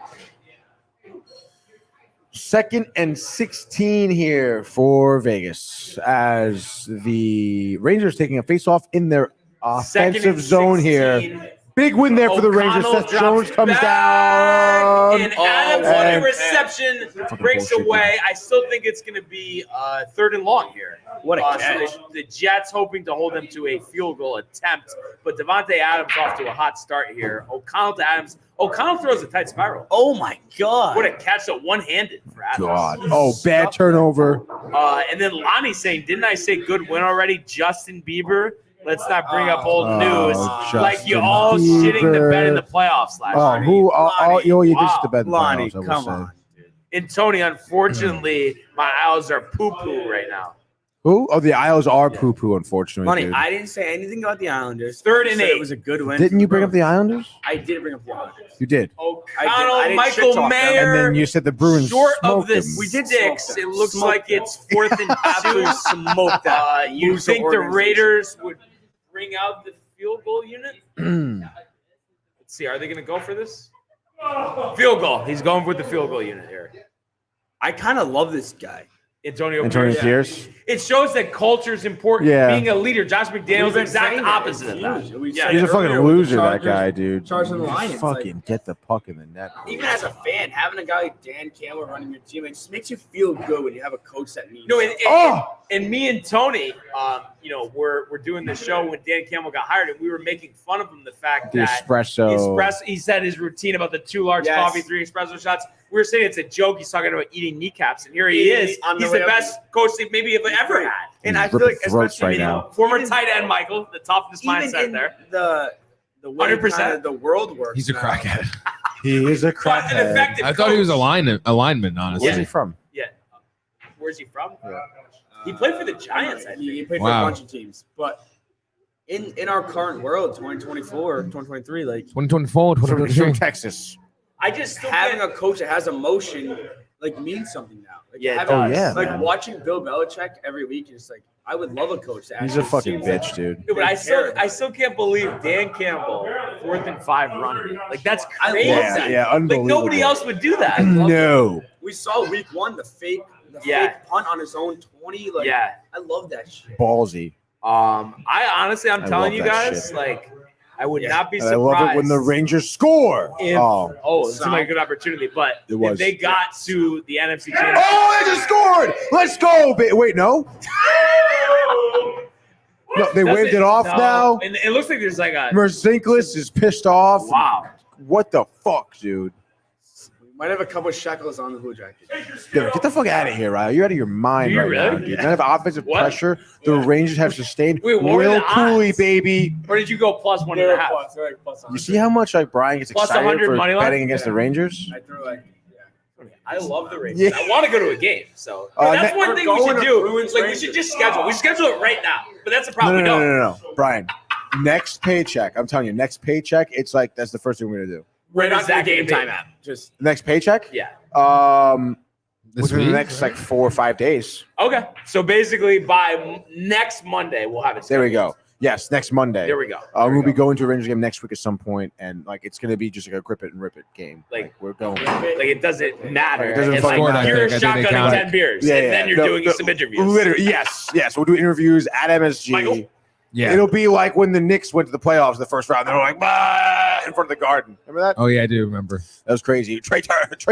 2nd and 16 here for Vegas as the Rangers taking a face-off in their Offensive zone here. Big win there for the Rangers. O'Connell Seth Jones drops comes back, down. And Adams on and- a reception breaks bullshit, away. I still think it's going to be 3rd and long here. What a So catch. the Jets hoping to hold them to a field goal attempt, but Devontae Adams off to a hot start here. O'Connell to Adams. O'Connell throws a tight spiral. Oh my God. What a catch, so one-handed for Adams. God. Oh, bad turnover. And then Lonnie saying, didn't I say good win already? Justin Bieber. Let's not bring up old Oh, news. Justin Like you all shitting the bed in the playoffs last Oh, year. who? You did Wow. shit the bed. in the Lonnie, playoffs, I will come say. on. And Tony, unfortunately, my Owls are poo-poo right now. Who? Oh, the Isles are poo-poo, unfortunately. Money, dude. I didn't say anything about the Islanders. 3rd and I said 8. It was a good win. Didn't you bring up the Islanders? I did bring up the Islanders. You did. O'Connell, I didn't Michael shit talk them. Mayer. And then you said the Bruins Short of smoked the them. We did six, smoke it them. looks Smoke like them. it's 4th and 2. Absolutely smoked that. You Loser think the organization. Raiders would bring out the field goal unit? Let's see. Are they going to go for this? Field goal. He's going with the field goal unit here. I kind of love this guy. Antonio Pierce. Pierce. It shows that culture is important. Yeah. Being a leader. Josh McDaniels, We've been exact saying opposite of it's that. huge. We Yeah, said He's it a fucking earlier with the loser, that Chargers- guy, dude. Chargers and Just Lions, fucking get the puck in the net. Even as a fan, having a guy like Dan Campbell running your team, it just makes you feel good when you have a coach that means. No, something. and me and Tony, we're doing the show when Dan Campbell got hired, and we were making fun of him the fact The that espresso. he said his routine about the 2 large Yes. coffee, 3 espresso shots. We were saying it's a joke. He's talking about eating kneecaps, and here he is. On the He's way the up. best coach they maybe have ever had. And I He's feel ripping like, throats especially right now. Former even- tight end Michael, the toughness even mindset in there. the way 100%. kinda the world works. He's a now. crackhead. He is a But an crackhead. effective I thought he was a coach. lineman, honestly. Where's he from? Yeah. Where's he from? He played for the Giants, I He think. played for Wow. a bunch of teams, but in our current world, 2024, 2023, like 2024, He's 2023. from Texas. I just still having can't- a coach that has emotion like means something now. Like, Yeah, it having, does. yeah, like man. watching Bill Belichick every week is like I would love a coach that He's a actually fucking seems like- bitch, dude. Yeah, but I care. still can't believe Dan Campbell 4th and 5 running. Like that's I love crazy. that. Yeah, Like unbelievable. nobody else would do that. No. We saw week 1 the fake punt on his own 20. Like Yeah. I love that shit. Ballsy. I honestly, I'm I telling love you that guys, shit. like, I would Yeah. not be And I surprised. love it when the Rangers score. If, Oh. this is like a good opportunity. But It if was. they got to the NFC Championship, Oh, they just scored. Let's go. Wait, no. No, they waved it off now. And it looks like there's like a Merzinklis is pissed off. wow. What the fuck, dude? We might have a couple shekels on the Blue Jackets. Dude, get the fuck out of here, Riley. You're out of your mind Do you right now, really? dude. None of offensive What? pressure the Rangers have sustained. Wait, what were Will the Cooley, odds? baby. Or did you go plus 1.5? They're like plus You see how much like Brian gets Plus excited 100 for money line? betting against the Rangers? I threw like I love the Rangers. Yeah. I want to go to a game. So Uh, that's ne- one we're thing we going should to do. Bruins Like we Rangers. should just schedule. We should schedule it right now. But that's the No, problem. no, we no, don't. no, no, Brian. Next paycheck, I'm telling you, next paycheck, it's like that's the first thing we're gonna do. When not is that the game gonna be? time app. Just Next paycheck? Yeah. This Within the week? next like 4 or 5 days. Okay. So basically, by next Monday, we'll have it. There we scheduled. go. Yes, next Monday. There we go. We'll be going to a Rangers game next week at some point, and like it's gonna be just like a grip it and rip it game. Like- we're going. Like it doesn't matter. It doesn't It's fucking like matter. you're I think they shotgunning count 10 beers, and then you're doing some interviews. Literally, yes. We'll do interviews at MSG. Michael? Yeah. It'll be like when the Knicks went to the playoffs in the first round. They were like, bah, in front of the Garden. Remember that? Oh yeah, I do remember. That was crazy. Trey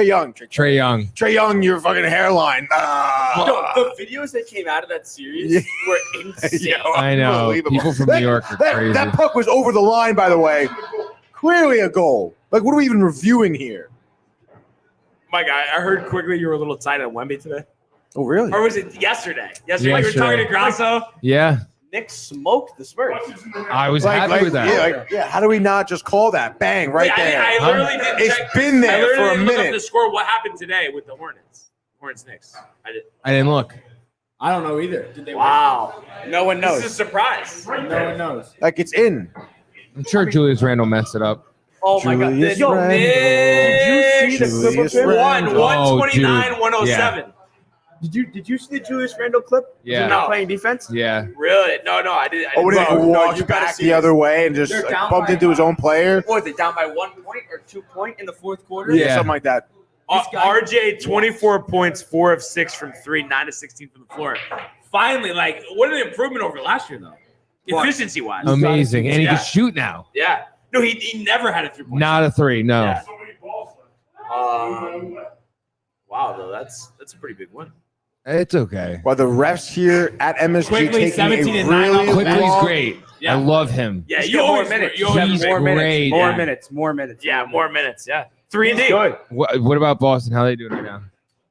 Young. Trey Young. Trey Young, your fucking hairline. no, the videos that came out of that series Yeah. were insane. Yeah, I know. unbelievable. People from New York are crazy. That puck was over the line, by the way. Clearly a goal. Like, what are we even reviewing here? Mike, I heard quickly you were a little tight on Wemby today. Oh, really? Or was it yesterday? Yesterday, you were talking to Grasso. Yeah. Nick smoked the Spurs. I was happy with that. Yeah, how do we not just call that? Bang, right Yeah, there. I literally did. It's check. been there I literally for a didn't look up minute. the score. What happened today with the Hornets? Knicks. I didn't look. I don't know either. Did they Wow. No one This knows. is a surprise. No one knows. Like, it's in. I'm sure Julius Randle messed it up. Oh my God. Julius Yo, Randle. Did you see the clip of Julius him? Randle. 129, 107. Did you see the Julius Randle clip? Yeah. Him not playing defense? Yeah. Really? No, I didn't. Oh, when he No, walked you gotta back see the this. other way and just They're like, down bumped by- into his own player. What, they down by 1 point or 2 point in the fourth quarter? Yeah. Something like that. This guy- RJ, 24 points, 4 of 6 from 3, 9 of 16 from the floor. Finally, like, what an improvement over last year, though. efficiency wise. Amazing, and he Yeah. can shoot now. Yeah. No, he never had a 3-point. Not a 3, no. Yeah. Wow, though that's a pretty big win. It's okay. While the refs here at MSG Quickly, taking 17 a and 9 really Quickly's long, great. Yeah. I love him. Yeah, Just you get more always minutes. You always He's more great. minutes. More Yeah. minutes. More minutes. Yeah, more minutes. Yeah, 3 and D. Good. What about Boston? How they doing right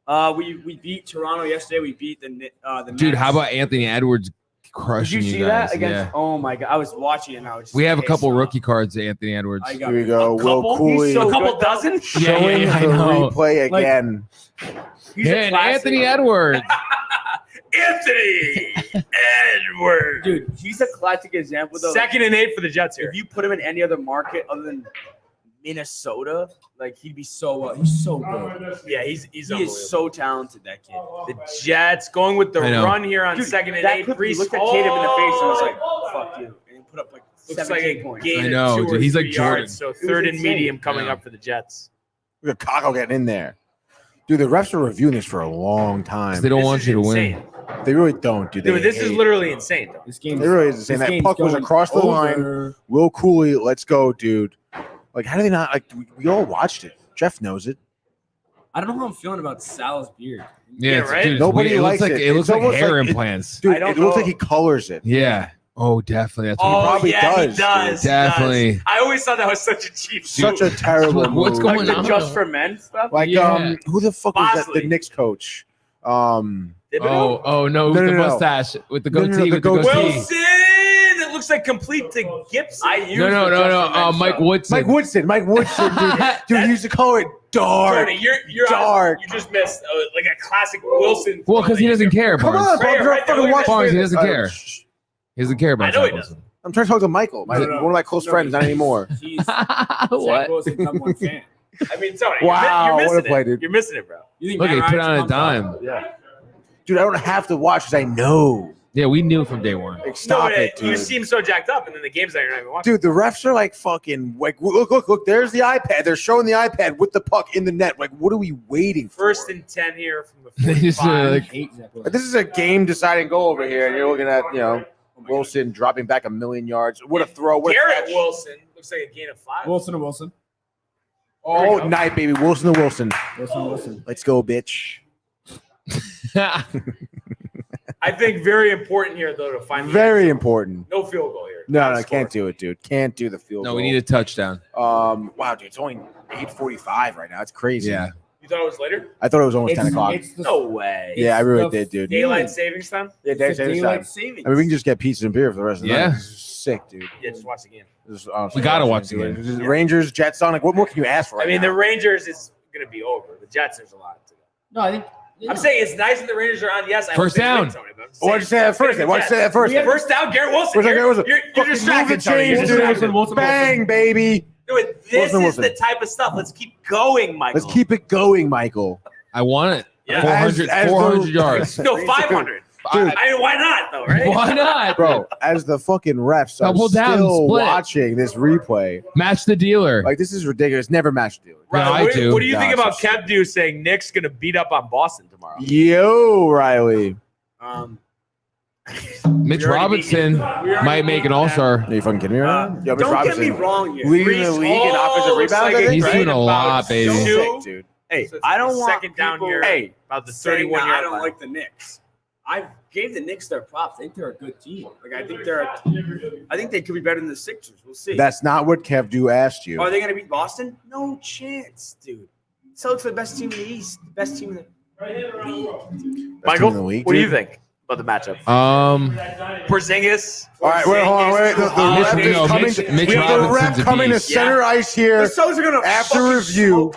now? We beat Toronto yesterday. We beat the Dude, Nets. how about Anthony Edwards Did crushing you see guys? that against? Yeah. Oh my god, I was watching it and I was. Just We have a couple pissed rookie cards, Anthony Edwards. I got Here we go. A Will couple? Cooley He's so A couple good. dozen. showing Yeah, I the know. replay Like- again. He's a And classic. Anthony Edwards. Anthony Edwards. Dude, he's a classic example though. 2nd and 8 for the Jets here. If you put him in any other market other than Minnesota, like he'd be so he's so good. Yeah, he's He unbelievable. is so talented, that kid. The Jets going with the I know. run here on Dude, 2nd and that 8. clip, he Reese looked at Tatum in the face and was like, Hall. "Fuck you," and he put up like Looks like 17 a points. gain I know, of 2 dude. or He's like 3 Jordan. yards. So 3rd and insane. medium coming Yeah. up for the Jets. Look at Kako getting in there. Dude, the refs are reviewing this for a long time. They don't This want is you to insane. win. They really don't, dude. Dude, this is hate- literally insane, though. This game. It really is insane. That puck was across the line. Will Cooley, let's go, dude. Like, how do they not? Like, we all watched it. Jeff knows it. I don't know how I'm feeling about Sal's beard. Yeah, Yeah, it's, right? dude, it's Nobody weird. It looks likes like it. it looks It's like almost hair like it- implants. Dude, I don't it looks know. like he colors it. Yeah. Oh, definitely. That's what Oh, probably yeah, he does, does. dude. Definitely. I always thought that was such a cheap Such suit. a terrible move. What's going Like the on? just for men stuff. Like, Yeah. who the fuck was that? The Bosley. Knicks coach. Thibodeau? Oh no, with No, the no, no. mustache, with the No, no, no, goatee, the with the goatee. goatee. Wilson! It looks like complete to Gibson. I use No. Mike Woodson. Mike Woodson, dude. Dude, he used to color it dark. Tony, you're Dark. You just missed like a classic Wilson. Well, because he doesn't care, Come Barnes. on, bro. Right, You're right, fucking right, watching Barnes, he this. doesn't care. He doesn't care about I know he Zach doesn't. I'm trying to talk to Michael, one of my close friends, not anymore. He's What? Zach Wilson's number one fan. I mean, Tony, Wow, you're what a missing play, it. dude. You're missing it, bro. You think Look, he Matt put Ryan's on a pumped up? dime. Yeah. Dude, I don't have to watch because I know. Yeah, we knew from day one. Like, stop No, it, You dude. seem so jacked up, and then the games that you're not even watching. Dude, the refs are like fucking like look. There's the iPad. They're showing the iPad with the puck in the net. Like, what are we waiting for? 1st and 10 here from the They just, 45. like, Hate Zach Wilson. Like, this is a game-deciding goal over here, and you're looking at Wilson dropping back 1,000,000 yards. What a throw! What a Garrett catch. Wilson looks like a gain of 5. Wilson or Wilson? Oh, night, baby. Wilson to Wilson. Wilson. Let's go, bitch. I think very important here, though, to find Very important. no field goal here. No, Gotta no, score. can't do it, dude. Can't do the field no, goal. we need a touchdown. Wow, dude, it's only 8:45 right now. It's crazy. Yeah. You thought it was later? I thought it was almost 10 o'clock. It's the, No way. Yeah, I really the did, dude. Daylight savings time? Yeah, it's the Daylight daylight savings savings. I mean, we can just get pizza and beer for the rest of the Yeah. night. This is sick, dude. Yeah, just watch the game. This is honestly We gotta awesome, watch the dude. game. This is Rangers, Jets on. Like, what more can you ask for? I right mean, now? the Rangers is going to be over. The Jets, there's a lot to go. No, I think. I'm saying it's nice that the Rangers are on. Yes, I First hope they down. win, Tony, but I'm Why'd you say that first? Then? Why'd you say that first? then? First down, Garrett Wilson. Where's that Garrett Wilson? You're Fucking distracted, move the Tony. You're chains, distracted. dude. Bang, baby. Dude, this Wilson, is Wilson. the type of stuff. Let's keep going, Michael. Let's keep it going, Michael. I want it. Yeah. 400, As 400 the- yards. No, 500. Dude. I mean, why not, though, right? Why not? Bro, as the fucking refs are Double down, still split. watching this replay, Match the dealer. like, this is ridiculous. Never match the dealer. Riley, No, I what, do. what do you think Nah, about it's just- Kev Dew saying Nick's going to beat up on Boston tomorrow? Yo, Riley. Mitch we already Robinson might make an all-star. Are you fucking kidding me right now? Yo, Mitch Don't get me Robinson, wrong here. leading the league in offensive looks rebounds, I like think, He's right? doing a lot, baby. Two. Sick, dude. Hey, So it's I don't the want second down people here. Hey, About the saying 31 that yard I don't line. like the Knicks. I gave the Knicks their props. I think they're a good team. Like I think they could be better than the Sixers. We'll see. That's not what Kev Dew asked you. Are they going to beat Boston? No chance, dude. Celtics are the best team in the East. The best team in the Best Michael, team in the league, what do you dude. think about the matchup? Porzingis. All right, wait, hold on, wait. The ref is no, coming. Mitch We have the Robinson's ref a coming to beast. center ice here. The Celtics are going to After review.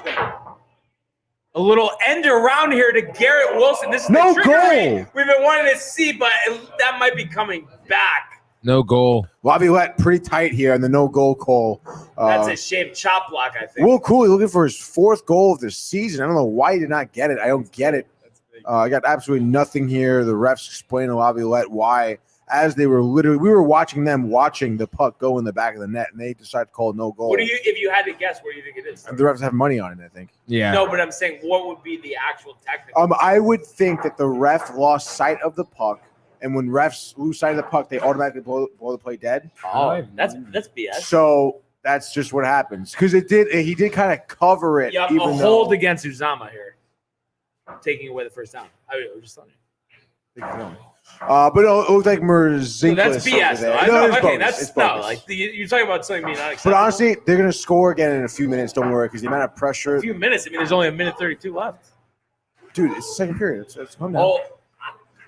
A little end around here to Garrett Wilson. This is No the trickery goal. we've been wanting to see, but that might be coming back. No goal. Laviolette pretty tight here on the no goal call. That's a shame. Chop block, I think. Will Cooley looking for his 4th goal of the season. I don't know why he did not get it. I don't get it. I got absolutely nothing here. The refs explaining to Laviolette why, as we were watching them watching the puck go in the back of the net, and they decided to call no goal. What do you, if you had to guess, what do you think it is? The refs have money on it, I think. Yeah. No, but I'm saying, what would be the actual technical? I would think that the ref lost sight of the puck and when refs lose sight of the puck, they automatically blow the play dead. Oh, that's BS. So that's just what happens because he did kind of cover it. Yep, a hold against Uzama here, taking away the first down. I was just telling you. But it looked like Merzinkless. So that's BS. Though. Okay, that's no. Like you're talking about something being unacceptable. But honestly, they're gonna score again in a few minutes. Don't worry, because the amount of pressure. A few minutes. I mean, there's only a minute 32 left. Dude, it's the second period. It's calm down. Oh,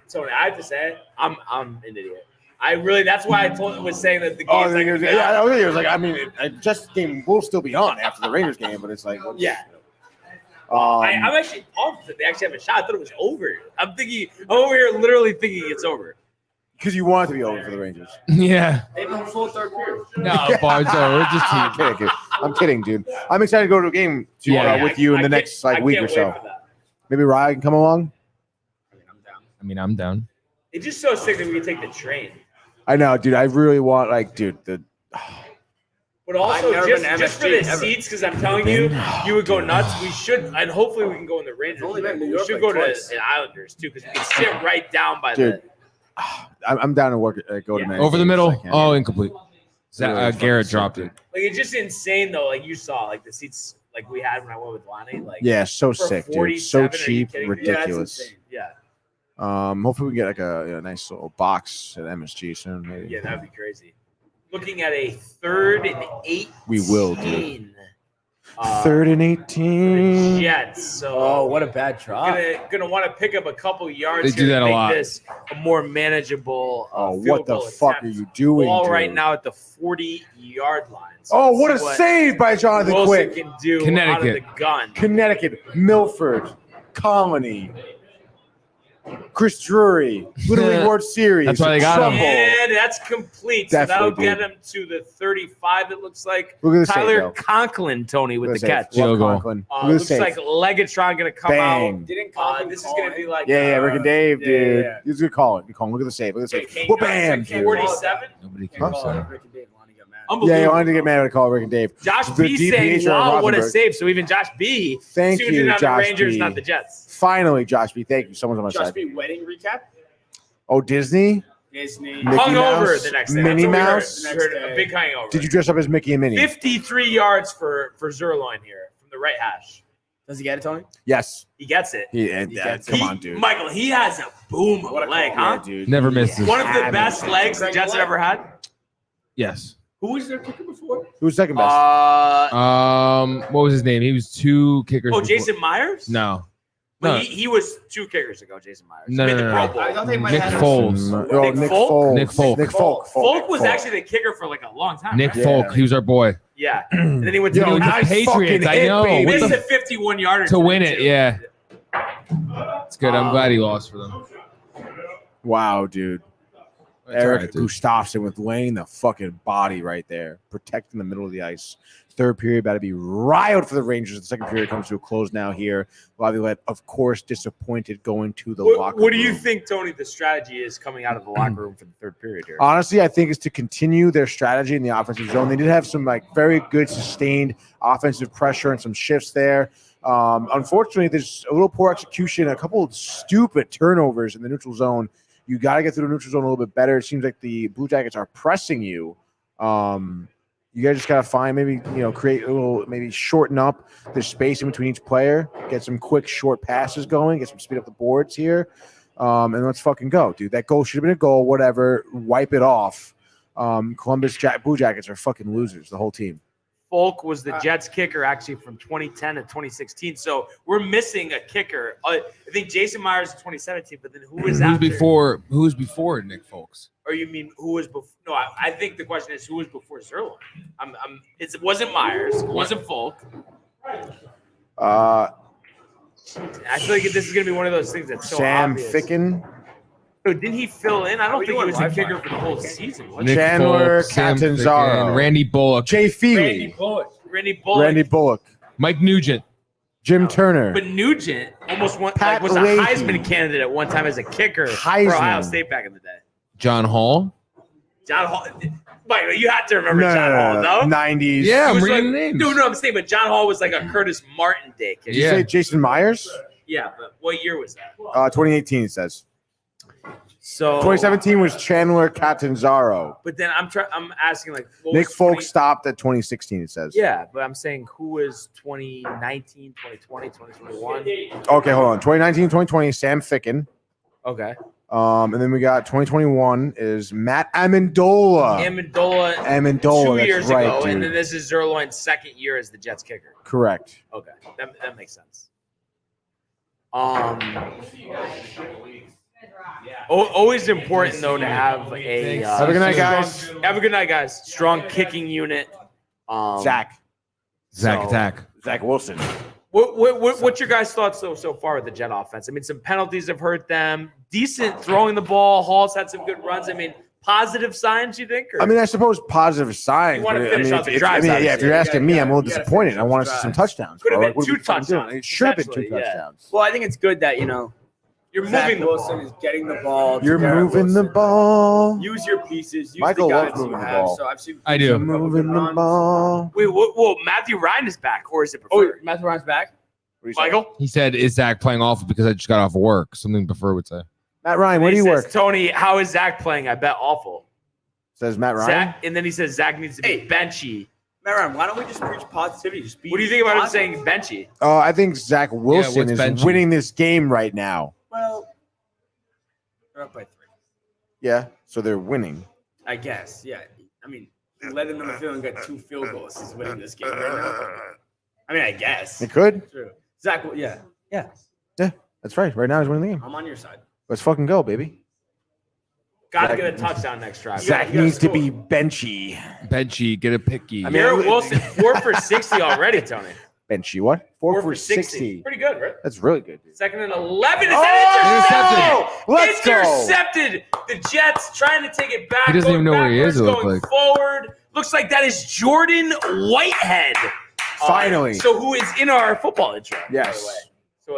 Tony, I have to say, I'm an idiot. That's why I was saying that the game. I was like, I mean, just game will still be on after the Rangers game, but it's like, yeah. I'm actually pumped that they actually have a shot. I thought it was over. I'm over here literally thinking it's over. Because you want it to be over for the Rangers. Yeah. They have a full third period. No, Bart's over. Just I'm kidding, dude. I'm excited to go to a game with you in the next week or so. Maybe Ryan can come along. I'm down. It's just so sick that we can take the train. I know, dude. I really want, But also, just for the seats, because I'm telling you, you would go nuts. We should, and hopefully we can go in the Rangers. We should go to the Islanders, too, because we can sit right down by the... I'm down to work. Go to man. Over the middle. Oh, incomplete. Garrett dropped it. Like, it's just insane, though. Like, you saw, like, the seats like we had when I went with Lonnie. Like, yeah, so sick, dude. So cheap, ridiculous. Yeah. Hopefully we get like a nice little box at MSG soon. Maybe. Yeah, that would be crazy. Looking at a 3rd and 18. We will, dude. 3rd and 18. Jets. So what a bad drop. Gonna want to pick up a couple yards. They do that to a make lot. This a more manageable. What the fuck are you doing? Ball right now at the 40-yard line. So what a save by Jonathan Wilson Quick. Can do Connecticut. out of the gun. Connecticut, Milford, Colony, Chris Drury, Little League World Series. That's why they got him. And that's complete. Definitely, so that'll get him to the 35, it looks like. Look at the Tyler save, Conklin, Tony, with the catch. Conklin. Looks like Legatron going to come Bang. out. This is going to be like... Rick and Dave, dude. Yeah. He's going to call it. Look at the save. Look at the save. Bam, dude. 47? Nobody cares. Rick and Dave want to get mad. Yeah, he wanted to get mad when I call Rick and Dave. Josh B saying, wow, what a save. So even Josh B. Thank tuned you, in on Josh the Rangers, B. not the Jets. Finally, Josh B. Thank you. Someone's on my Josh side. B. wedding recap? Oh, Disney? Disney. Mickey Hungover Mouse? the next day. Minnie That's what we heard. Mouse? We heard a big hangover. Did you dress up as Mickey and Minnie? 53 yards for Zerline here from the right hash. Does he get it, Tony? Yes. He gets it. Come on, dude. Michael, he has a boom of a leg, huh? Yeah, dude. Never misses. One of the best legs the Jets have ever had. Yes. Who was their kicker before? Who's second best? What was his name? He was 2 kickers. Oh, before. Jason Myers? No. Well, No. he was 2 kickers ago, Jason Myers. No, Made no, the no, Pro no. Bowl. I thought they might Nick have Foles. Nick Folk. Nick Folk. Nick Folk. Folk was actually the kicker for like a long time. Nick right? Folk. He was our boy. Yeah. And then he went to Yo, the nice Patriots. I hit, know. baby. What missed the a 51-yarder to win it, yeah. It's good. I'm glad he lost for them. Wow, dude. It's Eric all right, dude. Gustafsson with laying the fucking body right there, protecting the middle of the ice. Third period about to be riled for the Rangers. The second period comes to a close now here. Laviolette, of course, disappointed going to the locker room. What do you think, Tony, the strategy is coming out of the locker room for the third period here? Honestly, I think it's to continue their strategy in the offensive zone. They did have some very good sustained offensive pressure and some shifts there. Unfortunately, there's a little poor execution, a couple of stupid turnovers in the neutral zone. You got to get through the neutral zone a little bit better. It seems like the Blue Jackets are pressing you. You guys just got to find create a little, maybe shorten up the space in between each player, get some quick short passes going, get some speed up the boards here, and let's fucking go, dude. That goal should have been a goal, whatever. Wipe it off. Columbus Blue Jackets are fucking losers, the whole team. Folk was the Jets kicker actually from 2010 to 2016. So we're missing a kicker. I think Jason Myers in 2017, but then who was after? Who was before Nick Folks? Or you mean who was before? No, I think the question is who was before Zerline. It wasn't Myers. It wasn't Folk. I feel like this is going to be one of those things that's so Sam obvious. Ficken. So didn't he fill in? I don't think he was a kicker for the whole season. Was Nick he? Chandler, Folk, Sam Catanzaro. Ficken, Randy Bullock, Jay Feely. Randy Bullock. Mike Nugent. Jim Turner. But Nugent almost was Pat a Leahy. Heisman candidate at one time as a kicker for Heisman. Ohio State back in the day. John Hall. John Hall. Mike, you have to remember John Hall, no? 90s. Yeah, He I'm was reading like, names. No, I'm saying, but John Hall was like a Curtis Martin day kicker. Did you Yeah. say Jason Myers? Yeah, but what year was that? 2018, it says. So 2017 was Chandler Catanzaro. But then I'm asking like what Nick was Folk stopped at 2016. It says. Yeah, but I'm saying who was 2019, 2020, 2021? Okay, hold on. 2019, 2020, Sam Ficken. Okay. And then we got 2021 is Matt Amendola. Amendola 2 years right, ago, dude. and then this is Zerloin's second year as the Jets kicker. Correct. Okay, that makes sense. Always important though to have a have a good night, guys. Have a good night, guys. Strong kicking unit. Zach Wilson. What's your guys' thoughts so far with the Jet offense? I mean, some penalties have hurt them. Decent throwing the ball. Hall's had some good runs. I mean, positive signs, you think? Or? I mean, I suppose positive signs. You want to but, finish out the drives, if you're asking me, I'm a little You gotta disappointed. finish I want the to see some drives. touchdowns. Could have bro. been Like, what 2 are we fucking doing? touchdowns. It should have been 2 Potentially, yeah. touchdowns. Well, I think it's good that You're Zach moving the Wilson ball. is getting the ball. to You're Garrett moving the Wilson. ball. Use your pieces. Use Michael the loves guys you moving the have. ball. So I've seen. I do. You're moving the ball. Wait, well, Matthew Ryan is back, or is it Oh, preferred? Matthew Ryan's back. Michael? He said, "Is Zach playing awful because I just got off work?" Something Prefer would say. Matt Ryan, where do He you says, work? Tony, how is Zach playing? I bet awful. Says Matt Ryan. Zach, and then he says Zach needs to be Hey. benchy. Matt Ryan, why don't we just preach positivity? Just be What do you think about him positive. saying benchy? I think Zach Wilson what's is benchy? winning this game right now. Well, they're up by 3. Yeah, so they're winning. I guess. Yeah. I mean, letting them feel and got 2 field goals is winning this game right now. I mean, I guess. It could. True. Zach, yeah. That's right. Right now he's winning the game. I'm on your side. Let's fucking go, baby. Got to get a touchdown next drive. Zach gotta needs to score. be benchy. Benchy, get a picky. I mean, Garrett Wilson, 4 for 60 already, Tony. Benchy what? 4 for 60. Pretty good, right? That's really good, dude. Second and 11. Is Oh! that Let's go. intercepted? The Jets trying to take it back. He doesn't even going know where he is, backwards, it looked going like. forward. Looks like that is Jordan Whitehead. Finally. So who is in our football intro? Yes. By the way. So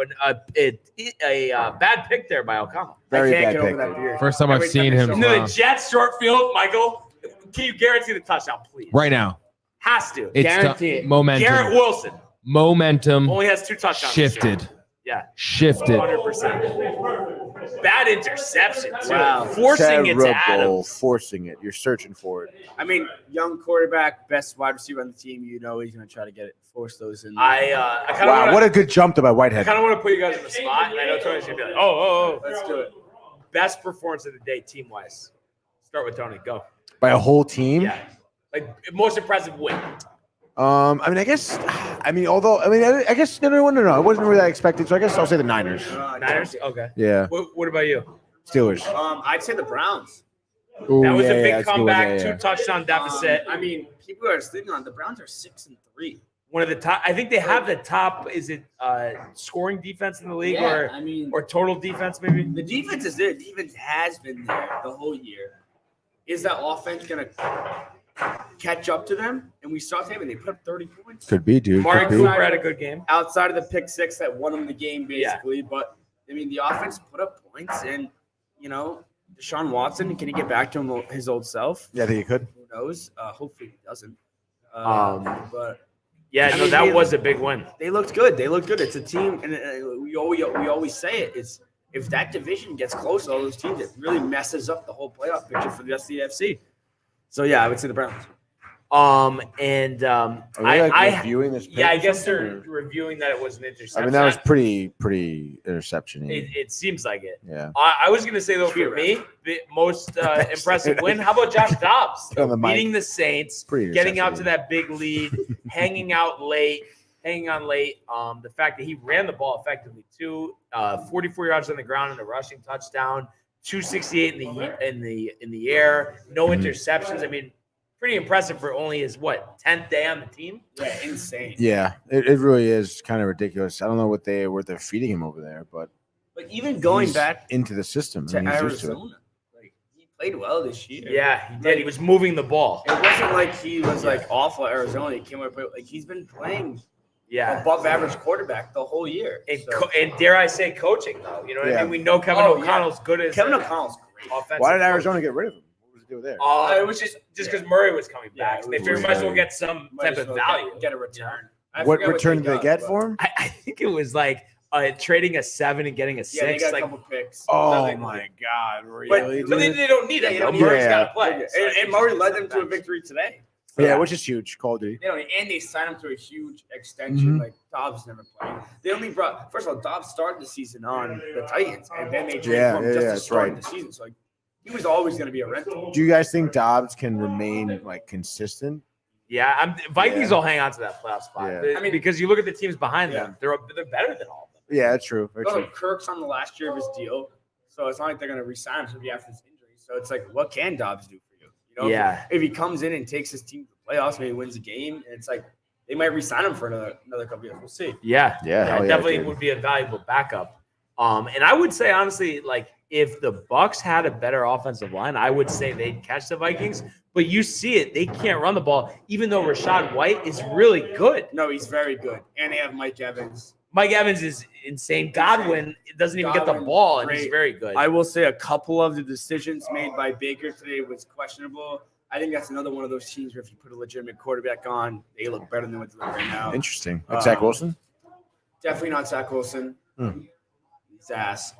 a bad pick there by O'Connell. Very I can't bad get pick. over that beard. First time I've Every seen they him. show Into Wow. the Jets short field, Michael. Can you guarantee the touchdown, please? Right now, Has to. it's Guarantee it. momentum. Garrett Wilson Momentum only has 2 touchdowns. this year. shifted. Yeah. Shifted. 100%. Bad interception, too. Wow. Forcing it to Terrible. Adams. Forcing it. You're searching for it. I mean, young quarterback, best wide receiver on the team. You know he's going to try to get it, force those in. I kind of Wow, want what to a good jump to by I Whitehead. kind of want to put you guys in the spot, and I know Tony's gonna be like, oh. Let's do it. Best performance of the day, team wise. Start with Tony. Go. By a whole team? Yeah. Like most impressive win. I mean, I guess, I guess, no. I wasn't really that expected, so I guess I'll say the Niners. Niners. Okay. Yeah. What about you? Steelers. I'd say the Browns. Ooh, That was yeah, a big that's good. comeback. Yeah, yeah. 2 touchdown deficit. I mean, people are sleeping on the Browns are 6-3. One of the top. I think they have the top. Is it scoring defense in the league I mean, or total defense maybe? the defense is there. Defense has been there the whole year. Is that offense going to catch up to them? And we saw them, and they put up 30 points. Could be, dude. Mark Could be. Cooper had a good game. Outside of the pick 6 that won them the game, basically. But, I mean, the offense put up points. And, you know, Deshaun Watson, can he get back to his old self? Yeah, I think you could. Who knows? Hopefully he doesn't. But Yeah, I no, mean, that they- was a big win. they looked good. It's a team, and we always say it. It's if that division gets close to all those teams, it really messes up the whole playoff picture for the rest of the NFC. So yeah, I would say the Browns. Are they, like, reviewing this? yeah, I pick or guess something, they're or- reviewing that it was an interception. I mean, that was pretty interception. It seems like it. Yeah. I was going to say, though, for me, the most impressive win. How about Josh Dobbs? On the mic. Beating the Saints, Pretty getting out to interception. that big lead, hanging on late. The fact that he ran the ball effectively, too. 44 yards on the ground and a rushing touchdown, 268 in the air, no interceptions. I mean, pretty impressive for only his 10th day on the team. Yeah, insane. Yeah, it really is kind of ridiculous. I don't know what they're feeding him over there, but But even going he's back into the system, to I mean, he's used to it. Arizona, like he played well this year. Yeah, he did. He was moving the ball. It wasn't like he was like awful at Arizona. He came up like he's been playing Yeah. above average quarterback the whole year. And, So- and dare I say coaching, though. You know what I Yeah. mean? We know Kevin Oh, yeah. O'Connell's good as Kevin O'Connell's great. offensive Why did coach. Arizona get rid of him? What was the deal there? It was just because Murray was coming back. Yeah, So they it was figured we might as well Murray. get some Might type as of well value. Get a return. I What forget return did they got, get but- for him? I think it was like trading a 7 and getting a 6. Yeah, they got a like, couple picks. Oh Nothing- my God, But really? they don't need it. Yeah, Murray's yeah. got to play. And Murray led them to a victory today. Yeah, which is huge. Call of Duty. And they signed him to a huge extension. Mhm. Like Dobbs never played. They only brought first of all, Dobbs started the season on the Titans, and then they traded Yeah, for him yeah, just to that's start right. the season. So like, he was always going to be a rental. Do you guys think Dobbs can remain like consistent? Yeah, Vikings Yeah. will hang on to that playoff spot. Yeah. I mean- because you look at the teams behind Yeah. them, they're better than all of them. Yeah, that's true. Very true. Kirk's on the last year of his deal, so it's not like they're going to resign him after his injury. So it's like, what can Dobbs do for you? You know, Yeah. if he comes in and takes his team to the playoffs, maybe wins a game, and it's like they might resign him for another couple years. We'll see. Yeah, Yeah, hell yeah, definitely dude. would be a valuable backup. And I would say honestly, like if the Bucks had a better offensive line, I would say they'd catch the Vikings. But you see it; they can't run the ball, even though Rashad White is really good. No, he's very good, and they have Mike Evans. Mike Evans is insane. Godwin doesn't even get the Godwin, ball, and he's great. very good. I will say a couple of the decisions made by Baker today was questionable. I think that's another one of those teams where if you put a legitimate quarterback on, they look better than what they're doing right now. Interesting. Like Zach Wilson? Definitely not Zach Wilson. Hmm. His ass.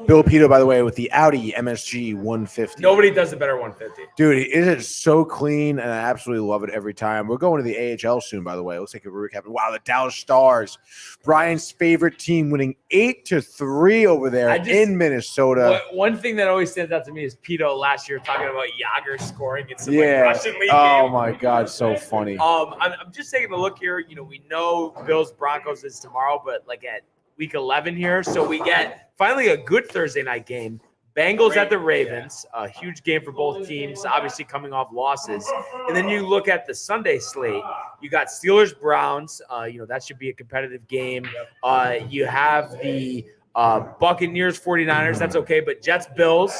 Bill Pito, by the way, with the Audi MSG 150. Nobody does a better 150. Dude, it is so clean, and I absolutely love it every time. We're going to the AHL soon, by the way. Let's take a recap. Wow, the Dallas Stars, Brian's favorite team, winning 8-3 over there in Minnesota. One thing that always stands out to me is Pito last year talking about Yager scoring in some Yeah. like Russian league Oh game. my God, so funny. I'm just taking a look here. You know, we know Bills Broncos is tomorrow, but like at week 11 here, so we get finally a good Thursday night game. Bengals at the Ravens, a huge game for both teams, obviously coming off losses. And then you look at the Sunday slate, you got Steelers Browns. You know, that should be a competitive game. You have the Buccaneers 49ers, that's okay, but Jets Bills,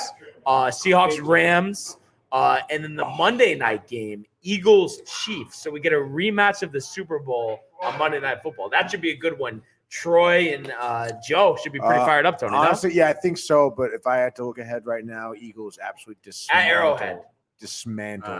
Seahawks Rams, and then the Monday night game, Eagles Chiefs. So we get a rematch of the Super Bowl on Monday Night Football. That should be a good one. Troy and Joe should be pretty fired up, Tony. Honestly, yeah, I think so. But if I had to look ahead right now, Eagles absolutely At Arrowhead. dismantle.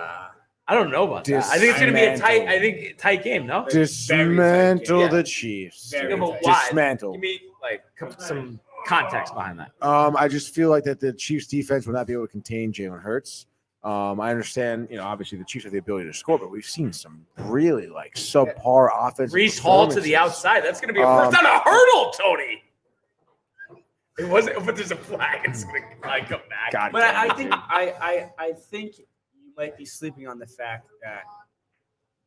I don't know about that. I think it's going to be a tight game, no? Dismantle Yeah. the Chiefs. Very Yeah, but tight. why? Dismantle. Give me like some context behind that. I just feel like that the Chiefs defense will not be able to contain Jalen Hurts. I understand, you know, obviously the Chiefs have the ability to score, but we've seen some really like subpar offense. Reese Hall to the outside. That's going to be a first down, a hurdle, Tony. It wasn't, but there's a flag. It's going to come back. God But damn I it, think dude. I think you might be sleeping on the fact that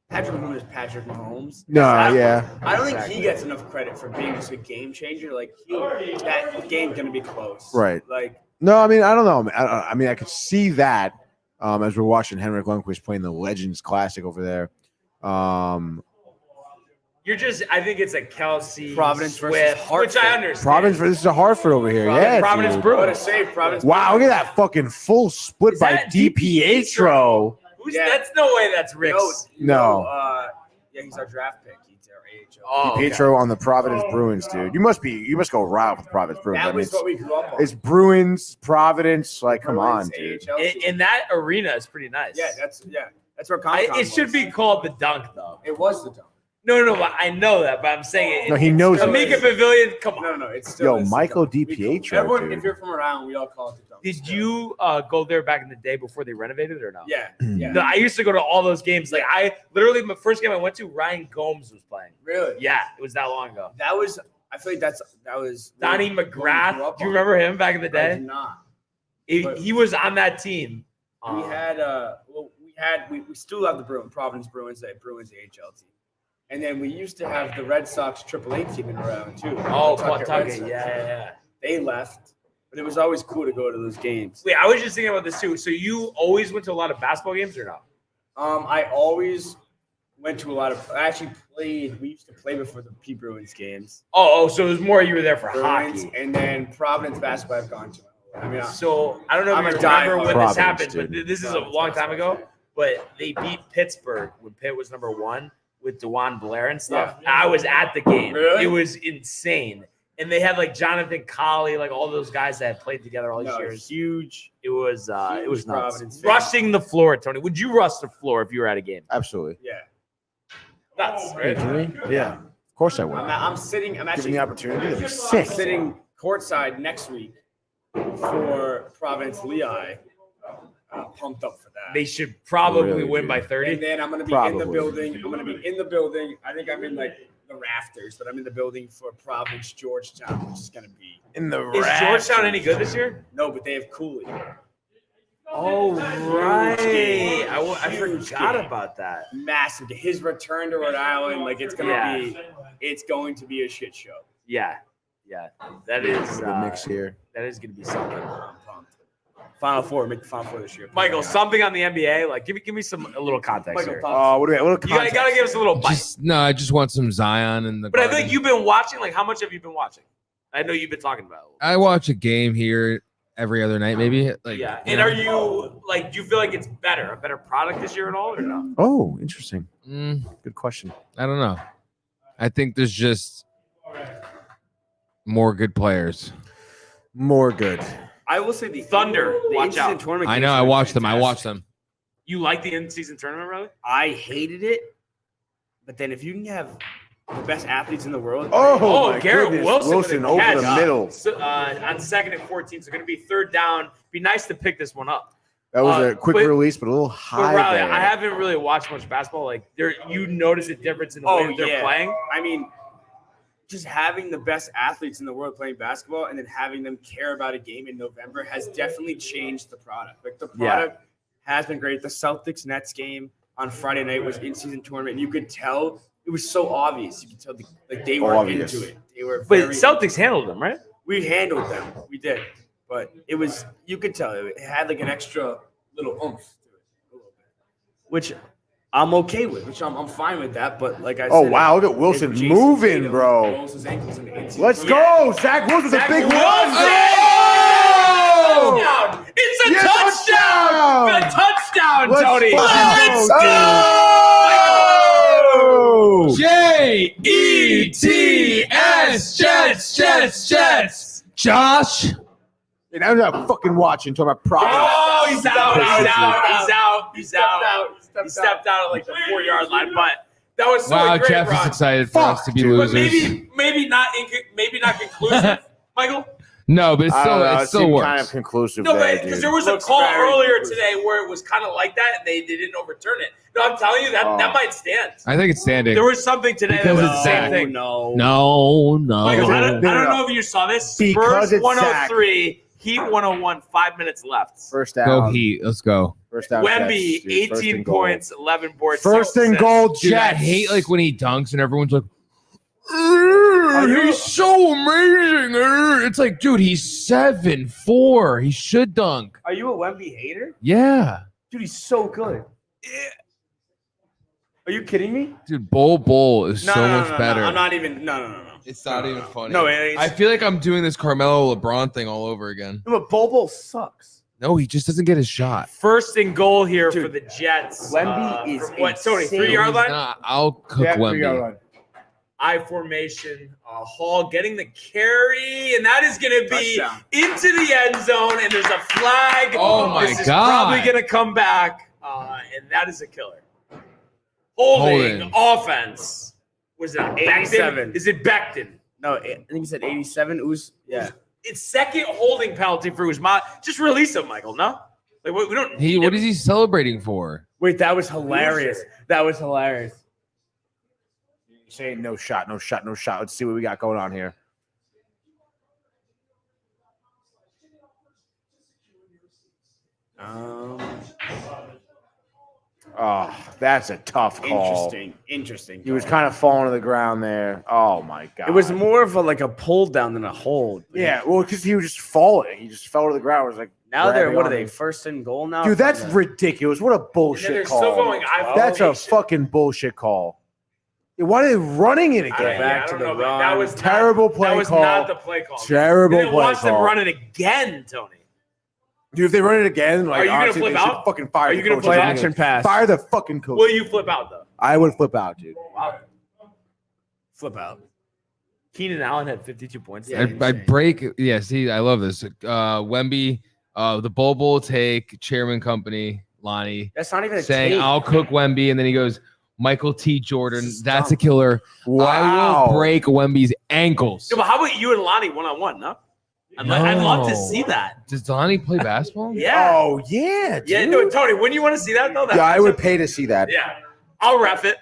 Patrick Mahomes is Patrick Mahomes. No, I don't think Exactly. he gets enough credit for being just a game changer. Like that game's gonna be close. Right. Like No, I mean, I don't know. I mean, I could see that as we're watching Henrik Lundqvist playing the Legends Classic over there. You're just, I think it's a Kelsey, Providence versus Swift, which I Hartford. understand. Providence, this is a Hartford over here. Yeah, Providence dude. Bruins. what a save, Providence. Wow, look at that fucking full split Is by that DiPietro. Who's Yeah. That's no way that's Rick's. No. Yeah, he's our draft pick. He's our AHL. Oh, okay. DiPietro on the Providence Bruins, dude. You must go wild with Providence Bruins. I That mean, was what we grew up on. it's Bruins, Providence. Like, come Bruins, on, dude. AHL team. And that arena is pretty nice. Yeah, that's where Comic-Con It should was. be called the Dunk, though. It was the dunk. No, but I know that, but I'm saying it. No, he knows it. Amica Pavilion, come on. No, it's still. Yo, is the Michael dunk. DiPietro, Everyone, dude. if you're from around, we all call it the dunk. Did you go there back in the day before they renovated it or no? Yeah. No, I used to go to all those games. Like I literally, my first game I went to, Ryan Gomes was playing. Really? Yeah, it was that long ago. That was. I feel like that was. Donnie what we grew McGrath. up Do you on. remember him back in the I day? do not. He was on that team. We had we still have the Providence Bruins, that Bruins AHL team, and then we used to have the Red Sox AAA team in around too. Oh, Pawtucket Red Pawtucket. Sox. Yeah. They left, but it was always cool to go to those games. Wait, I was just thinking about this too. So you always went to a lot of basketball games or no? I always went to a lot of. I actually played. We used to play before the P Bruins games. Oh, so it was more you were there for Bruins, hockey. and then Providence basketball I've gone to. I mean, So I don't know I'm if a you remember diehard when this Providence, happened, but dude. this is a long time ago. But they beat Pittsburgh when Pitt was number 1 with DeJuan Blair and stuff. Yeah. I was at the game. Really? It was insane. And they had like Jonathan Colley, like all those guys that had played together all these years. huge. It was nuts. Providence fan. Rushing the floor, Tony. Would you rush the floor if you were at a game? Absolutely. Yeah. Nuts, Hey, right? can we? Yeah, of course I would. I'm sitting. I'm Given actually the opportunity, that'd be I'm sick. sitting courtside next week for Providence Lehigh. Pumped up for that. They should probably Really, win dude. by 30. And then I'm gonna be in the building. I'm gonna be in the building. I think I'm in like the rafters, but I'm in the building for Providence Georgetown, which is gonna be In the Is Georgetown any good this year? no, but they have Cooley. Oh, right. I Huge forgot game. about that. Massive. His return to Rhode Island, like it's going to be a shit show. Yeah. That is the mix here. That is going to be something. I'm pumped. Final Four, make the Final Four this year. Michael, something on the NBA? Like, give me a little context Michael, here. thoughts? What do we? A little You context. gotta give us a little bite. I just want some Zion in the. But I garden. think you've been watching. Like, how much have you been watching? I know you've been talking about it. I watch a game here every other night, maybe. Like, Yeah. And are you like? Do you feel like it's a better product this year at all, or no? Oh, interesting. Mm, Good question. I don't know. I think there's just more good players. More good. I will say the Thunder, the watch in-season out. tournament I games know. I have been watched them. I fantastic. watched them. You like the in-season tournament, really? I hated it, but then if you can have the best athletes in the world, Oh, my Garrett goodness. Wilson with a over catch. the middle. So, on second and 14, so going to be third down. Be nice to pick this one up. That was a quick but- release, but a little But high Riley, there. I haven't really watched much basketball. Like, you notice a difference in the way that they're playing. I mean, just having the best athletes in the world playing basketball and then having them care about a game in November has definitely changed the product. Like the product has been great. The Celtics Nets game on Friday night was in-season tournament, and you could tell it was so obvious. You could tell they were Obvious. into it. They were. But very, Celtics handled them, right? we handled them. We did, but it was you could tell it had like an extra little oomph to it, a little bit, which I'm okay with. Which I'm fine with that. But like I said, Oh, wow. Look at Wilson Jason moving, Tatum bro. rolls his ankles in the in-season Let's tournament. go. Zach Wilson's a big Wilson! one. Touchdown! It's a Yeah, touchdown! touchdown! A touchdown, Let's Tony! fucking Let's go! Jets, Jets. Josh. And I'm not fucking watching. Talking about pride. Oh, he's out! He stepped out at like the 4-yard line, but that was so Wow, great Jeff is run. excited for us to be dude. But losers. maybe not conclusive, Michael. No, but I don't know, it still seemed works. kind of conclusive No, there, but because dude. there was a Looks call very earlier conclusive. today where it was kind of like that, and they didn't overturn it. No, I'm telling you that Oh. might stand. I think it's standing. There was something today Because that was it's the same Zach. thing. No. No. Michael, I don't No. know if you saw this. Because Spurs it's 103, Heat 101, 5 minutes left. First down. Go Heat. Let's go. First down. Wemby, Jets, dude. First 18 and goal. points, 11 boards. First 6 and assists. goal, Dude, I Jets. hate like when he dunks and everyone's like, you- he's so amazing. It's like, dude, he's 7'4". He should dunk. Are you a Wemby hater? Yeah. Dude, he's so good. Are you kidding me? Dude, Bull is so much better. No, I'm not even. No. It's not even funny. No, it's, I feel like I'm doing this Carmelo LeBron thing all over again. but Bobo sucks. No, he just doesn't get his shot. First and goal here Dude, for the Jets. Wemby is from what, Tony, insane. 3-yard He's line? not. I'll cook Wemby. I formation. Hall getting the carry, and that is going to be Touchdown. into the end zone, and there's a flag. Oh, my this is God. probably going to come back, and that is a killer. Holding offense. Was it Becton? 87. Is it Becton? No, I think he said 87. Yeah. It's second holding penalty for Uzma. Just release him, Michael. No, like we don't. He. need What him. is he celebrating for? Wait, that was hilarious. That was hilarious. Saying no shot. Let's see what we got going on here. Oh, that's a tough call. Interesting. He was kind of falling to the ground there. Oh my god. It was more of a pull down than a hold. Yeah, well, because he was just falling. He just fell to the ground. It was like Now they're grabbing what are on they? him. First and goal now. Dude, that's From ridiculous. What a And then bullshit they're call. still going. That's a fucking bullshit call. Why are they running it I don't, again? Back I to don't the know, but run. that was Terrible not, play That was call. not the play call. Terrible You didn't play watch them call. run it again, Tony. Dude, if they run it again, like Are you gonna honestly, flip they should out? fucking fire Are the you gonna coach. flip out? action pass. Fire the fucking coach. Will you flip out though? I would flip out, dude. Wow. flip out. Keenan Allen had 52 points. Yeah. I insane. break. Yeah, see, I love this. Wemby, the Bobo take, Chairman Company, Lonnie, That's not even a saying, take. I'll cook Wemby. And then he goes, Michael T. Jordan. This is That's dumb. a killer. I Wow. will break Wemby's ankles. Yeah, but how about you and Lonnie one-on-one? No, I'd love to see that. Does Lonnie play basketball? Yeah. Oh yeah, Yeah, dude. no, Tony, wouldn't you want to see that though? Yeah, I would pay to see that. Yeah, I'll ref it.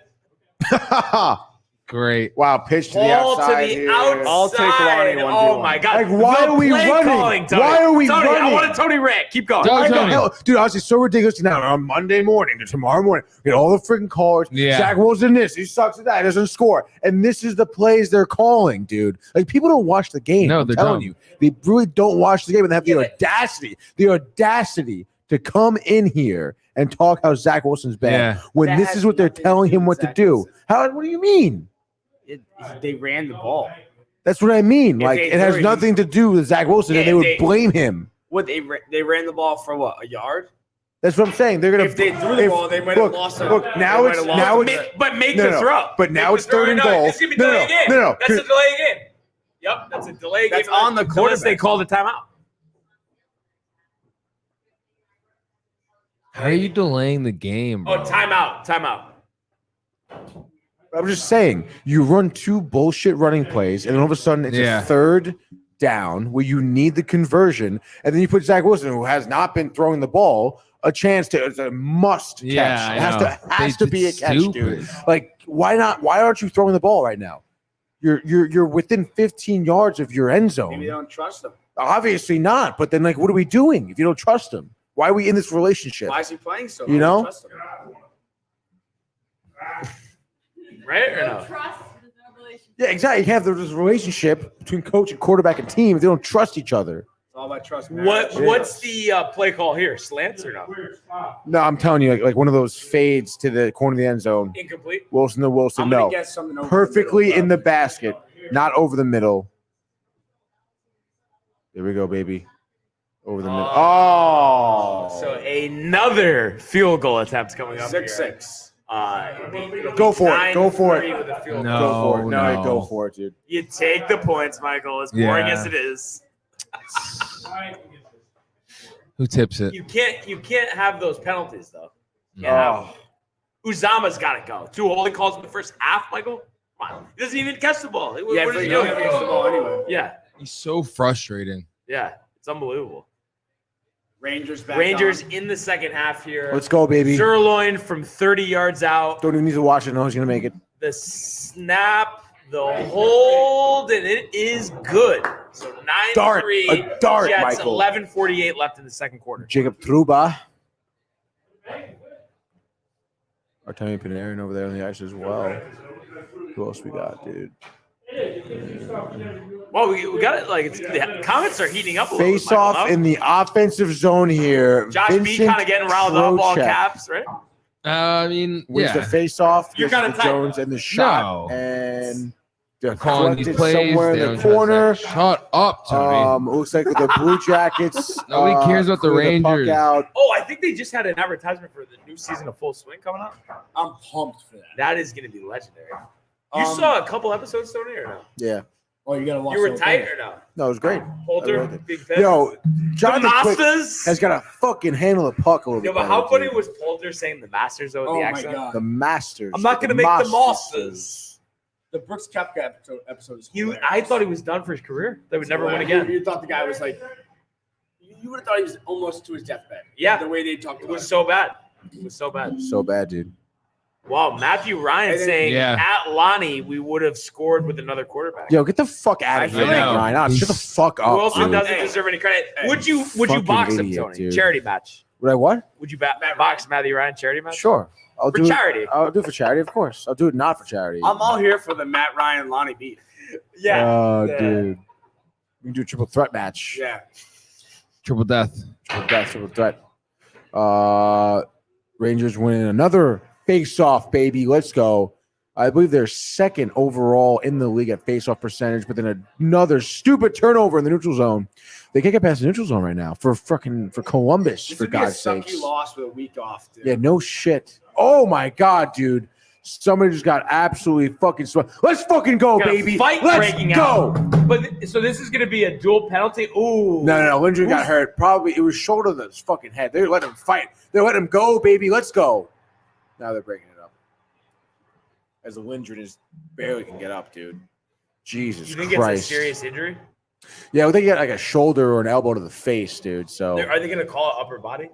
Great. Wow, pitch to the Ball outside. to the here. outside. I'll take Lonnie 1v1. Oh my god! Like, why The are we play running? calling, Tony. Why are we Tony, I running? want a Tony rant. Keep going. Go, I Tony. know, dude, honestly, so ridiculous. Now on Monday morning to tomorrow morning, get all the freaking calls. Yeah. Zach Wilson this, he sucks at that, doesn't score, and this is the plays they're calling, dude. Like people don't watch the game. No, I'm they're telling dumb. you, they really don't watch the game, and they have the audacity to come in here and talk how Zach Wilson's bad Yeah. when That this has is what they're nothing to telling do him with what to Zach do. Wilson. How? What do you mean? They ran the ball. That's what I mean. If Like they it has threw it, nothing to do with Zach Wilson, Yeah, and they if would they- blame him. What they ran the ball for what, a yard? That's what I'm saying. They're gonna. If they threw the ball, they might have lost. Look, now it's But make No, the no. throw. But now Make it's the throw. third and No, goal. It's gonna be No, delay game. no. That's a delay game. Yep, that's a delay That's game. on the Unless quarterback. they call the timeout. How are you delaying the game, bro? Oh, timeout. I'm just saying, you run two bullshit running plays, and then all of a sudden it's Yeah. a third down where you need the conversion, and then you put Zach Wilson, who has not been throwing the ball, a chance to. It's a must catch. Yeah, It has I know. has to be a It's catch, stupid. dude. Like, why not? Why aren't you throwing the ball right now? You're within 15 yards of your end Maybe they zone. don't trust him. Obviously not. But then, like, what are we doing if you don't trust him? Why are we in this relationship? Why is he playing so? You well? I know? don't trust him. Right or no? Trust is no relationship. Yeah, exactly. You have this relationship between coach and quarterback and team if they don't trust each other. It's all about trust. What's the play call here? Slants or no? No, I'm telling you, like one of those fades to the corner of the end zone. Incomplete. Wilson to Wilson, I'm gonna no. guess something over Perfectly the middle, in the basket, not over the middle. There we go, baby. Over the middle. Oh. So another field goal attempt coming up. 6-6. Go for it. Go for it. With a field No. goal. Go for it. No, no. go for it, dude. You take the points, Michael. As boring Yeah. as it is, Who tips it? you can't have those penalties though. You can't have them. Uzama's got to go. 2 holding calls in the first half, Michael. Come on. He doesn't even catch the ball. Yeah, What but is he you don't doing? have to use the ball anyway. Yeah, He's so frustrating. yeah. It's unbelievable. Rangers back Rangers on. in the second half here. Let's go, baby. Sirloin from 30 yards out. Don't even need to watch it. No, he's going to make it. The snap, the hold, and it is good. So 9-3. Dart. A dart, Jets, Michael. 11:48 left in the second quarter. Jacob Truba. Artemi Panarin over there on the ice as well. Who else we got, dude? Well, we got it. Like it's, the comments are heating up a little bit. Face off in the offensive zone here. Josh B Vincent kind of getting riled up, all Trocheck caps, right? I mean, wins the yeah. face off. You're gets kinda to tight. Jones and the shot. No. And Calling these deflected plays. somewhere they in don't the trust corner. that. Shut up, Tony. It looks like the Blue Jackets. Nobody cares about the clear puck Rangers. out. Oh, I think they just had an advertisement for the new season of Full Swing coming up. I'm pumped for that. That is going to be legendary. You saw a couple episodes, Tony, or no? Yeah. Oh, you gotta watch. You were the whole tight thing. or no? No, it was great. Holter, I liked it. big pitch. Yo, the Jonathan Quick Masters. has got to fucking handle the puck a little Yo, bit. but how better, funny dude. was Polter saying the Masters though with Oh the my accent? god. The Masters? I'm not going to make the Masters. The Brooks Koepka episode is You, hilarious. I thought he was done for his career. They would never win again. You thought the guy was like, you would have thought he was almost to his deathbed. Yeah. The way they talked It about was it. so bad. It was so bad. So bad, dude. Wow, Matthew Ryan And then- saying Yeah. at Lonnie we would have scored with another quarterback. Yo, get the fuck out of I here, feel like- Ryan. Oh, shut the fuck Who up, also dude. doesn't deserve any credit? Hey. Would you Fucking box him, idiot, Tony? dude. Charity match. Would I what? Would you box Matthew Ryan charity match? Sure. I'll For do charity. It. I'll do it for charity, of course. I'll do it not for charity. I'm all here for the Matt Ryan Lonnie beef. Yeah. Oh, Yeah. dude. We can do a triple threat match. Yeah. Triple death. Triple threat. Rangers winning another face-off, baby. Let's go. I believe they're second overall in the league at face-off percentage, but then another stupid turnover in the neutral zone. They can't get past the neutral zone right now for Columbus, This for would be a God's sucky sakes. loss with a week off, dude. Yeah, no shit. Oh my God, dude. Somebody just got absolutely fucking swept. Let's fucking go, Got a baby. fight Let's breaking go. out. But so this is going to be a dual penalty. Ooh. No. Lindgren got hurt. Probably it was shoulder to his fucking head. They let him fight. They let him go, baby. Let's go. Now they're breaking it up. as the Lindgren is barely can get up, dude. Jesus You think Christ. it's a serious injury? Yeah, well, they get like a shoulder or an elbow to the face, dude. So Are they going to call it upper body?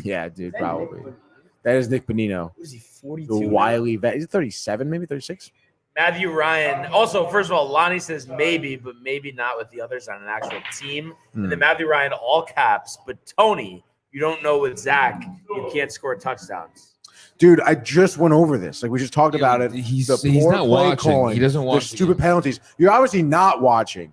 yeah, dude, probably. That is Nick Bonino. What is he, 42? The wily vet. He's 37, maybe 36. Matthew Ryan. Also, first of all, Lonnie says maybe, but maybe not with the others on an actual team. And then Matthew Ryan, all caps. But Tony, you don't know with Zach, you can't score touchdowns. Dude, I just went over this. Like we just talked about it. He's The not poor play watching. calling, He doesn't the watch. stupid penalties. You're obviously not watching.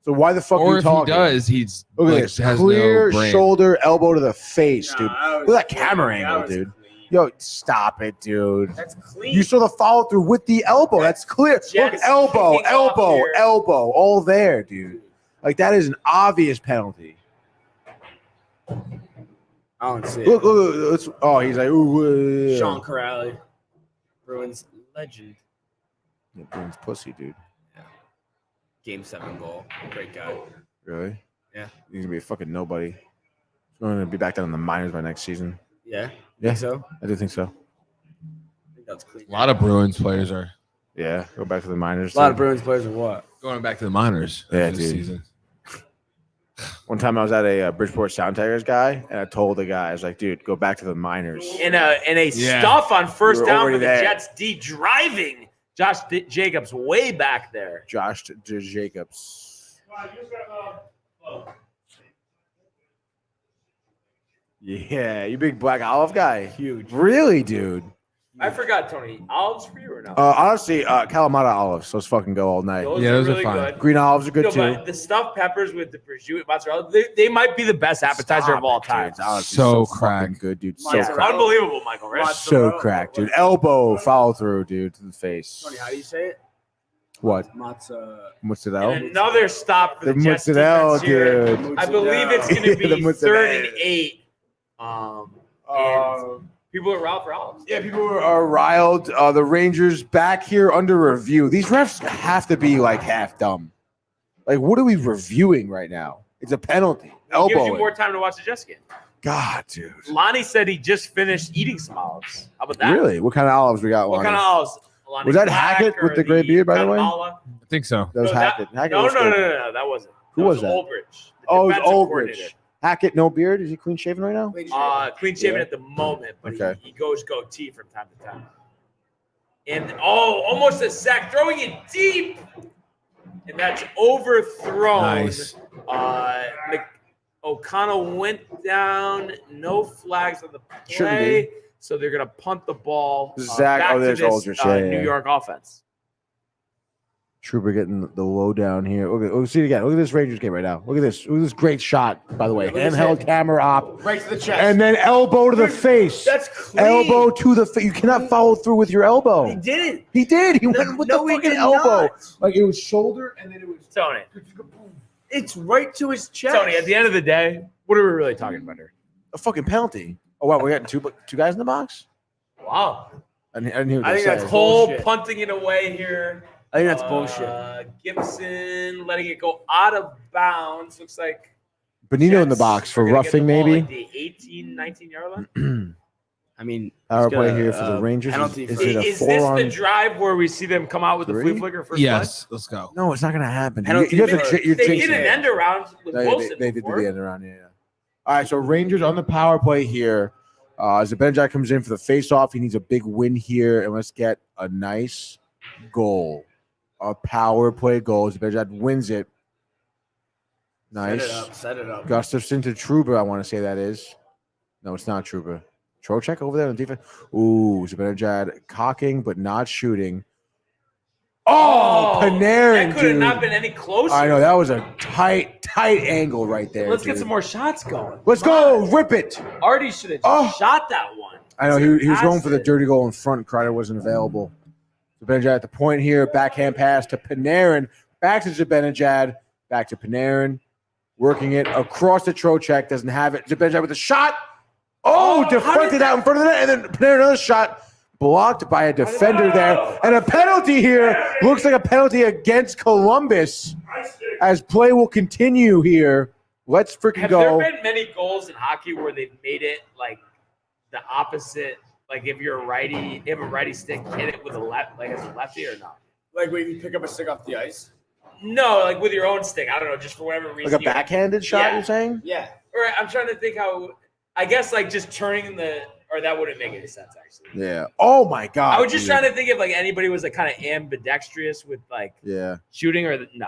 So why the fuck are Or you if talking? he does, he's Look at like, this. has Clear no brain. shoulder, elbow to the face, dude. Nah, Look at that camera angle, dude. Yo, stop it, dude. That's clean. You saw the follow through with the elbow. That's clear. Look, Jets elbow, kicking off elbow, here. elbow, all there, dude. Like that is an obvious penalty. I don't see it. Look. Oh, he's like, ooh. Sean Corrali, Bruins legend. Yeah, Bruins pussy, dude. Game 7 goal. Great guy. Really? Yeah. He's gonna be a fucking nobody. He's gonna be back down in the minors by next season. Yeah. Yeah. Think so? I do think so. I think that's clean. A lot of Bruins players are Yeah, go back to the minors. A lot too. of Bruins players are what? going back to the minors. Yeah, this dude. season. One time I was at a Bridgeport Sound Tigers guy, and I told the guy, I was like, dude, go back to the minors. In a Yeah. stuff on first We were down already for the there. Jets D driving. Josh Jacobs way back there. Josh Jacobs. Yeah, you big black olive guy. Huge. Really, dude? I forgot, Tony. Olives for you or no? Honestly, Kalamata olives. Let's fucking go all night. Those Yeah, are those are really fine. good. Green olives are good No, too. but the stuffed peppers with the prosciutto mozzarella, they might be the best appetizer Stop of all it, dude. time. It's honestly So fucking cracked. good, dude. So Mozzarella. cracked. Unbelievable, Michael Rich. So cracked, dude. Elbow follow through, dude, to the face. Tony, how do you say it? What? Mozzarella. Mozzarella? And another stop for The the Jets mozzarella, defense here. dude. I believe it's going to The be mozzarella. 3rd and 8. And people are out for olives. Yeah, people are riled. The Rangers back here under review. These refs have to be like half dumb. Like, what are we reviewing right now? It's a penalty. It gives you Elbow. more time to watch the Jets game. God, dude. Lonnie said he just finished eating some olives. How about that? Really? What kind of olives we got? What Lonnie? kind of olives? Lonnie Was that Black Hackett with or the gray beard, by the way? Guatemala? I think so. That was No, Hackett. Hackett No, was no, good. no, that wasn't. Who was that? Oldridge. the Oh, it's defensive coordinator. Oldridge. Hackett, no beard. Is he clean shaven right now? Clean shaven Yeah. at the moment, but Okay. he goes goatee from time to time. And almost a sack, throwing it deep, and that's overthrown. Nice. O'Connell went down. No flags on the Shouldn't play, so they're gonna punt the ball Zach- back oh, there's to this Aldridge. Yeah, New yeah. York offense. Trooper getting the low down here. Okay, we'll see it again. Look at this Rangers game right now. Look at this. Look at this great shot, by the way. Look at this Handheld hit. camera op. Right to the chest. And then elbow to the face. That's clean. Elbow to the face. You cannot follow through with your elbow. He didn't. He did. He went with No, the he fucking did elbow. not. Like it was shoulder and then it was Tony. It's right to his chest. Tony, at the end of the day, what are we really talking about here? a fucking penalty. Oh wow, we got two guys in the box. Wow. I didn't hear what I they think that's said. Cole bullshit. punting it away here. I think that's bullshit. Gibson letting it go out of bounds. Looks like Benino in the Jets box for are gonna get the roughing, ball maybe. like the 18, 19-yard line. I mean, Power he's got play a, here for the Rangers. penalty Is for- it a Is four this on? the drive where we see them come out with the three? flea flicker first Yes, let's go. No, it's not going to happen. Penalty You have for- to, you're play? They jinxing did an it. end around with Wilson They did before. the end around, yeah. All right, so Rangers on the power play here. As Zibanejad comes in for the face-off, he needs a big win here, and let's get a nice goal. A power play goal. Zibanejad wins it. Nice. Set it up. Gustafson to Truber, I want to say that is. No, it's not Truber. Trocheck over there on the defense. Ooh, Zibanejad cocking but not shooting. Oh, Panarin, That could have dude. not been any closer. I know, that was a tight angle right there. Let's get dude. some more shots going. Let's Come go. on. Rip it. Artie should have Oh. shot that one. I know, he was going for the Fantastic. dirty goal in front. Kreider wasn't available. Zibanejad at the point here. Backhand pass to Panarin. Back to Zibanejad. Back to Panarin. Working it across the Trocheck. Doesn't have it. Zibanejad with a shot. Oh, how deflected did out in front of the net. And then Panarin another shot. Blocked by a defender there. And a penalty here. Looks like a penalty against Columbus. As play will continue here. Let's freaking Have go. there been many goals in hockey where they've made it like the opposite Like if you're a righty, you have a righty stick, hit it with a left, like as a lefty or not? Like when you pick up a stick off the ice. No, like with your own stick. I don't know, just for whatever reason. Like a backhanded shot, Yeah. you're saying? Yeah. Or I'm trying to think how. I guess like just turning or that wouldn't make any sense actually. Yeah. Oh my god. I was just dude. trying to think if like anybody was like kind of ambidextrous with like shooting or no.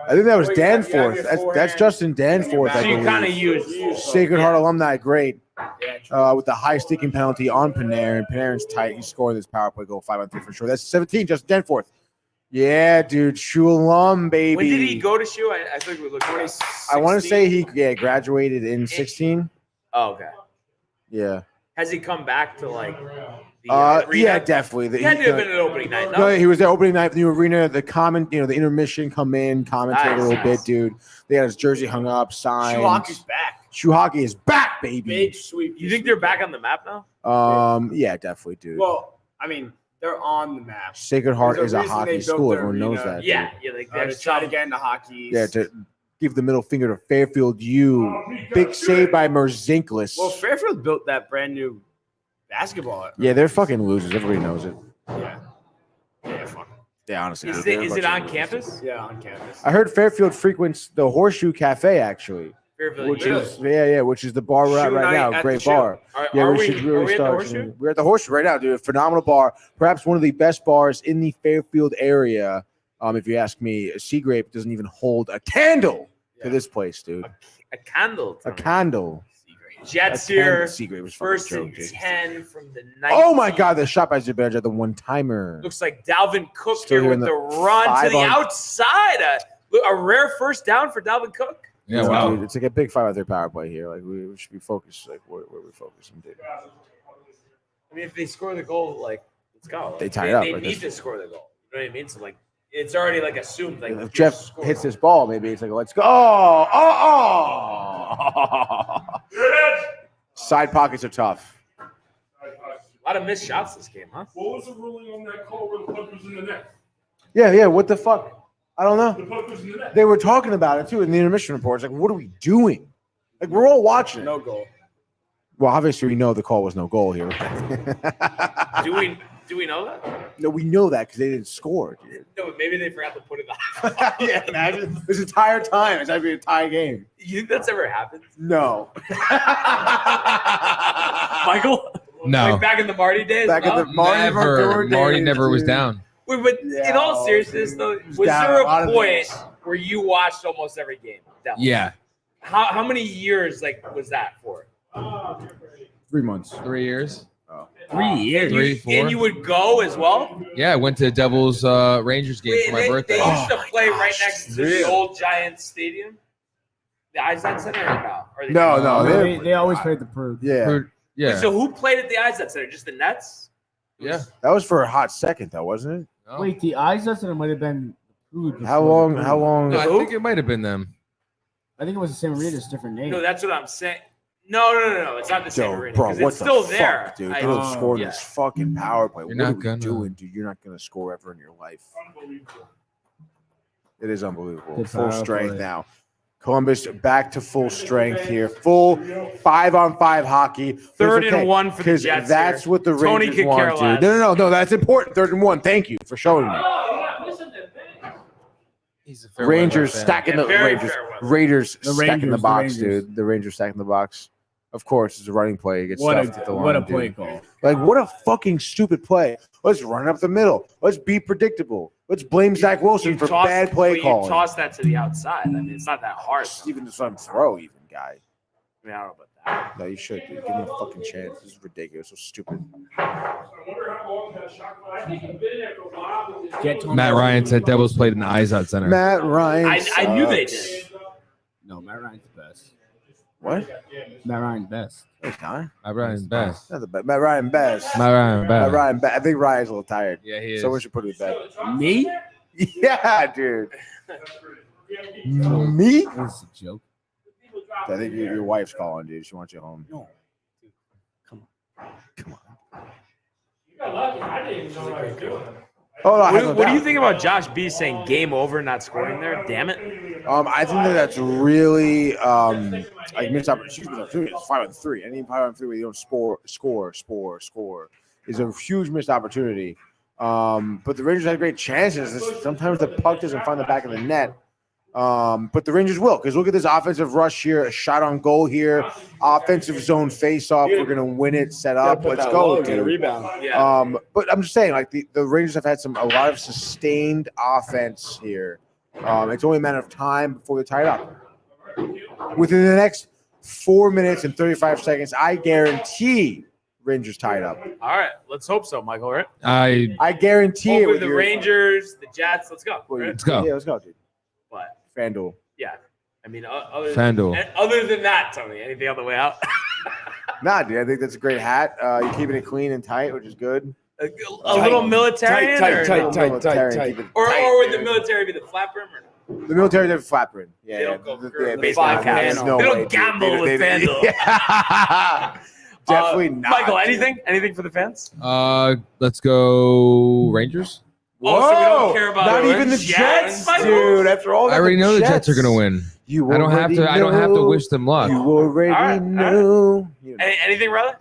I think that was Well, you have Danforth. your That's forehand, Justin Danforth. So I you believe. kind of use Sacred Heart alumni, great. Yeah. With the high sticking penalty on Panarin. Panarin's tight. He's scoring this power play goal 5-on-3 for sure. That's 17, Justin Danforth. Yeah, dude. Shoe alum, baby. When did he go to shoe? I think we looked. I want to say he graduated in 16. Oh, okay. Yeah. Has he come back to like? The arena? Yeah, definitely. He had to have been an opening night. No, he was there opening night in the arena. The the intermission come in, commentate a little bit, dude. They got his jersey hung up, signed. Shoe hockey's back. Shoe hockey is back, baby. Big sweep. You think they're back on the map now? Yeah, definitely, dude. Well, I mean, they're on the map. Sacred Heart There's is a reason hockey they built school. their Everyone knows arena. that. Yeah, dude. yeah. Like They're there's trying to get into hockey. Yeah, to give the middle finger to Fairfield U. Big save by Merzinklis. Well, Fairfield built that brand new basketball. Yeah, they're fucking losers. Everybody knows it. Yeah. Yeah, fuck. Yeah, honestly. Is dude, they're a it bunch on of losers. campus? Yeah, on campus. I heard Fairfield frequents the Horseshoe Cafe, actually. Fairfield, Which really? is which is the bar we're at Shoe right night now. at Great the Shoe. bar. Yeah, Are we should really are we at the start. Horseshoe? We're at the Horseshoe right now, dude. A phenomenal bar. Perhaps one of the best bars in the Fairfield area. If you ask me, Sea Grape doesn't even hold a candle to this place, dude. A candle. A candle. Jets A candle. here. Sea Grape was First fucking and joke, dude. 10 from the night. Oh my God, the shot by Zibanejad, the one timer. Looks like Dalvin Cook Still here here with in the the run to 5 the on- outside. A rare first down for Dalvin Cook. Yeah, wow. Dude, it's like a big 5-on-3 power play here. Like we should be focused, like where we're focusing, dude. I mean, if they score the goal, like, let's go. They tie it up, They like need this. to score the goal. You know what I mean? So, like, it's already, like, assumed. Like, If Jeff score hits the this ball, maybe it's like, let's go. Oh. Side pockets are tough. goal. A lot of missed shots this game, huh? What was the ruling on that call where the puck was in the net? Yeah. What the fuck? I don't know. The puck was in the net. They were talking about it too in the intermission reports. Like, what are we doing? Like, we're all watching it. No goal. Well, obviously, we know the call was no goal here. Do we know that? No, we know that because they didn't score, dude. No, but maybe they forgot to put it on. Yeah, imagine this entire time it's actually a tie game. You think that's ever happened? No. Michael? No. Like back in the Marty days? Back in No? the Marty Never. Verdure Marty days, never was dude. down. Wait, but in all seriousness, though, was down there a lot a of point days. where you watched almost every game? Down? Yeah. How many years like was that for? 3 months. 3 years. 3 years. 3, 4. And you would go as well? Yeah, I went to Devils Rangers game for my birthday. They used to Oh, play my right gosh, next to the really? old Giants Stadium. The Izod Center or no? Or they- No, They always played the Purge. Yeah, Yeah. So who played at the Izod Center? Just the Nets? Yeah. that was for a hot second, though, wasn't it? No. Wait, the eyes Center might have been. How long? How long? No, I think it might have been them. I think it was the same arena, just different name. No, that's what I'm saying. No. It's not the same Yo, arena. bro, 'cause what it's the still fuck, there. dude? I- They don't score yeah. this fucking power play. You're What not are we gonna. doing, dude? You're not gonna score ever in your life. It is unbelievable. Good Full power strength play. now. Columbus back to full strength here. Full 5-on-5 hockey. Third and 1 for the because Jets that's here. what the Tony Rangers could want, care dude. less. No. That's important. 3rd and 1. Thank you for showing me. He's a fair Rangers weather fan. stacking Yeah, the very Rangers. fair weather. Raiders The stacking the Rangers, box, the Rangers. dude. The Rangers stacking the box. Of course, it's a running play. It gets What stuffed at the line. a dude. play call. Like, what a fucking stupid play. Let's run it up the middle. Let's be predictable. Let's blame Zach Wilson for bad play You calling. toss that to the outside. I mean, it's not that hard. Even to some throw, even, guy. I mean, I don't know about that. No, you should, dude. Give him a fucking chance. This is ridiculous. So stupid. Get Tony Matt Ryan said Devils played in the Izod Center. Matt Ryan. I knew they sucks. did. No, Matt Ryan's the best. What? Matt Ryan's best. No, he's not. Matt Ryan's best. Not the best. Matt Ryan best. Matt Ryan Matt best. Ryan best. I think Ryan's a little tired. Yeah, he is. So we should put him to bed. Me? Yeah, dude. Me? This is a joke. I think your wife's calling, dude. She wants you home. No. Come on. You got lucky. I didn't even know I was doing it. Oh, no, I have no What do you doubt. think about Josh B saying game over, not scoring there? Damn it. I think that's really like missed opportunity. It's 5-3. Any 5-3 where you don't score is a huge missed opportunity. But the Rangers had great chances. Sometimes the puck doesn't find the back of the net. But the Rangers will, because look at this offensive rush here, a shot on goal here, offensive zone face-off. We're gonna win it, set up. Let's go, Get a dude. rebound. Yeah. But I'm just saying, like the Rangers have had a lot of sustained offense here. It's only a matter of time before they tie it up. Within the next 4 minutes and 35 seconds, I guarantee Rangers tie it up. All right. Let's hope so, Michael. Right? I guarantee it. Hopefully with the your- Rangers, the Jets. Let's go. well, Right? Let's go. Yeah, let's go, dude. But FanDuel. yeah, I mean, other FanDuel. other than that, Tony, anything on the way out? Nah, dude, I think that's a great hat. You're keeping it clean and tight, which is good. a little military, Tight. Keep it or tight, would the dude. military be the flat brim or no? The military, they're flat brim. They Yeah, don't go the the baseball five cap, there's panel. no They way, don't dude. gamble with FanDuel. Yeah. Definitely not. Michael, dude. anything for the fans? Let's go Rangers. Oh, so we don't Whoa, care about not the even the Jets, Jets, Michael? dude. After all, I already know the Jets are gonna win. You I don't have to. I don't have to wish them luck. You already All right. know. You know. Anything, brother?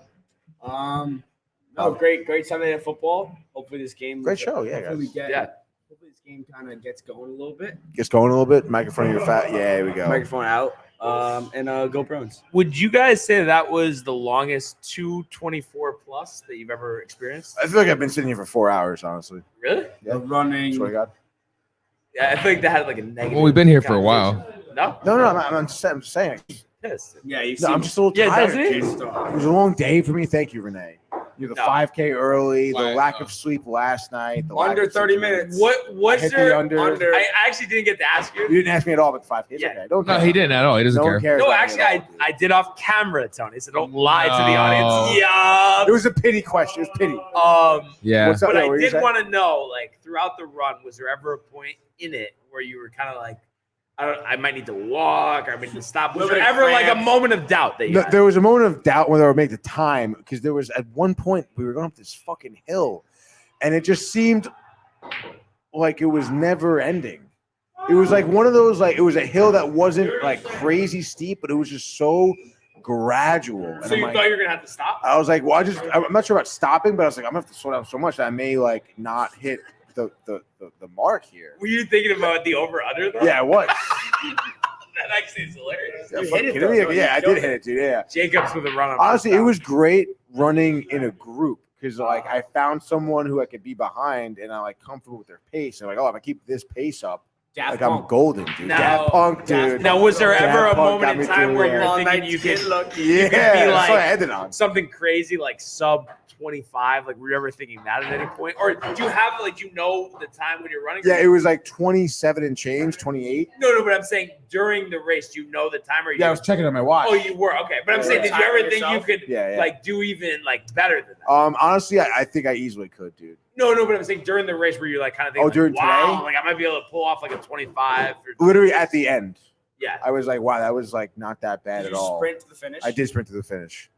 No, great Sunday night football. Hopefully this game. Great show, yeah, Hopefully we guys. get. Yeah. Hopefully this game kind of gets going a little bit. Just going a little bit. Microphone of your fat. Yeah, here we go. Microphone out. And go Bruins. Would you guys say that was the longest 224 plus that you've ever experienced? I feel like I've been sitting here for 4 hours, honestly. Really? Yeah. The running. Swear to God. Yeah, I feel like that had like a negative. Well, we've been here for a while. connotation. No? No, I'm just saying. Pissed. Yeah, you No, I'm just a little Yeah, tired. doesn't it? dude. It was a long day for me. Thank you, Renee. The No. 5K early, the Why? lack of sleep last night. The lack Under of 30 sleep tonight. minutes. What was hit the there? under. I actually didn't get to ask you. You didn't ask me at all about the 5K. It's Yeah. okay. Don't No, care. he didn't at all. He doesn't No care. one cares. No, about me actually, at all, dude. I did off camera, Tony. So don't lie to the No. audience. Yeah. It was a pity question. It was pity. Yeah. What's up? But Yeah, I what were you did saying? want to know, like, throughout the run, was there ever a point in it where you were kind of like, I might need to walk, or I might need to stop? Was Little there bit of ever like a cramps. moment of doubt that you No, had? there was a moment of doubt whether I would make the time because there was at one point we were going up this fucking hill, and it just seemed like it was never ending. It was like one of those it was a hill that wasn't like crazy steep, but it was just so gradual. And So I'm you like, thought you were gonna have to stop? I was like, well, I'm not sure about stopping, but I was like, I'm gonna have to slow down so much that I may like not hit the mark here. Were you thinking about the over under though? Yeah, it was. That actually is hilarious. Yeah, You fucking hit it, kidding though, me? no? Yeah, I You did killed hit it, dude. Yeah. Jacobs with a run up. Honestly, it was great running in a group because like I found someone who I could be behind and I'm like comfortable with their pace. And like, oh, if I keep this pace up, Daft like I'm Punk. golden, dude. Now- Daft Punk, dude. Now, was there Daft ever a Punk moment got in me time through where there. you're All thinking night you to could get lucky. Yeah, could be that's like- what I ended on. something crazy like sub 25? Like, were you ever thinking that at any point, or do you have like the time when you're running? Yeah, it was like 27 and change, 28. No, but I'm saying during the race, do you know the time? Or you? Yeah, I was checking on my watch. Oh, you were okay. But I'm Yeah. saying, did you ever think you Yourself? could Yeah, yeah. like do even like better than that? Honestly, I think I easily could, dude. No, but I'm saying during the race where you're like kind of thinking, Oh, during wow, today? like I might be able to pull off like a 25. Or Literally at the end, yeah. I was like, wow, that was like not that bad Did at you all. sprint to the finish? I did sprint to the finish.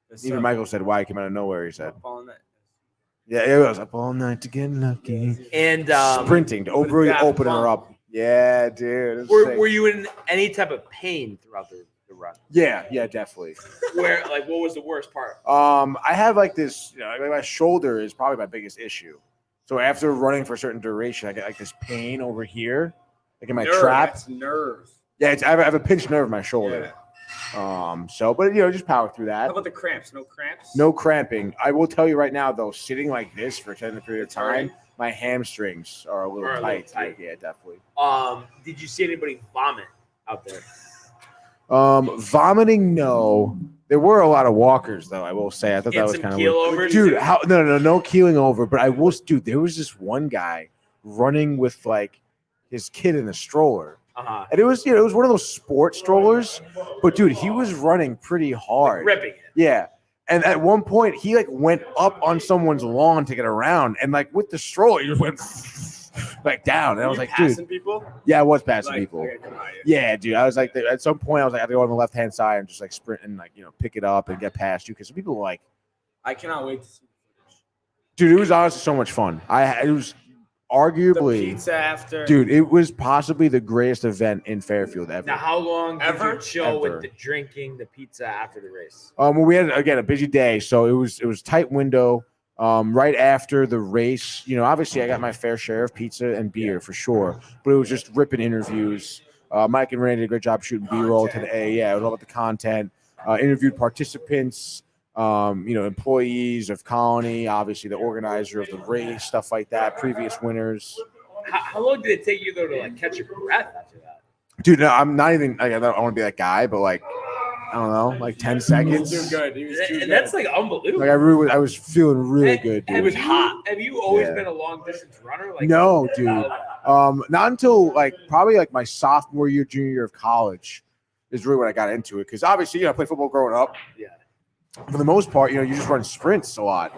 That's Even so- Michael said, why? It came out of nowhere, he said. Up all night. Yeah, it was up all night to get lucky. And Sprinting to really Daft open her Punk. up. Yeah, dude. it was sick. were you in any type of pain throughout the run? Yeah, definitely. Where like what was the worst part? I have like this, like my shoulder is probably my biggest issue. So after running for a certain duration, I get like this pain over here, like in my Nerve, trap. that's nerve. Yeah, I have a pinched nerve in my shoulder. But just power through How that. about the cramps? No cramps? No cramping. I will tell you right now, though, sitting like this for a 10 period of It's hurting? time, my hamstrings are a little Are a little tight. tight. Yeah, definitely. Did you see anybody vomit out there? Vomiting, no. There were a lot of walkers, though. I will say. I thought And that was some kind of keel weird. overs, Dude, too? no keeling over. But I will, dude. There was this one guy running with like his kid in a stroller, Uh-huh. and it was one of those sports strollers. But dude, he was running pretty hard. Ripping it. Yeah. And at one point, he like went up on someone's lawn to get around, and like with the stroller, he just went like down. And I was You like, dude, passing people? yeah, I was passing Like, people. okay, come on, Yeah, dude. I was like, at some point, I was like, I have to go on the left hand side and just like sprint and like pick it up and get past you because some people were like, I cannot wait to see the footage. Dude, it was honestly so much fun. It was arguably, The pizza after. dude, it was possibly the greatest event in Fairfield ever. Now, how long did Ever? you chill Ever. with the drinking, the pizza after the race? Well, we had again a busy day, so it was tight window. Right after the race, obviously I got my fair share of pizza and beer for sure, but it was just ripping interviews. Mike and Renee did a great job shooting B-roll today. Yeah, it was all about the content. Interviewed participants, employees of Colony, obviously the organizer of the race, stuff like that, previous winners. How long did it take you though to like catch your breath after that? Dude, no, I'm not even. I don't want to be that guy, but like, I don't know, like 10 seconds. He was too good. He was too And good. that's like unbelievable. Like I was feeling really good. Dude. It was hot. Have you always Yeah. been a long distance runner? Like No, dude. Not until like probably like my sophomore year, junior year of college is really when I got into it. Because obviously, I played football growing up. Yeah. For the most part, you just run sprints a lot.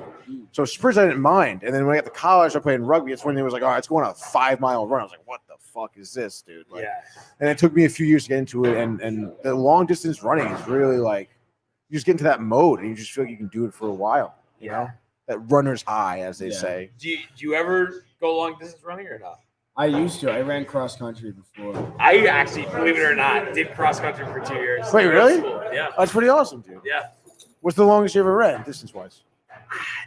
So sprints I didn't mind. And then when I got to college, I played in rugby. It's when it was like, all right, it's going on a 5-mile run. I was like, what the fuck is this, dude? Like, Yeah. And it took me a few years to get into it. And the long distance running is really like you just get into that mode and you just feel like you can do it for a while. You know? That runner's high, as they say. Do you ever go long distance running or not? I used to. I ran cross country before. I actually, believe it or not, did cross country for 2 years. Wait, really? Yeah. That's pretty awesome, dude. Yeah. What's the longest you ever ran, distance wise?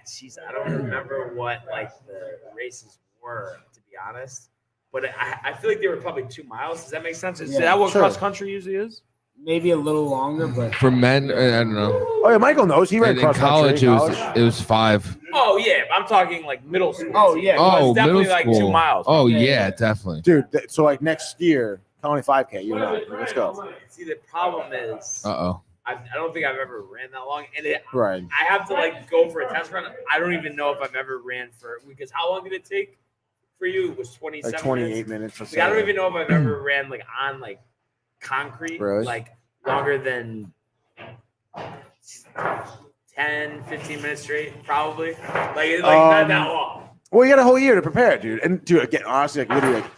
Jeez, I don't remember what like the races were, to be honest. But I feel like they were probably 2 miles. Does that make sense? Is that what cross country usually is? Maybe a little longer, but For men, I don't know. Oh yeah, Michael knows. He ran And in cross college, country. it was 5. Oh yeah, I'm talking like middle school. Oh, yeah. It was Oh, definitely middle like school. 2 miles. Oh Yeah, yeah, yeah. definitely. Dude, so like next year, Colony 5K, you and I. Let's go. See, the problem is, Uh-oh. I don't think I've ever ran that long, and Right. I have to like go for a test run. I don't even know if I've ever ran because how long did it take for you? It was 27 Like 28 minutes. minutes. Or Like, I don't even know if I've ever ran like on like concrete, Really? like longer than 10, 15 minutes straight, probably. Like not that long. Well, you got a whole year to prepare, dude. And dude, again, honestly, like literally, like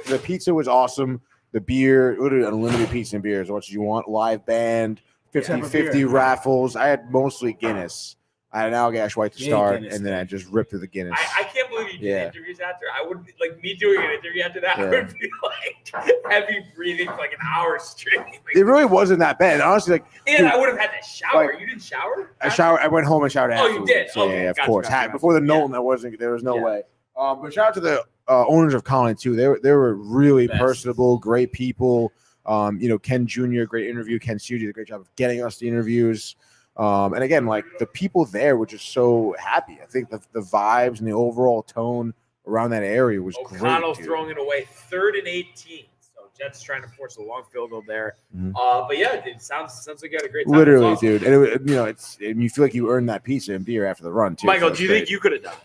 the pizza was awesome. The beer, literally unlimited pizza and beer as much as you want. Live band, 50-50 raffles. I had mostly Guinness. I had an Allagash White to Yeah, start, Guinness, and then I just ripped through the Guinness. I can't believe you did Yeah. interviews after. I would be like me doing an interview after that. Yeah. I would be like heavy breathing for like an hour straight. Like, It really wasn't that bad. Honestly, like and dude, I would have had to shower. like, You didn't shower? I went home and showered Oh, you afterwards. did? Yeah, Okay, yeah, of gotcha, course. gotcha. Before the Yeah. Nolan, there was no Yeah. way. But shout out to the owners of Colony too. They were really Best. personable, great people. Ken Jr., great interview. Ken Sr. did a great job of getting us the interviews. And again, like the people there were just so happy. I think the vibes and the overall tone around that area was O'Connell great. throwing it away, 3rd and 18. So Jets trying to force a long field goal there. Mhm. But yeah, it sounds like you had a great time. Literally, It's awesome. dude. And and you feel like you earned that pizza and beer after the run too. Michael, so do you it's think great. you could have done it?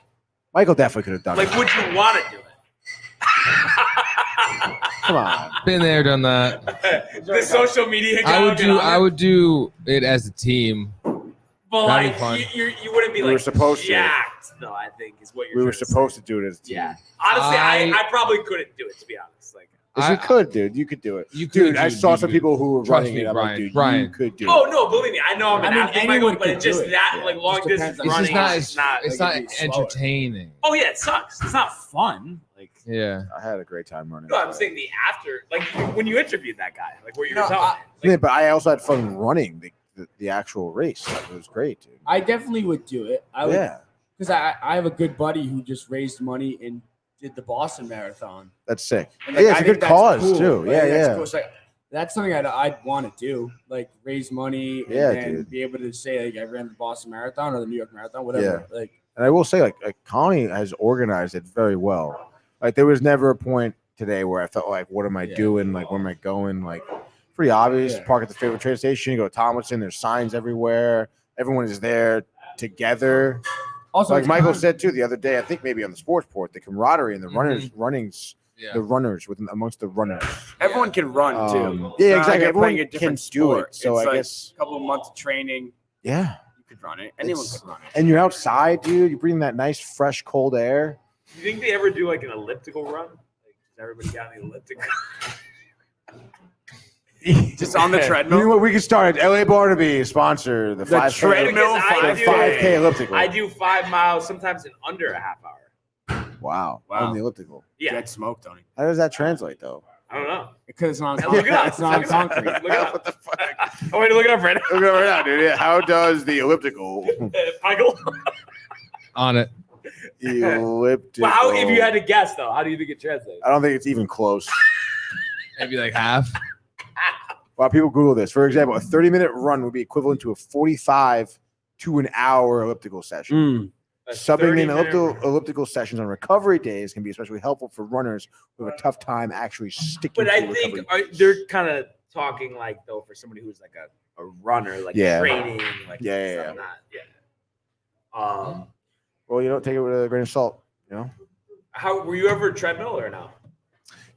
Michael definitely could have done Like, it? would you want to do it? Come on. Been there, done that. The social media guy I would do it as a team. But That'd like, be fun. you wouldn't be We like were supposed to. jacked, though, I think is what you're We were trying to supposed say. to do it as a team. Yeah. Honestly, I probably couldn't do it, to be honest. Like, Yes, you could, dude. You could do it. You could, dude, I dude, saw you some could. people who were Trust running me, it. I'm like, dude, Brian. you could do oh it. no, believe me, I know I'm an athlete, anyone Michael, but could it's just do it. that Yeah. like long Just distance depends It's running just is not. not. It's like, not it'd be slower. entertaining. Oh yeah, it sucks. It's not fun. Like, Yeah. I had a great time running. no, I'm saying the after, like when you interviewed that guy, like what you were No, telling me. Yeah, Like, but I also had fun running the actual race. Like, it was great, dude. I definitely would do it. I would, Yeah, because I have a good buddy who just raised money and did the Boston Marathon. that's sick. And, like, Yeah, it's I a think good that's cause cool. too. Like, Yeah, that's yeah. cool. So, like, that's something I'd want to do, like raise money and Yeah, then dude. be able to say like I ran the Boston Marathon or the New York Marathon, whatever. Like And I will say, like Connie has organized it very well. Like there was never a point today where I felt like, what am I Yeah. doing? Like, where am I going? Like, pretty obvious. Yeah. Park at the favorite train station. You go to Tomlinson. There's signs everywhere. Everyone is there together. also Like it's Michael kind of- said too the other day, I think maybe on the sports port, the camaraderie and the runners, Yeah. the runners within amongst the runners. Everyone can run too. Yeah, It's not exactly. like you're Everyone playing a can different do sport. it. So It's I like guess, a couple of months of training, yeah. you could run it. Anyone It's- could run it. And you're outside, dude. You're breathing that nice, fresh, cold air. do you think they ever do like an elliptical run? Like, does everybody got the elliptical? Just on the treadmill. You know what? We can start at LA Barnaby sponsor the 5K. treadmill Because The 5K elliptical. I do 5 miles, sometimes in under a half hour. Wow. Wow. On the elliptical. Yeah, Get smoked, Tony. How does that translate though? I don't know. Because it's not. Look it up. It's not Look it up. concrete. Look it up. What the fuck? I want to look it up right now. Look at it right now, dude. Yeah, how does the elliptical? Michael. On it. Elliptical. Well, how, if you had to guess, though, how do you think it translates? I don't think it's even close. Maybe like half. While people Google this, for example, a 30-minute run would be equivalent to a 45 to an hour elliptical session. A Subbing in 30-minute elliptical sessions on recovery days can be especially helpful for runners who have a tough time actually sticking But to I the think recovery. they're kind of talking like, though, for somebody who's like a runner, like Yeah. training, like Yeah, stuff, yeah. not- Well, you don't take it with a grain of salt, you know? How were you ever a treadmill or no?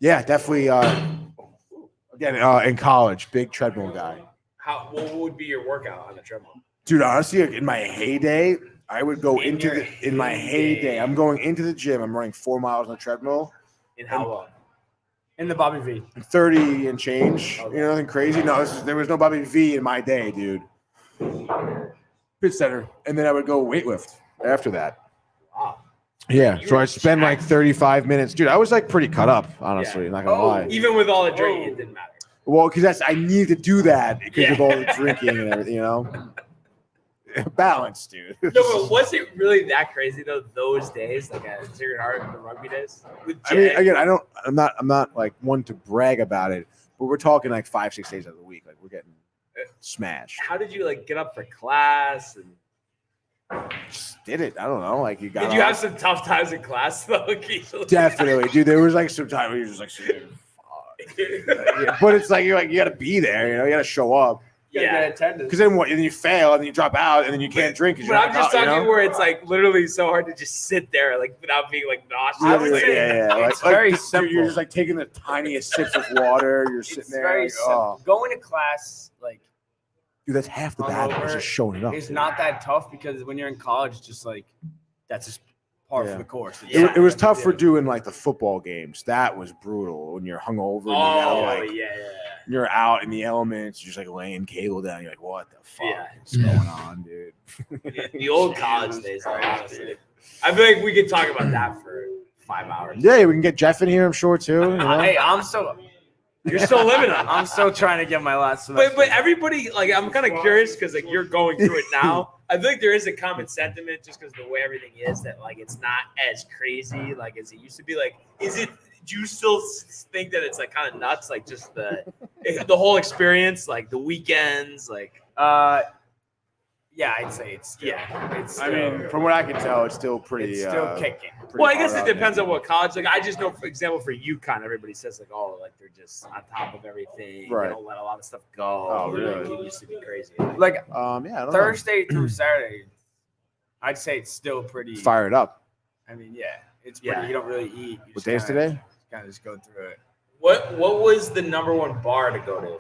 Yeah, definitely. Again, in college, big treadmill guy. What would be your workout on the treadmill? Dude, honestly, in my heyday, I would go In your in my heyday. I'm going into the gym. I'm running 4 miles on the treadmill, In how long? In the Bobby V. 30 and change. Okay. You know, nothing crazy. No, there was no Bobby V in my day, dude. Pit center, and then I would go weightlift after that. Wow. Yeah, You so were I spend like 35 minutes, dude. I was like pretty cut up, honestly. Yeah. Not gonna lie. Even with all the drinking, it didn't matter. Well, because I need to do that because of Yeah. all the drinking and everything, you know. Balance, dude. No, but was it really that crazy though? Those days, like at Sacred Heart, the rugby days. With I mean, Jay? again, I'm not like one to brag about it, but we're talking like 5-6 days out of the week. Like we're getting smashed. How did you like get up for class? And Just did it. I don't know. Like you got. did you have some tough times in class though? Occasionally? Definitely, dude. There was like some time where you're just like, yeah, but it's like you got to be there. You know, you got to show up. Yeah. attendance. Because then what? And then you fail, and then you drop out, and then you can't drink. 'Cause But you're I'm just not out, talking you know? where it's like literally so hard to just sit there, like without being like nauseous. I would Like, say yeah. it's very dude, simple. You're just like taking the tiniest sips of water. You're sitting It's there. very Like, simple. oh, Going to class, like, dude, that's half the battle. It's hungover just showing up. is not that tough because when you're in college, it's just like that's just par Yeah. for the course. It was tough for Yeah. doing like the football games. That was brutal when you're hungover. And Oh you yeah. you're out in the elements. You're just like laying cable down. You're like, what the fuck Yeah. is going on, dude? The old college days, though, honestly. I feel like we could talk about that for 5 hours. Yeah, we can get Jeff in here. I'm sure too. You know? Hey, I'm still You're still living on. I'm still trying to get my last semester. But everybody, like, I'm kind of curious because like you're going through it now. I feel like there is a common sentiment just because the way everything is that like it's not as crazy like as it used to be. Like, is it? Do you still think that it's like kind of nuts? Like just the whole experience, like the weekends, like yeah, I'd say it's still, it's I still, mean, from what I can tell, it's still pretty. it's still kicking. pretty Well, I guess hard it out depends there. on what college. Like, I just know, for example, for UConn, everybody says like, oh, like they're just on top of everything. Right. They don't let a lot of stuff go. Oh, Like, really? it used to be crazy. Like Yeah, I don't Thursday through Saturday, I'd say it's still pretty. know. Fire it up. I mean, yeah, it's pretty. Yeah. You don't really eat. What day is today? Kind of just go through it. What was the number one bar to go to?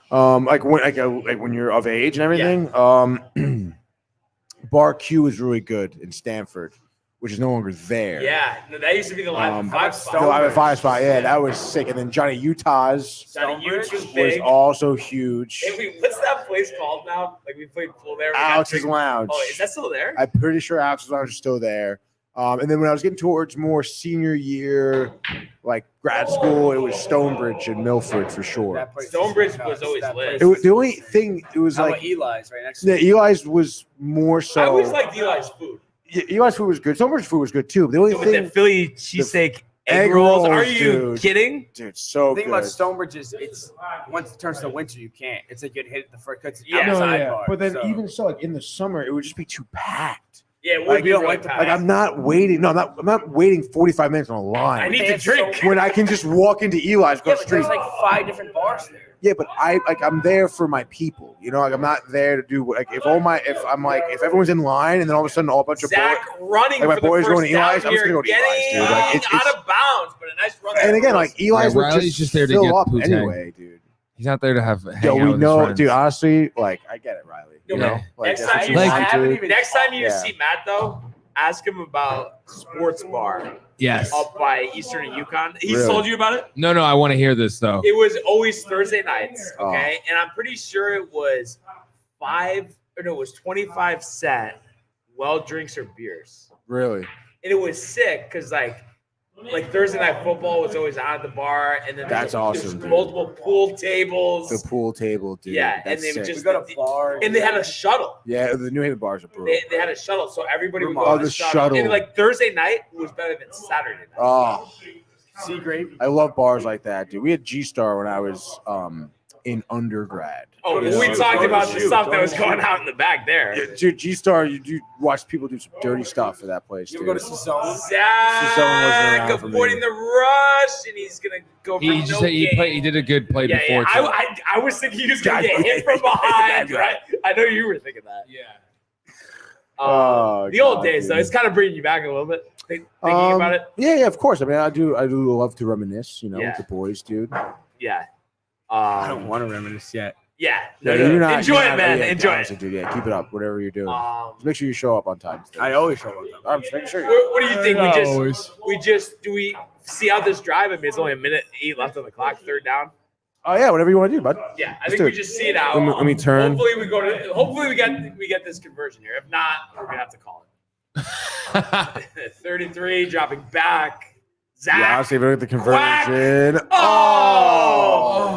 Like when you're of age and everything. Bar Q is really good in Stanford, which is no longer there. Yeah, no, that used to be the live Um, five The spot. Live at Five spot, yeah, that was sick. And then Johnny Utah's Johnny Hughes was was big. also huge. What's that place called now? Like we played pool there. We got Alex's drink- Lounge. Oh, is that still there? I'm pretty sure Alex's Lounge is still there. And then when I was getting towards more senior year, like grad school, it was Stonebridge and Milford for sure. That place is Stonebridge nuts. was always That lit. place It was, is- the only thing it was How like about Eli's right next to yeah, Eli's was more so. I always liked Eli's food. Yeah, Eli's food was good. Stonebridge food was good too. The only With thing, the Philly cheesesteak egg egg rolls. Are rolls, you dude. kidding? dude, so The thing about good. Stonebridge is it's once it turns to winter, you can't. It's like you'd hit the first cuts Yeah. outside bar. But then so. even so, like in the summer, it would just be too packed. Yeah, it would Like, be you don't really like the- packed. Like I'm not waiting. No, I'm not waiting 45 minutes on a line. I need They to have drink. so- when I can just walk into Eli's, go Yeah, but straight. there's like 5 different bars there. Yeah, but I'm there for my people. You know, like I'm not there to do like if everyone's in line and then all of a sudden a bunch of Zach running like my for the boys first going to Eli's, down I'm just here, gonna go to Eli's, getting dude. Like, it's- out of bounds, but a nice run. and again, like Eli's would Riley's just there to fill get up Poontang. anyway, dude. He's not there to have hang Yo, out we with his know, friends. dude. Honestly, like I get it, Riley. No, You but know, like next that's what time you Like- want, I haven't dude. even Next time you Yeah. see Matt though, ask him about Sports Bar Yes. up by Eastern and Yukon. He Really? told you about it? No, I want to hear this though. It was always Thursday nights, Oh. okay? And I'm pretty sure it was 25 cent well drinks or beers. Really? And it was sick because like Thursday night football was always on at the bar, and then That's there's awesome, dude. multiple pool tables. The pool table, dude. Yeah, That's and they would sick. just We got a bar. and they had a shuttle. Yeah, the New Haven bars are brutal. They had a shuttle, so everybody would go Oh, on the the shuttle. shuttle. And like Thursday night was better than Saturday night. Oh, Sea grape. I love bars like that, dude. We had G Star when I was in undergrad. Oh, You know? we talked about the shoot, stuff that don't was shoot. going out in the back there. Yeah, dude, G Star, you watch people do some dirty stuff for that place, You dude. ever go to Cezanne? Zach around for me. avoiding the rush, and he's gonna go for He just he did a good play Yeah, before. yeah. too. I was thinking he was gonna God, get hit from behind. yeah. Right? I know you were thinking that. Yeah. Oh, The old God, days, though, dude. it's kind of bringing you back a little bit. Thinking about it. Yeah, of course. I mean, I do love to reminisce, you know, Yeah. with the boys, dude. Yeah. I don't want to reminisce yet. Yeah. Yeah, No, you're not, enjoy you're it, not- man. yeah, Enjoy honestly, it. dude. Yeah, keep it up, whatever you're doing. Um, Just make sure you show up on time. I always show up. I'm just making sure. what do you think? Always. Do we see how this drive? I mean, it's only 1:08 left on the clock. Third down. Oh yeah, whatever you want to do, bud. Yeah, I Let's think do we it. just see it out. Let me turn. Hopefully we go to. Hopefully we get this conversion here. If not, we're gonna have to call it. 33 dropping back. Zach. Yeah, honestly, if we look at the Quack. conversion.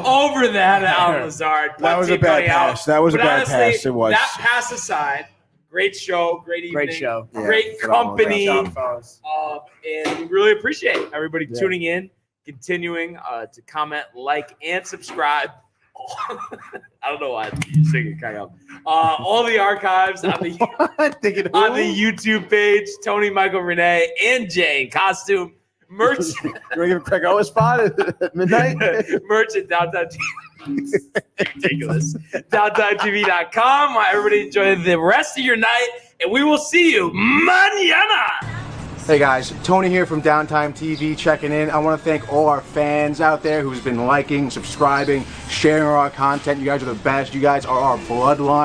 Over that, Al Lazard. That was a Punt bad team going out. pass. That was a But bad honestly, pass. It was. That pass aside, great show, great evening, Great show. Yeah, great phenomenal. company, Good job, fellas. and we really appreciate everybody Yeah. tuning in, continuing to comment, like, and subscribe. I don't know why I'm singing kind of. All the archives on the on the YouTube page. Tony, Michael, Renee, and Jay in costume. Merch, You want to give Craig Owen a spot at midnight? merch at Downtown TV. Ridiculous. DowntownTV.com. Everybody enjoy the rest of your night, and we will see you mañana. Hey guys, Tony here from Downtime TV checking in. I want to thank all our fans out there who's been liking, subscribing, sharing our content. You guys are the best. You guys are our bloodline.